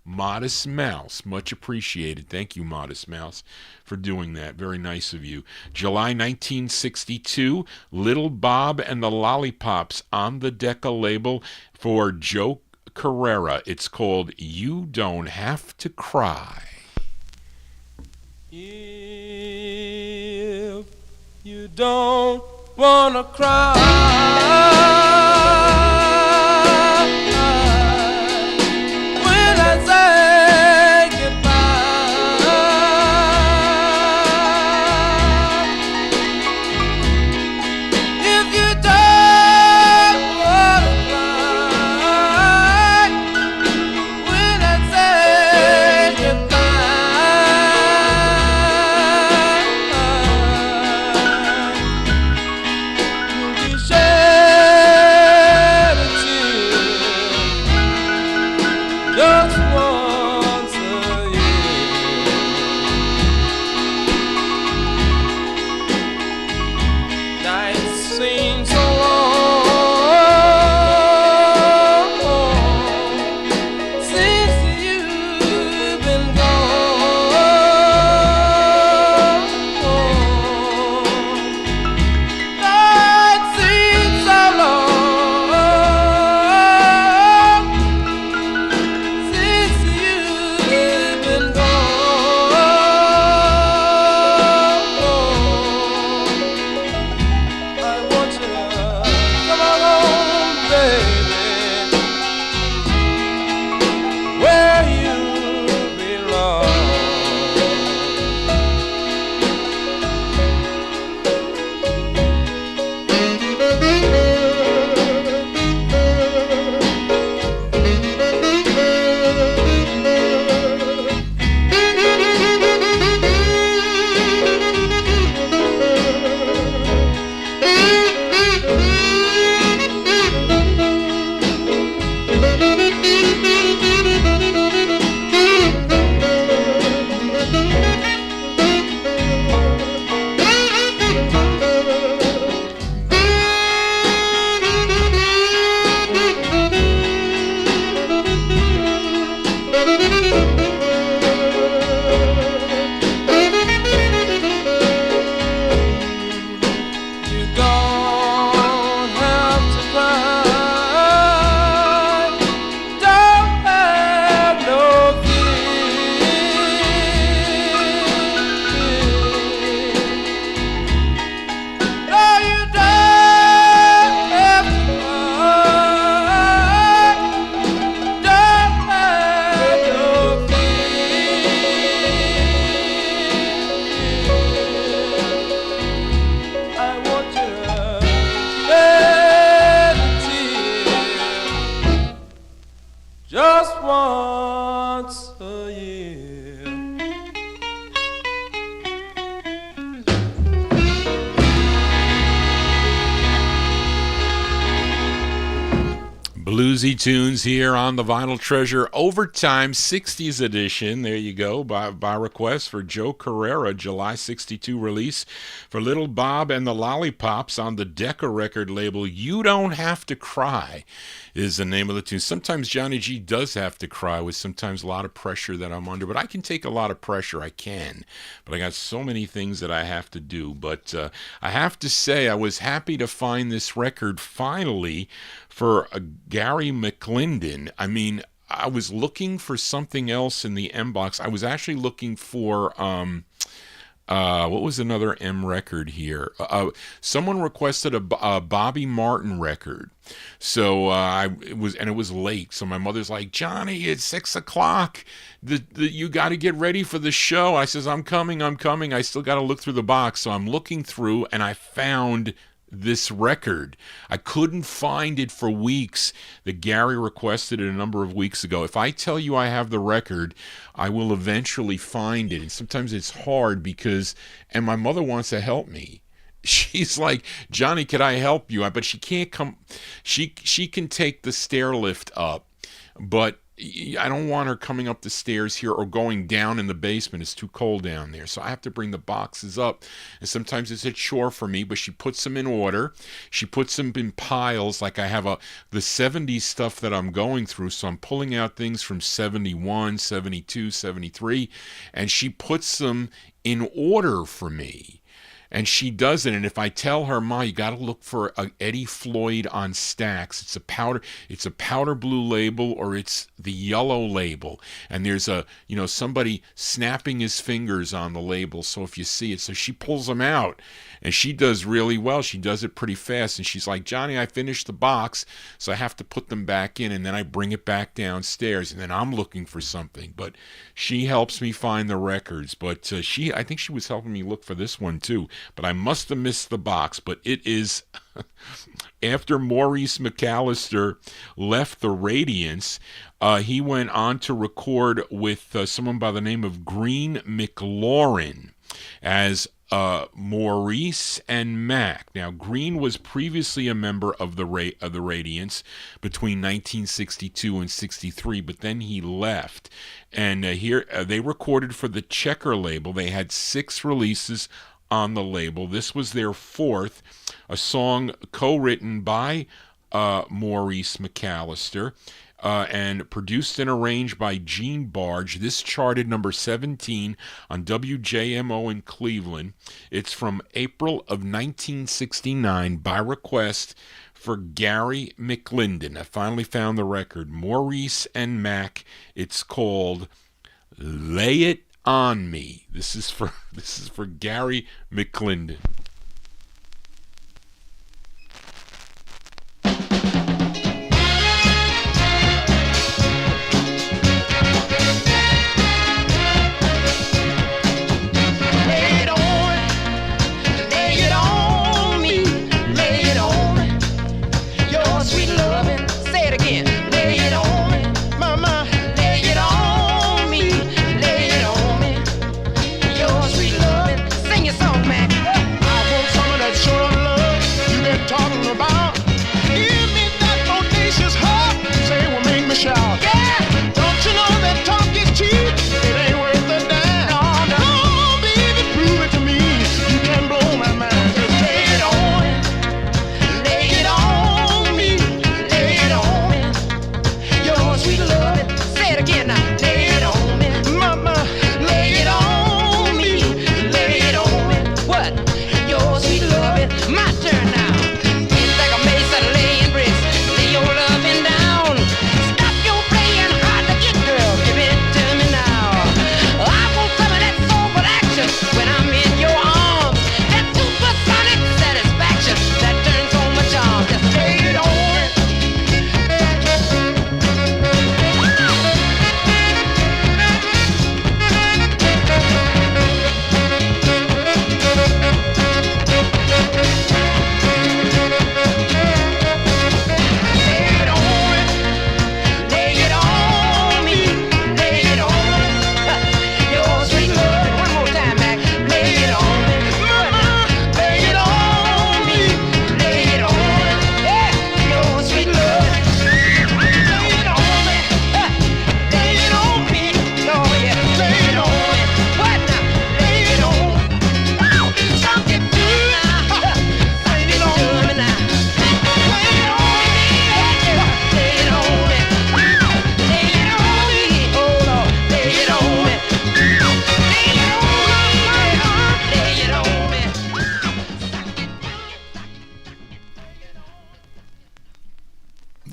Modest Mouse. Much appreciated. Thank you, Modest Mouse, for doing that. Very nice of you. July 1962, Little Bob and the Lollipops on the Decca label for Joe Carrera. It's called You Don't Have to Cry. If you don't wanna cry, when I say goodbye, if you don't wanna cry, when I say goodbye, you'll be sure Bluesy tunes here on the Vinyltreasure Overtime 60s edition. There you go, by request for Joe Carrera, July 62 release for Little Bob and the Lollipops on the Decca record label. You Don't Have to Cry is the name of the tune. Sometimes Johnny G does have to cry with sometimes a lot of pressure that I'm under, but I can take a lot of pressure. I can, but I got so many things that I have to do. But I have to say, I was happy to find this record finally for Gary McClendon. I mean, I was looking for something else in the M box. I was actually looking for what was another M record here? Someone requested a Bobby Martin record. So it was late. So my mother's like, Johnny, it's 6 o'clock. You got to get ready for the show. I says, I'm coming. I still got to look through the box. So I'm looking through, and I found this record. I couldn't find it for weeks. That Gary requested it a number of weeks ago. If I tell you I have the record, I will eventually find it. And sometimes it's hard and my mother wants to help me. She's like, Johnny, could I help you? But she can't come. She can take the stair lift up, but I don't want her coming up the stairs here or going down in the basement. It's too cold down there. So I have to bring the boxes up. And sometimes it's a chore for me, but she puts them in order. She puts them in piles. Like I have the 70s stuff that I'm going through. So I'm pulling out things from 71, 72, 73. And she puts them in order for me. And she does it, and if I tell her, Ma, you got to look for Eddie Floyd on Stax. It's a powder blue label, or it's the yellow label. And there's somebody snapping his fingers on the label. So if you see it, so she pulls them out, and she does really well. She does it pretty fast, and she's like, Johnny, I finished the box, so I have to put them back in, and then I bring it back downstairs, and then I'm looking for something. But she helps me find the records. But I think she was helping me look for this one too. But I must have missed the box. But it is after Maurice McAllister left the Radiance, he went on to record with someone by the name of Green McLaurin as Maurice and Mack. Now, Green was previously a member of the Radiance between 1962 and 63, but then he left. And here they recorded for the Checker label. They had 6 releases on the label. This was their 4th, a song co-written by Maurice McAllister and produced and arranged by Gene Barge. This charted number 17 on WJMO in Cleveland. It's from April of 1969 by request for Gary McClendon. I finally found the record, Maurice and Mack. It's called Lay It On Me. This is for Gary McClendon. Sing your song, man.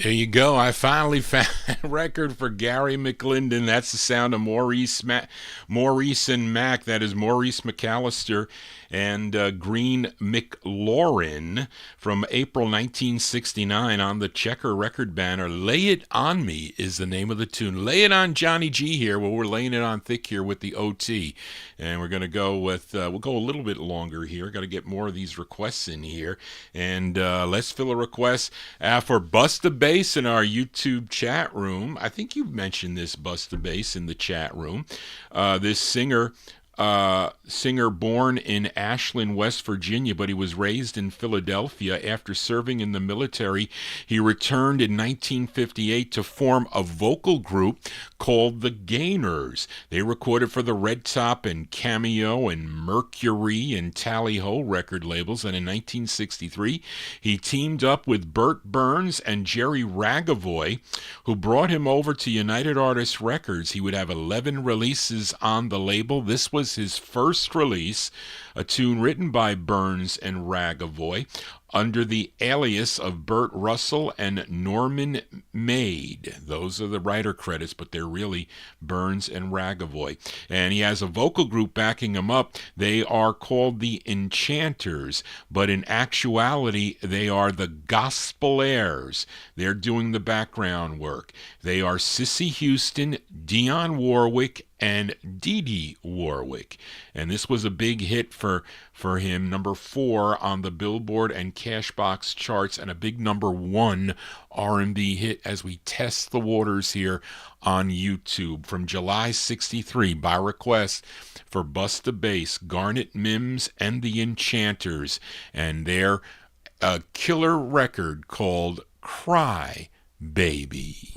There you go. I finally found a record for Gary McLindon. That's the sound of Maurice and Mack. That is Maurice McAllister and Green McLaurin from April 1969 on the Checker record banner. Lay It On Me is the name of the tune. Lay It On Johnny G here. Well, we're laying it on thick here with the OT. And we're going to go with, we'll go a little bit longer here. Got to get more of these requests in here. And let's fill a request for Busta Bass in our YouTube chat room. I think you mentioned this, Busta Bass, in the chat room. This singer born in Ashland, West Virginia, but he was raised in Philadelphia. After serving in the military, he returned in 1958 to form a vocal group called the Gainers. They recorded for the Red Top and Cameo and Mercury and Tally Ho record labels, and in 1963 he teamed up with Burt Burns and Jerry Ragavoy, who brought him over to United Artists Records. He would have 11 releases on the label. This was his first release, a tune written by Burns and Ragavoy under the alias of Burt Russell and Norman Maid. Those are the writer credits, but they're really Burns and Ragavoy. And he has a vocal group backing him up. They are called the Enchanters, but in actuality, they are the Gospelaires. They're doing the background work. They are Cissy Houston, Dionne Warwick, and Dee Dee Warwick. And this was a big hit for him, number 4 on the Billboard and Cashbox charts, and a big number 1 R&B hit as we test the waters here on YouTube. From July 63, by request, for Busta Bass, Garnet Mims, and the Enchanters, and their killer record called Cry Baby.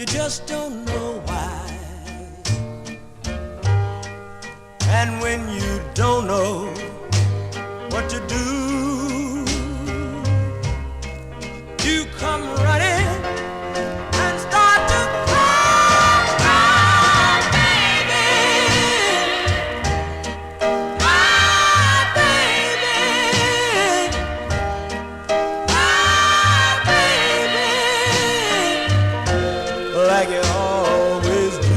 Just don't know why. And when you don't know what to do, you come running and start to cry, cry, baby, cry, baby, cry, baby, like you always do.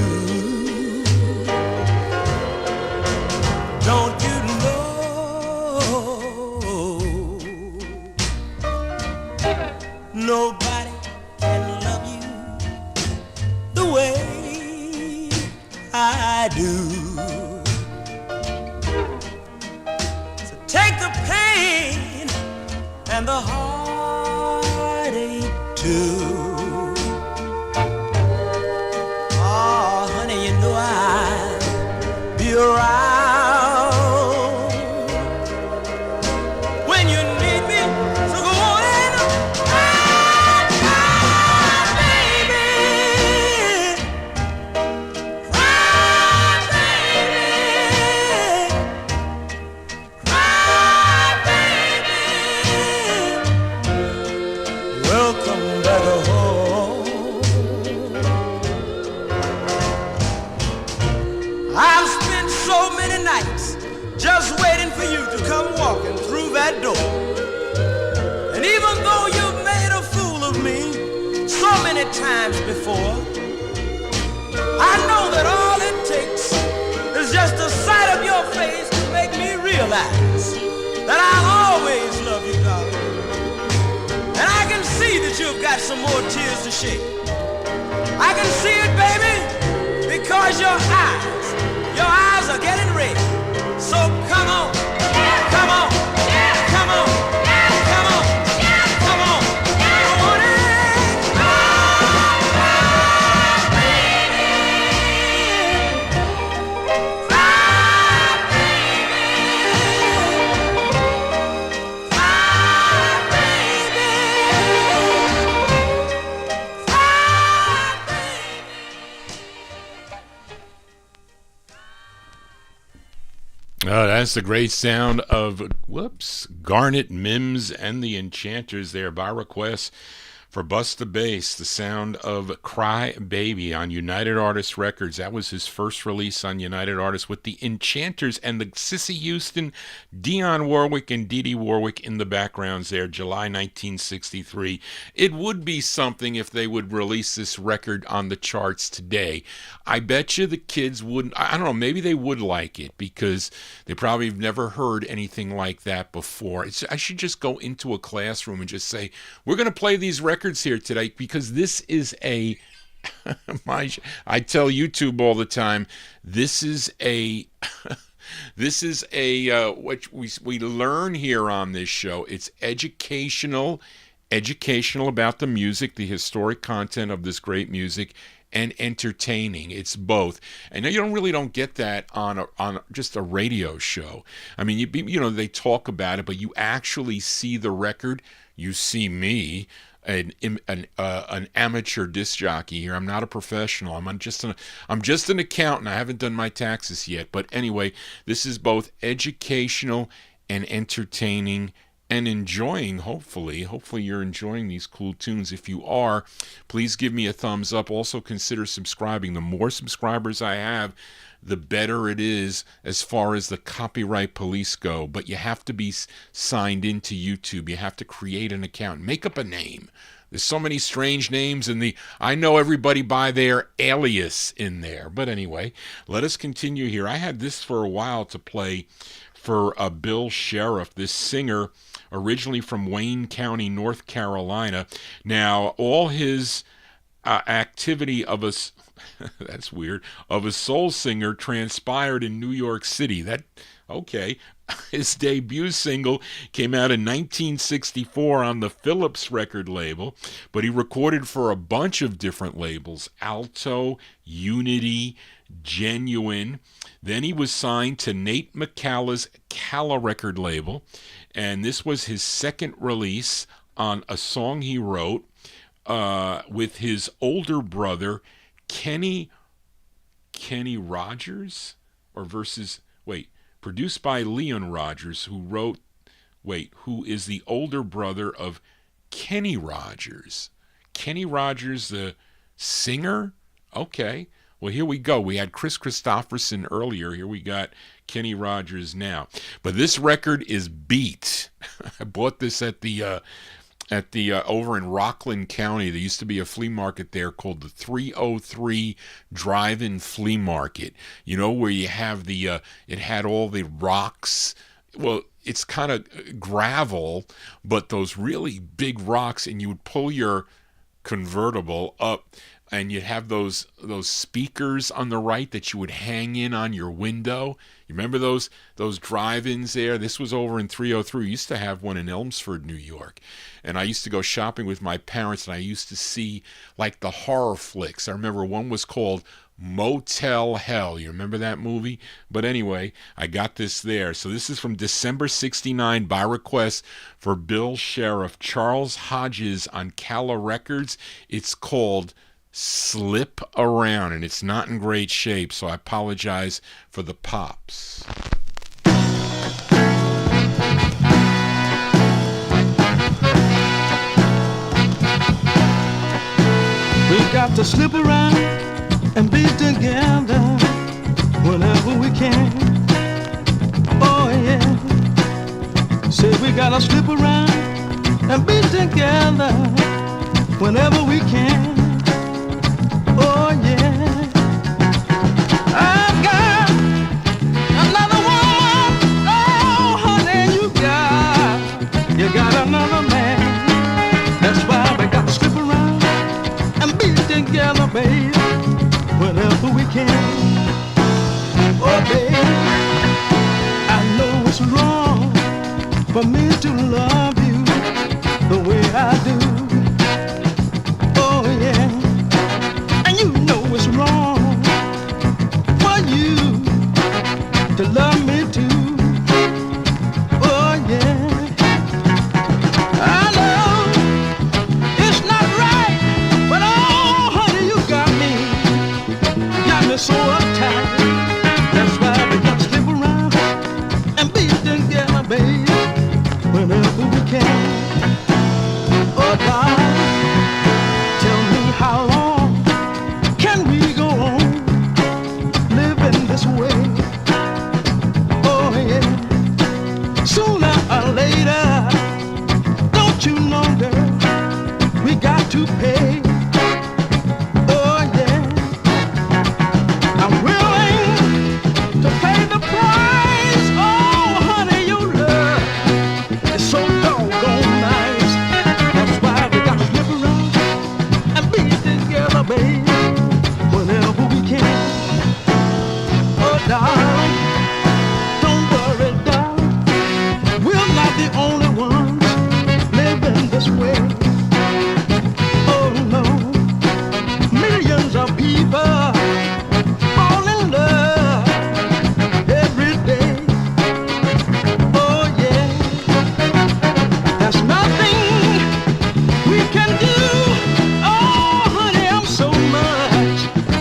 Don't you know nobody can love you the way I do? So take the pain and the heartache too. I'll be around when you need me, so go on and cry, cry, baby, cry, baby, cry, baby. Welcome back home. I've spent so many nights just waiting for you to come walking through that door. And even though you've made a fool of me so many times before, I know that all it takes is just the sight of your face to make me realize that I'll always love you, darling. And I can see that you've got some more tears to shed. I can see it, baby, because your eyes are getting red. So come on. Oh, that's the great sound of, Garnet Mims and the Enchanters there by request for Busta Bass, the sound of Cry Baby on United Artists Records. That was his first release on United Artists with the Enchanters and the Cissy Houston, Dionne Warwick, and Dee Dee Warwick in the backgrounds there, July 1963. It would be something if they would release this record on the charts today. I bet you the kids wouldn't, I don't know, maybe they would like it because they probably have never heard anything like that before. I should just go into a classroom and just say, we're going to play these records here today because this is a I tell YouTube all the time, this is a what we learn here on this show. It's educational about the music, the historic content of this great music, and entertaining. It's both. And you don't get that on just a radio show. I mean, you know, they talk about it, but you actually see the record. You see me, an amateur disc jockey here. I'm not a professional. I'm just an accountant. I haven't done my taxes yet. But anyway, this is both educational and entertaining and enjoying, hopefully you're enjoying these cool tunes. If you are, please give me a thumbs up. Also consider subscribing. The more subscribers I have, the better it is as far as the copyright police go. But you have to be signed into YouTube. You have to create an account. Make up a name. There's so many strange names, and I know everybody by their alias in there. But anyway, let us continue here. I had this for a while to play for Bill Sheriff, this singer originally from Wayne County, North Carolina. Now, all his activity of a that's weird, of a soul singer transpired in New York City. His debut single came out in 1964 on the Phillips record label, but he recorded for a bunch of different labels: Alto, Unity, Genuine. Then he was signed to Nate McCalla's Calla record label, and this was his second release on a song he wrote with his older brother, Kenny Rogers, produced by Leon Rogers, who is the older brother of Kenny Rogers. Kenny Rogers, the singer? Okay. Well, here we go. We had Chris Christopherson earlier. Here we got Kenny Rogers now. But this record is beat. I bought this at the over in Rockland County. There used to be a flea market there called the 303 Drive-In Flea Market. You know, where you have it had all the rocks. Well, it's kind of gravel, but those really big rocks, and you would pull your convertible up, and you'd have those speakers on the right that you would hang in on your window. You remember those drive-ins there? This was over in 303. We used to have one in Elmsford, New York. And I used to go shopping with my parents, and I used to see like the horror flicks. I remember one was called Motel Hell. You remember that movie? But anyway, I got this there. So this is from December 69 by request for Bill Sheriff, Charles Hodges on Calla Records. It's called Slip Around, and it's not in great shape, so I apologize for the pops. We got to slip around and be together whenever we can. Oh yeah. Say we gotta slip around and be together whenever we can. Oh yeah. I've got another woman. Oh honey, you got another man. That's why we got to slip around and be together, baby, whenever we can. Oh baby, I know it's wrong for me to love you the way I do. Oh yeah. You know it's wrong for you to love me too. Oh yeah. I know it's not right, but oh honey, you got me so uptight. That's why we got to slip around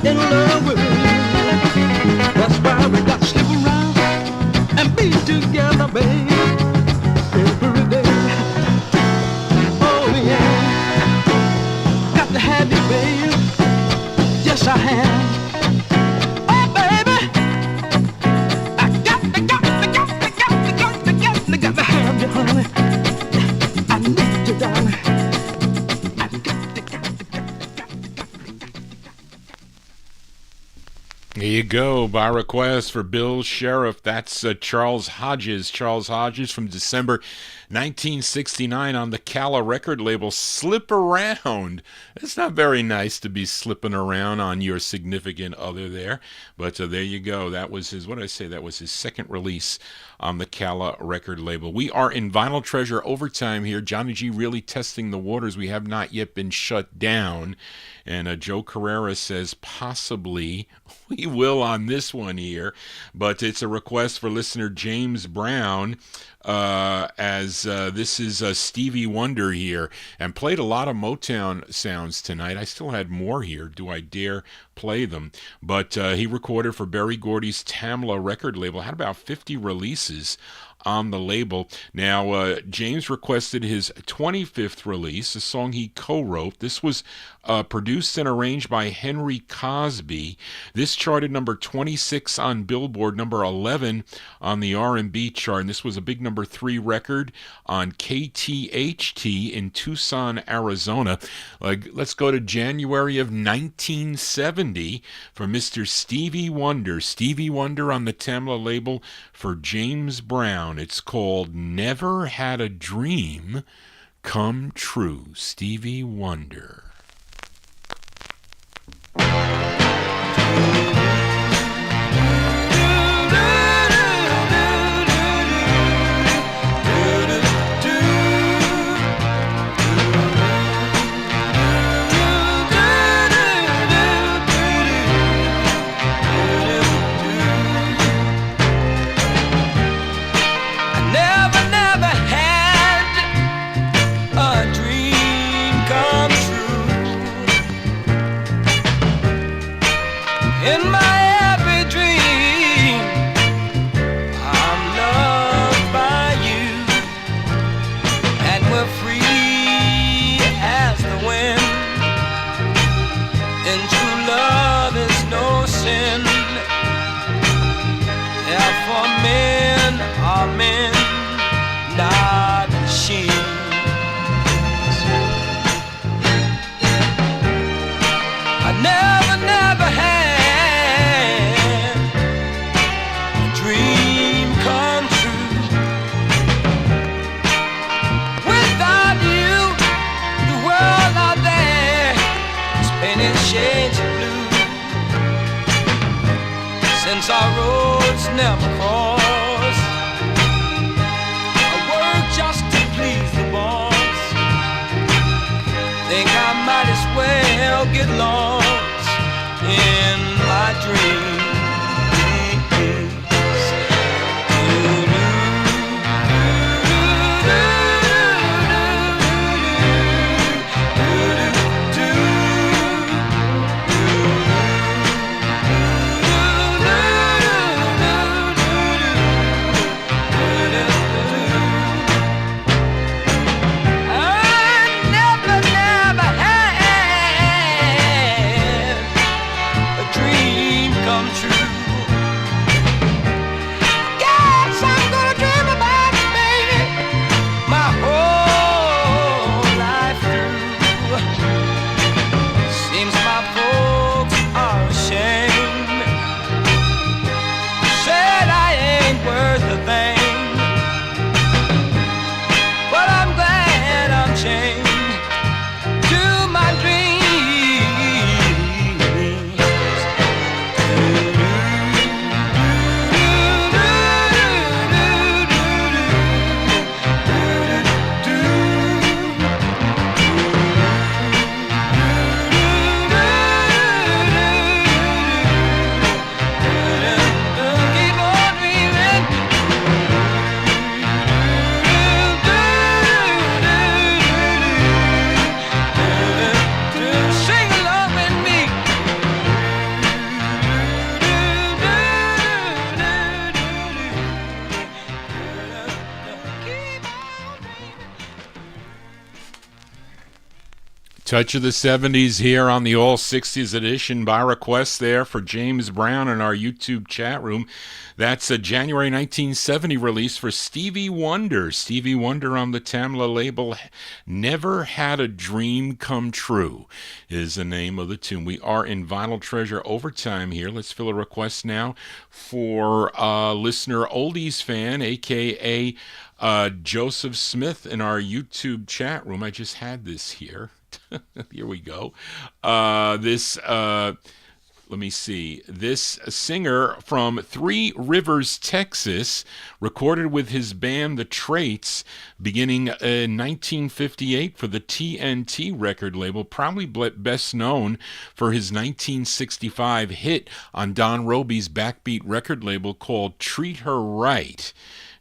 in love with you. That's why we got to slip around and be together, baby, every day. Oh yeah, got to have you, baby. Yes, I have. Oh baby, I got to have you, honey. I need you, darling. There you go, by request for Bill Sheriff. That's Charles Hodges. Charles Hodges from December 1969 on the Calla record label. Slip Around. It's not very nice to be slipping around on your significant other there, but there you go. That was his, what did I say? That was his second release on the Calla record label. We are in Vinyltreasure overtime here. Johnny G really testing the waters. We have not yet been shut down. And Joe Carrera says possibly we will on this one here, but it's a request for listener James Brown, as this is Stevie Wonder here, and played a lot of Motown sounds tonight. I still had more here. Do I dare play them? But he recorded for Berry Gordy's Tamla record label, had about 50 releases on the label. Now, James requested his 25th release, a song he co-wrote. This was produced and arranged by Henry Cosby. This charted number 26 on Billboard, number 11 on the R&B chart, and this was a big number 3 record on KTHT in Tucson, Arizona. Let's go to January of 1970 for Mr. Stevie Wonder. Stevie Wonder on the Tamla label for James Brown. It's called Never Had a Dream Come True. Stevie Wonder. Since our roads never cross, I work just to please the boss. Think I might as well get lost in my dreams. Touch of the 70s here on the All 60s edition by request there for James Brown in our YouTube chat room. That's a January 1970 release for Stevie Wonder. Stevie Wonder on the Tamla label. Never Had a Dream Come True is the name of the tune. We are in Vinyltreasure overtime here. Let's fill a request now for listener Oldies fan, a.k.a. Joseph Smith in our YouTube chat room. I just had this here. Here we go. Let me see. This singer from Three Rivers, Texas, recorded with his band The Traits beginning in 1958 for the TNT record label, probably best known for his 1965 hit on Don Robey's backbeat record label called Treat Her Right.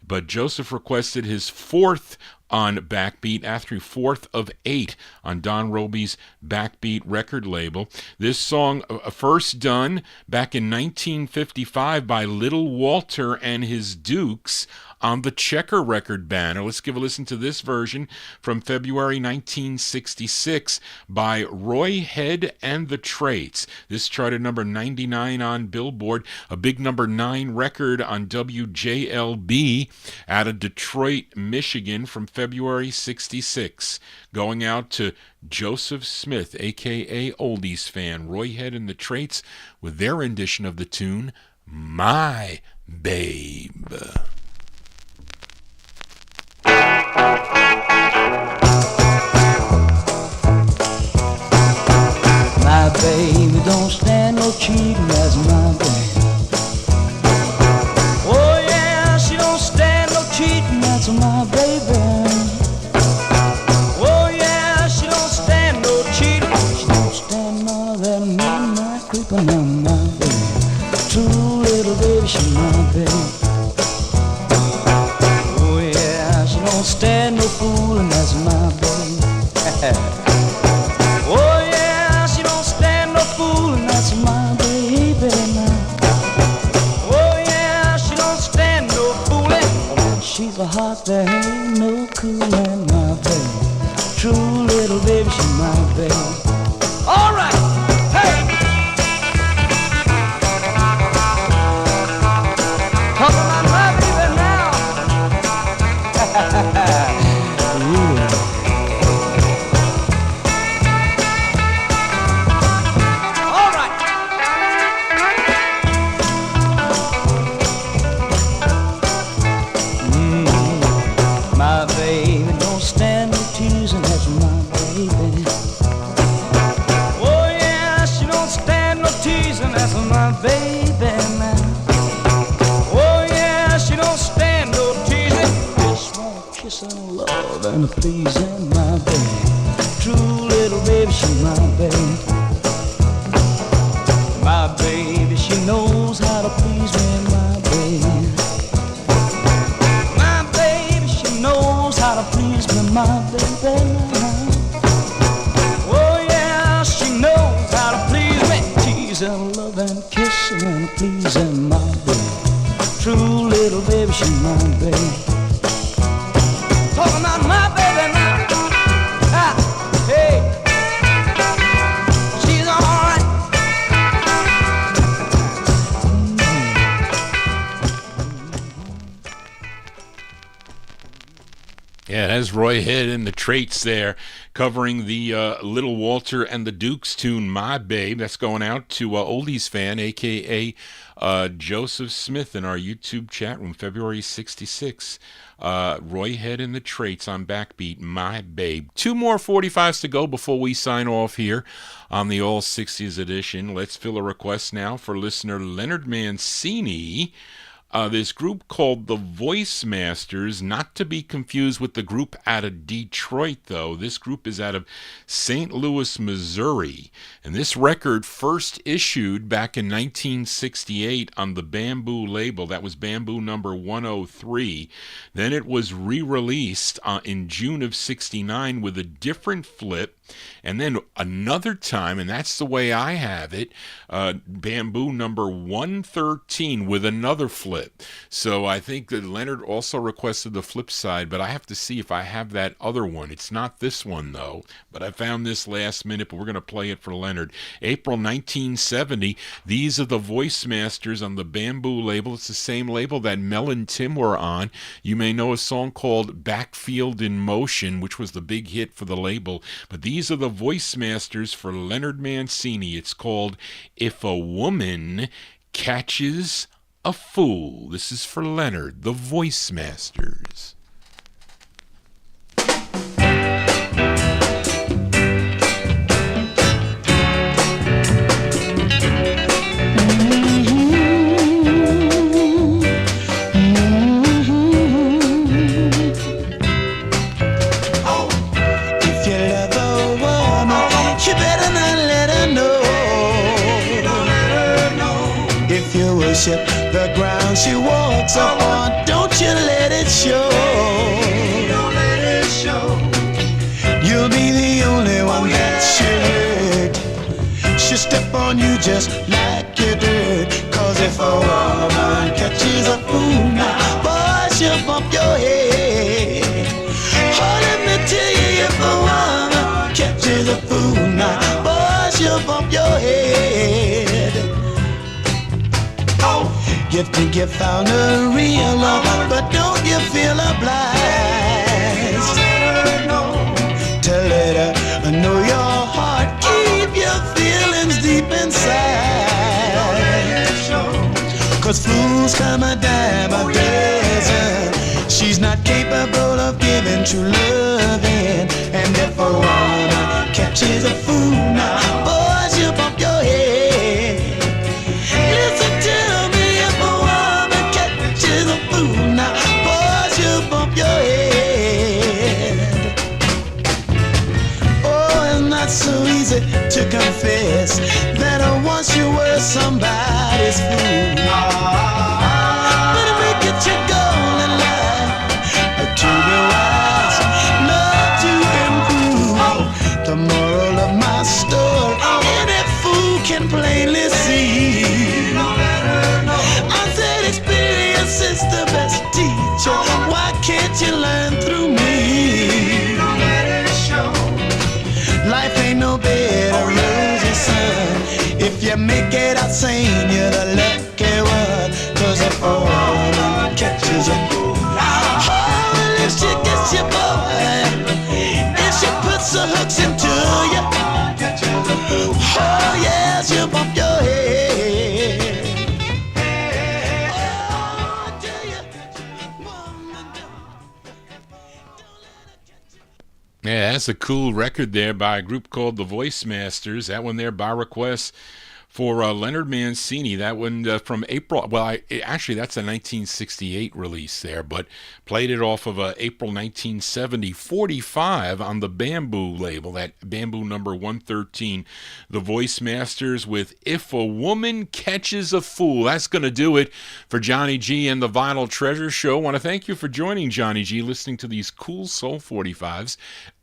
But Joseph requested his fourth on Backbeat, after fourth of 8 on Don Robey's Backbeat record label. This song first done back in 1955 by Little Walter and his Dukes on the Checker record banner. Let's give a listen to this version from February 1966 by Roy Head and the Traits. This charted number 99 on Billboard, a big number 9 record on WJLB out of Detroit, Michigan from February 66. Going out to Joseph Smith, a.k.a. Oldies fan, Roy Head and the Traits, with their rendition of the tune, My Babe. My baby don't stand no cheating, that's my baby. Oh yeah, she don't stand no cheating, that's my baby. Oh yeah, she don't stand no cheating, she don't stand none of that midnight creeping on my baby. True little baby, she my baby. Oh yeah, she don't stand no fooling, that's my baby. Oh yeah, she don't stand no fooling, that's my baby now. Oh yeah, she don't stand no fooling. When she's a hot, there ain't no cooling, my baby. True little baby, she my baby. All right, hey. Talking about my baby now. And pleasing my baby, true little baby, she my baby. My baby, she knows how to please me, my baby. My baby, she knows how to please me, my baby. Oh yeah, she knows how to please me, teasing, loving, kissing, and pleasing my baby. True little baby, she my baby. Talking about my baby now. Ah, hey, she's all right. Yeah, that's Roy Head and the Traits there, covering the Little Walter and the Dukes tune, My Babe. That's going out to Oldies fan, a.k.a. Joseph Smith in our YouTube chat room, February 66. Roy Head and the Traits on Backbeat, My Babe. 2 more 45s to go before we sign off here on the All 60s edition. Let's fill a request now for listener Leonard Mancini. This group called the Voice Masters, not to be confused with the group out of Detroit, though. This group is out of St. Louis, Missouri. And this record first issued back in 1968 on the Bamboo label. That was Bamboo number 103. Then it was re-released in June of 69 with a different flip And then another time, and that's the way I have it, Bamboo number 113 with another flip. So I think that Leonard also requested the flip side, but I have to see if I have that other one. It's not this one, though, but I found this last minute, but we're going to play it for Leonard. April 1970, these are the Voice Masters on the Bamboo label. It's the same label that Mel and Tim were on. You may know a song called Backfield in Motion, which was the big hit for the label, but these are the Voice Masters for Leonard Mancini. It's called If a Woman Catches a Fool. This is for Leonard, the Voice Masters. The ground she walks upon, don't you let it show. Don't let it show. You'll be the only one that she'll hurt. She'll step on you just like you dirt. Cause if a woman catches a fool now, boy, she'll bump your head. Oh, let me tell you, if a woman catches a fool now, boy, she'll bump your head. You think you found a real love, but don't you feel obliged to let her know your heart, keep your feelings deep inside. Cause fools come a dime a dozen. She's not capable of giving true loving. And if a woman catches a fool now, boy, she'll bump your head. Listen to me. Now, boys, you bump your head. Oh, it's not so easy to confess that once you were somebody's fool. But it may get you going in life to be wise, not to improve. The moral of my story, any fool can plainly see. I said experience is the best teacher. Why can't you learn through me? Life ain't no bed of roses, son. If you make it out sane, you're the lucky one. Cause if a woman catches a fool, oh, if she gets you, boy, if she puts her hooks into you, oh yeah, she'll bump your head. Yeah, that's a cool record there by a group called the Voice Masters. That one there by request for Leonard Mancini. That one from April. Well, actually, that's a 1968 release there, but played it off of April 1970, 45 on the Bamboo label, that Bamboo number 113. The Voice Masters with If a Woman Catches a Fool. That's going to do it for Johnny G and the Vinyltreasure Show. I want to thank you for joining Johnny G, listening to these cool Soul 45s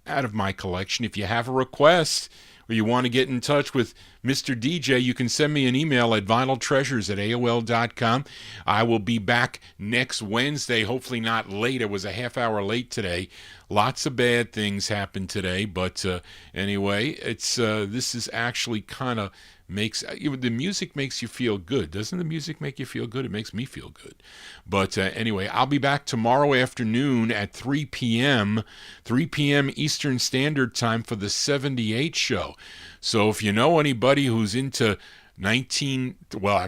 out of my collection. If you have a request or you want to get in touch with Mr. DJ, you can send me an email at vinyltreasures@aol.com. I will be back next Wednesday, hopefully not late. I was a half hour late today. Lots of bad things happened today, but anyway, it's this is actually kind of makes the music makes you feel good. Doesn't the music make you feel good? It makes me feel good. But anyway, I'll be back tomorrow afternoon at 3 p.m. Eastern Standard Time for the 78 show. So if you know anybody who's into I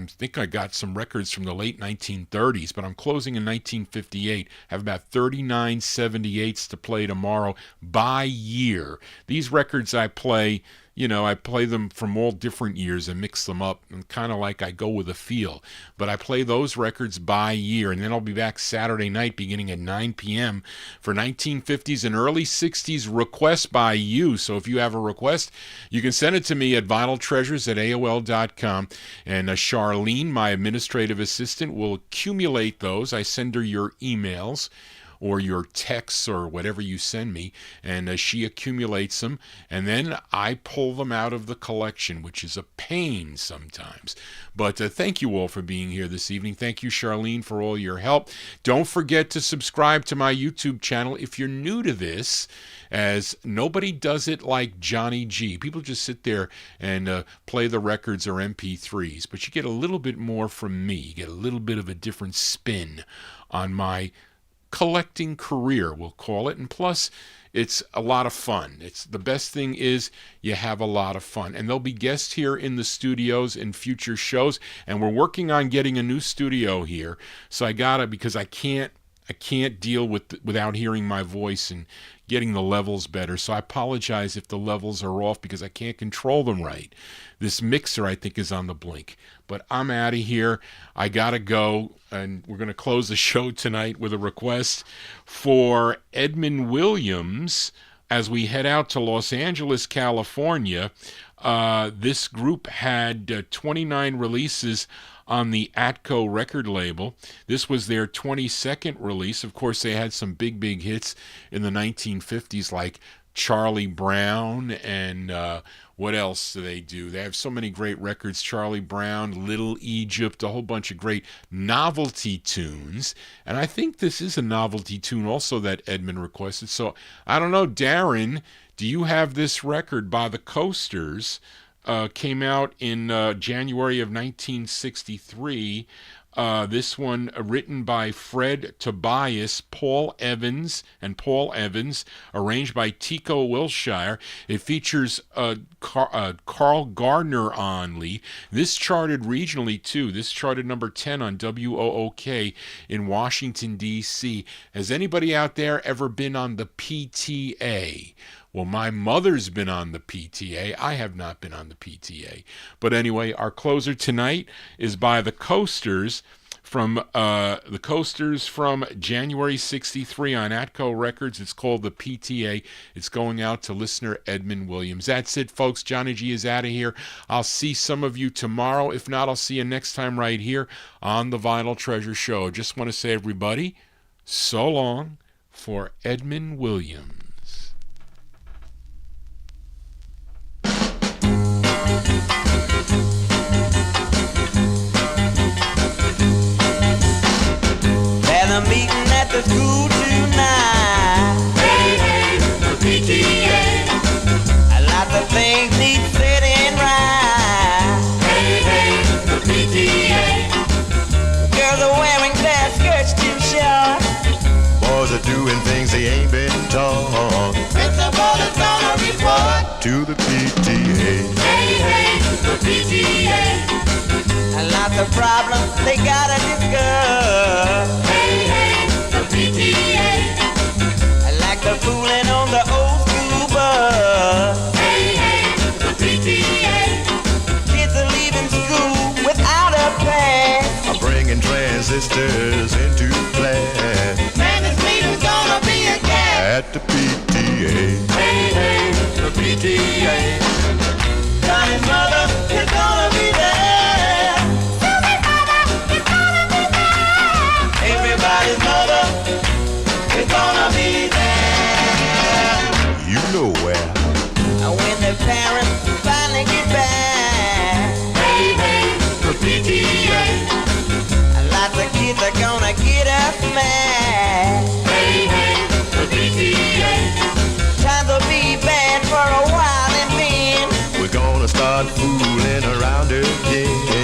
think I got some records from the late 1930s, but I'm closing in 1958. I have about 39 78s to play tomorrow by year. These records I play, I play them from all different years and mix them up, and kind of like I go with a feel. But I play those records by year, and then I'll be back Saturday night beginning at 9 p.m. for 1950s and early 60s requests by you. So if you have a request, you can send it to me at vinyltreasures@aol.com, and Charlene, my administrative assistant, will accumulate those. I send her your emails or your texts or whatever you send me, and she accumulates them, and then I pull them out of the collection, which is a pain sometimes. But thank you all for being here this evening. Thank you, Charlene, for all your help. Don't forget to subscribe to my YouTube channel if you're new to this, as nobody does it like Johnny G. People just sit there and play the records or MP3s, but you get a little bit more from me. You get a little bit of a different spin on my collecting career, we'll call it. And plus, it's a lot of fun. It's the best thing is you have a lot of fun. And there'll be guests here in the studios in future shows, and we're working on getting a new studio here. So I gotta, because I can't deal without hearing my voice and getting the levels better. So I apologize if the levels are off because I can't control them right. This mixer, I think, is on the blink. But I'm out of here. I gotta go, and we're gonna close the show tonight with a request for Edmund Williams as we head out to Los Angeles, California. This group had 29 releases on the Atco record label. This was their 22nd release. Of course, they had some big hits in the 1950s like Charlie Brown and what else do they do? They have so many great records. Charlie Brown, Little Egypt, a whole bunch of great novelty tunes. And I think this is a novelty tune also that Edmund requested. So I don't know, Darren, do you have this record by the Coasters? Came out in January of 1963. This one written by Fred Tobias, Paul Evans, arranged by Tico Wilshire. It features Carl Gardner on lead. This charted regionally too. This charted number 10 on WOOK in Washington, D.C. Has anybody out there ever been on the PTA? Well, my mother's been on the PTA. I have not been on the PTA. But anyway, our closer tonight is by the Coasters from January 63 on Atco Records. It's called the PTA. It's going out to listener Edmund Williams. That's it, folks. Johnny G is out of here. I'll see some of you tomorrow. If not, I'll see you next time right here on the Vinyltreasure Show. Just want to say, everybody, so long for Edmund Williams. There's a meeting at the school tonight. Hey, hey, the PTA. Lots of things need setting right. Hey, hey, the PTA. Girls are wearing their skirts too short. Boys are doing things they ain't been taught. Principal is gonna report To the PTA. Hey, hey, The PTA. lots of problems they gotta discuss. Hey, hey, the PTA. Like the fooling on the old school bus. Hey, hey, the PTA. Kids are leaving school without a pass. I'm bringing transistors into class Man, this meeting's gonna be a gas. at the PTA. Hey, hey, The PTA. Johnny's mother is gonna be there. Susie's mother is gonna be there. Everybody's mother is gonna be there. You know where. When the parents finally get back, Hey, hey, the PTA. lots of kids are gonna get us mad. Hey, hey, the PTA. Times will be bad for a while and then We're gonna start fooling around again.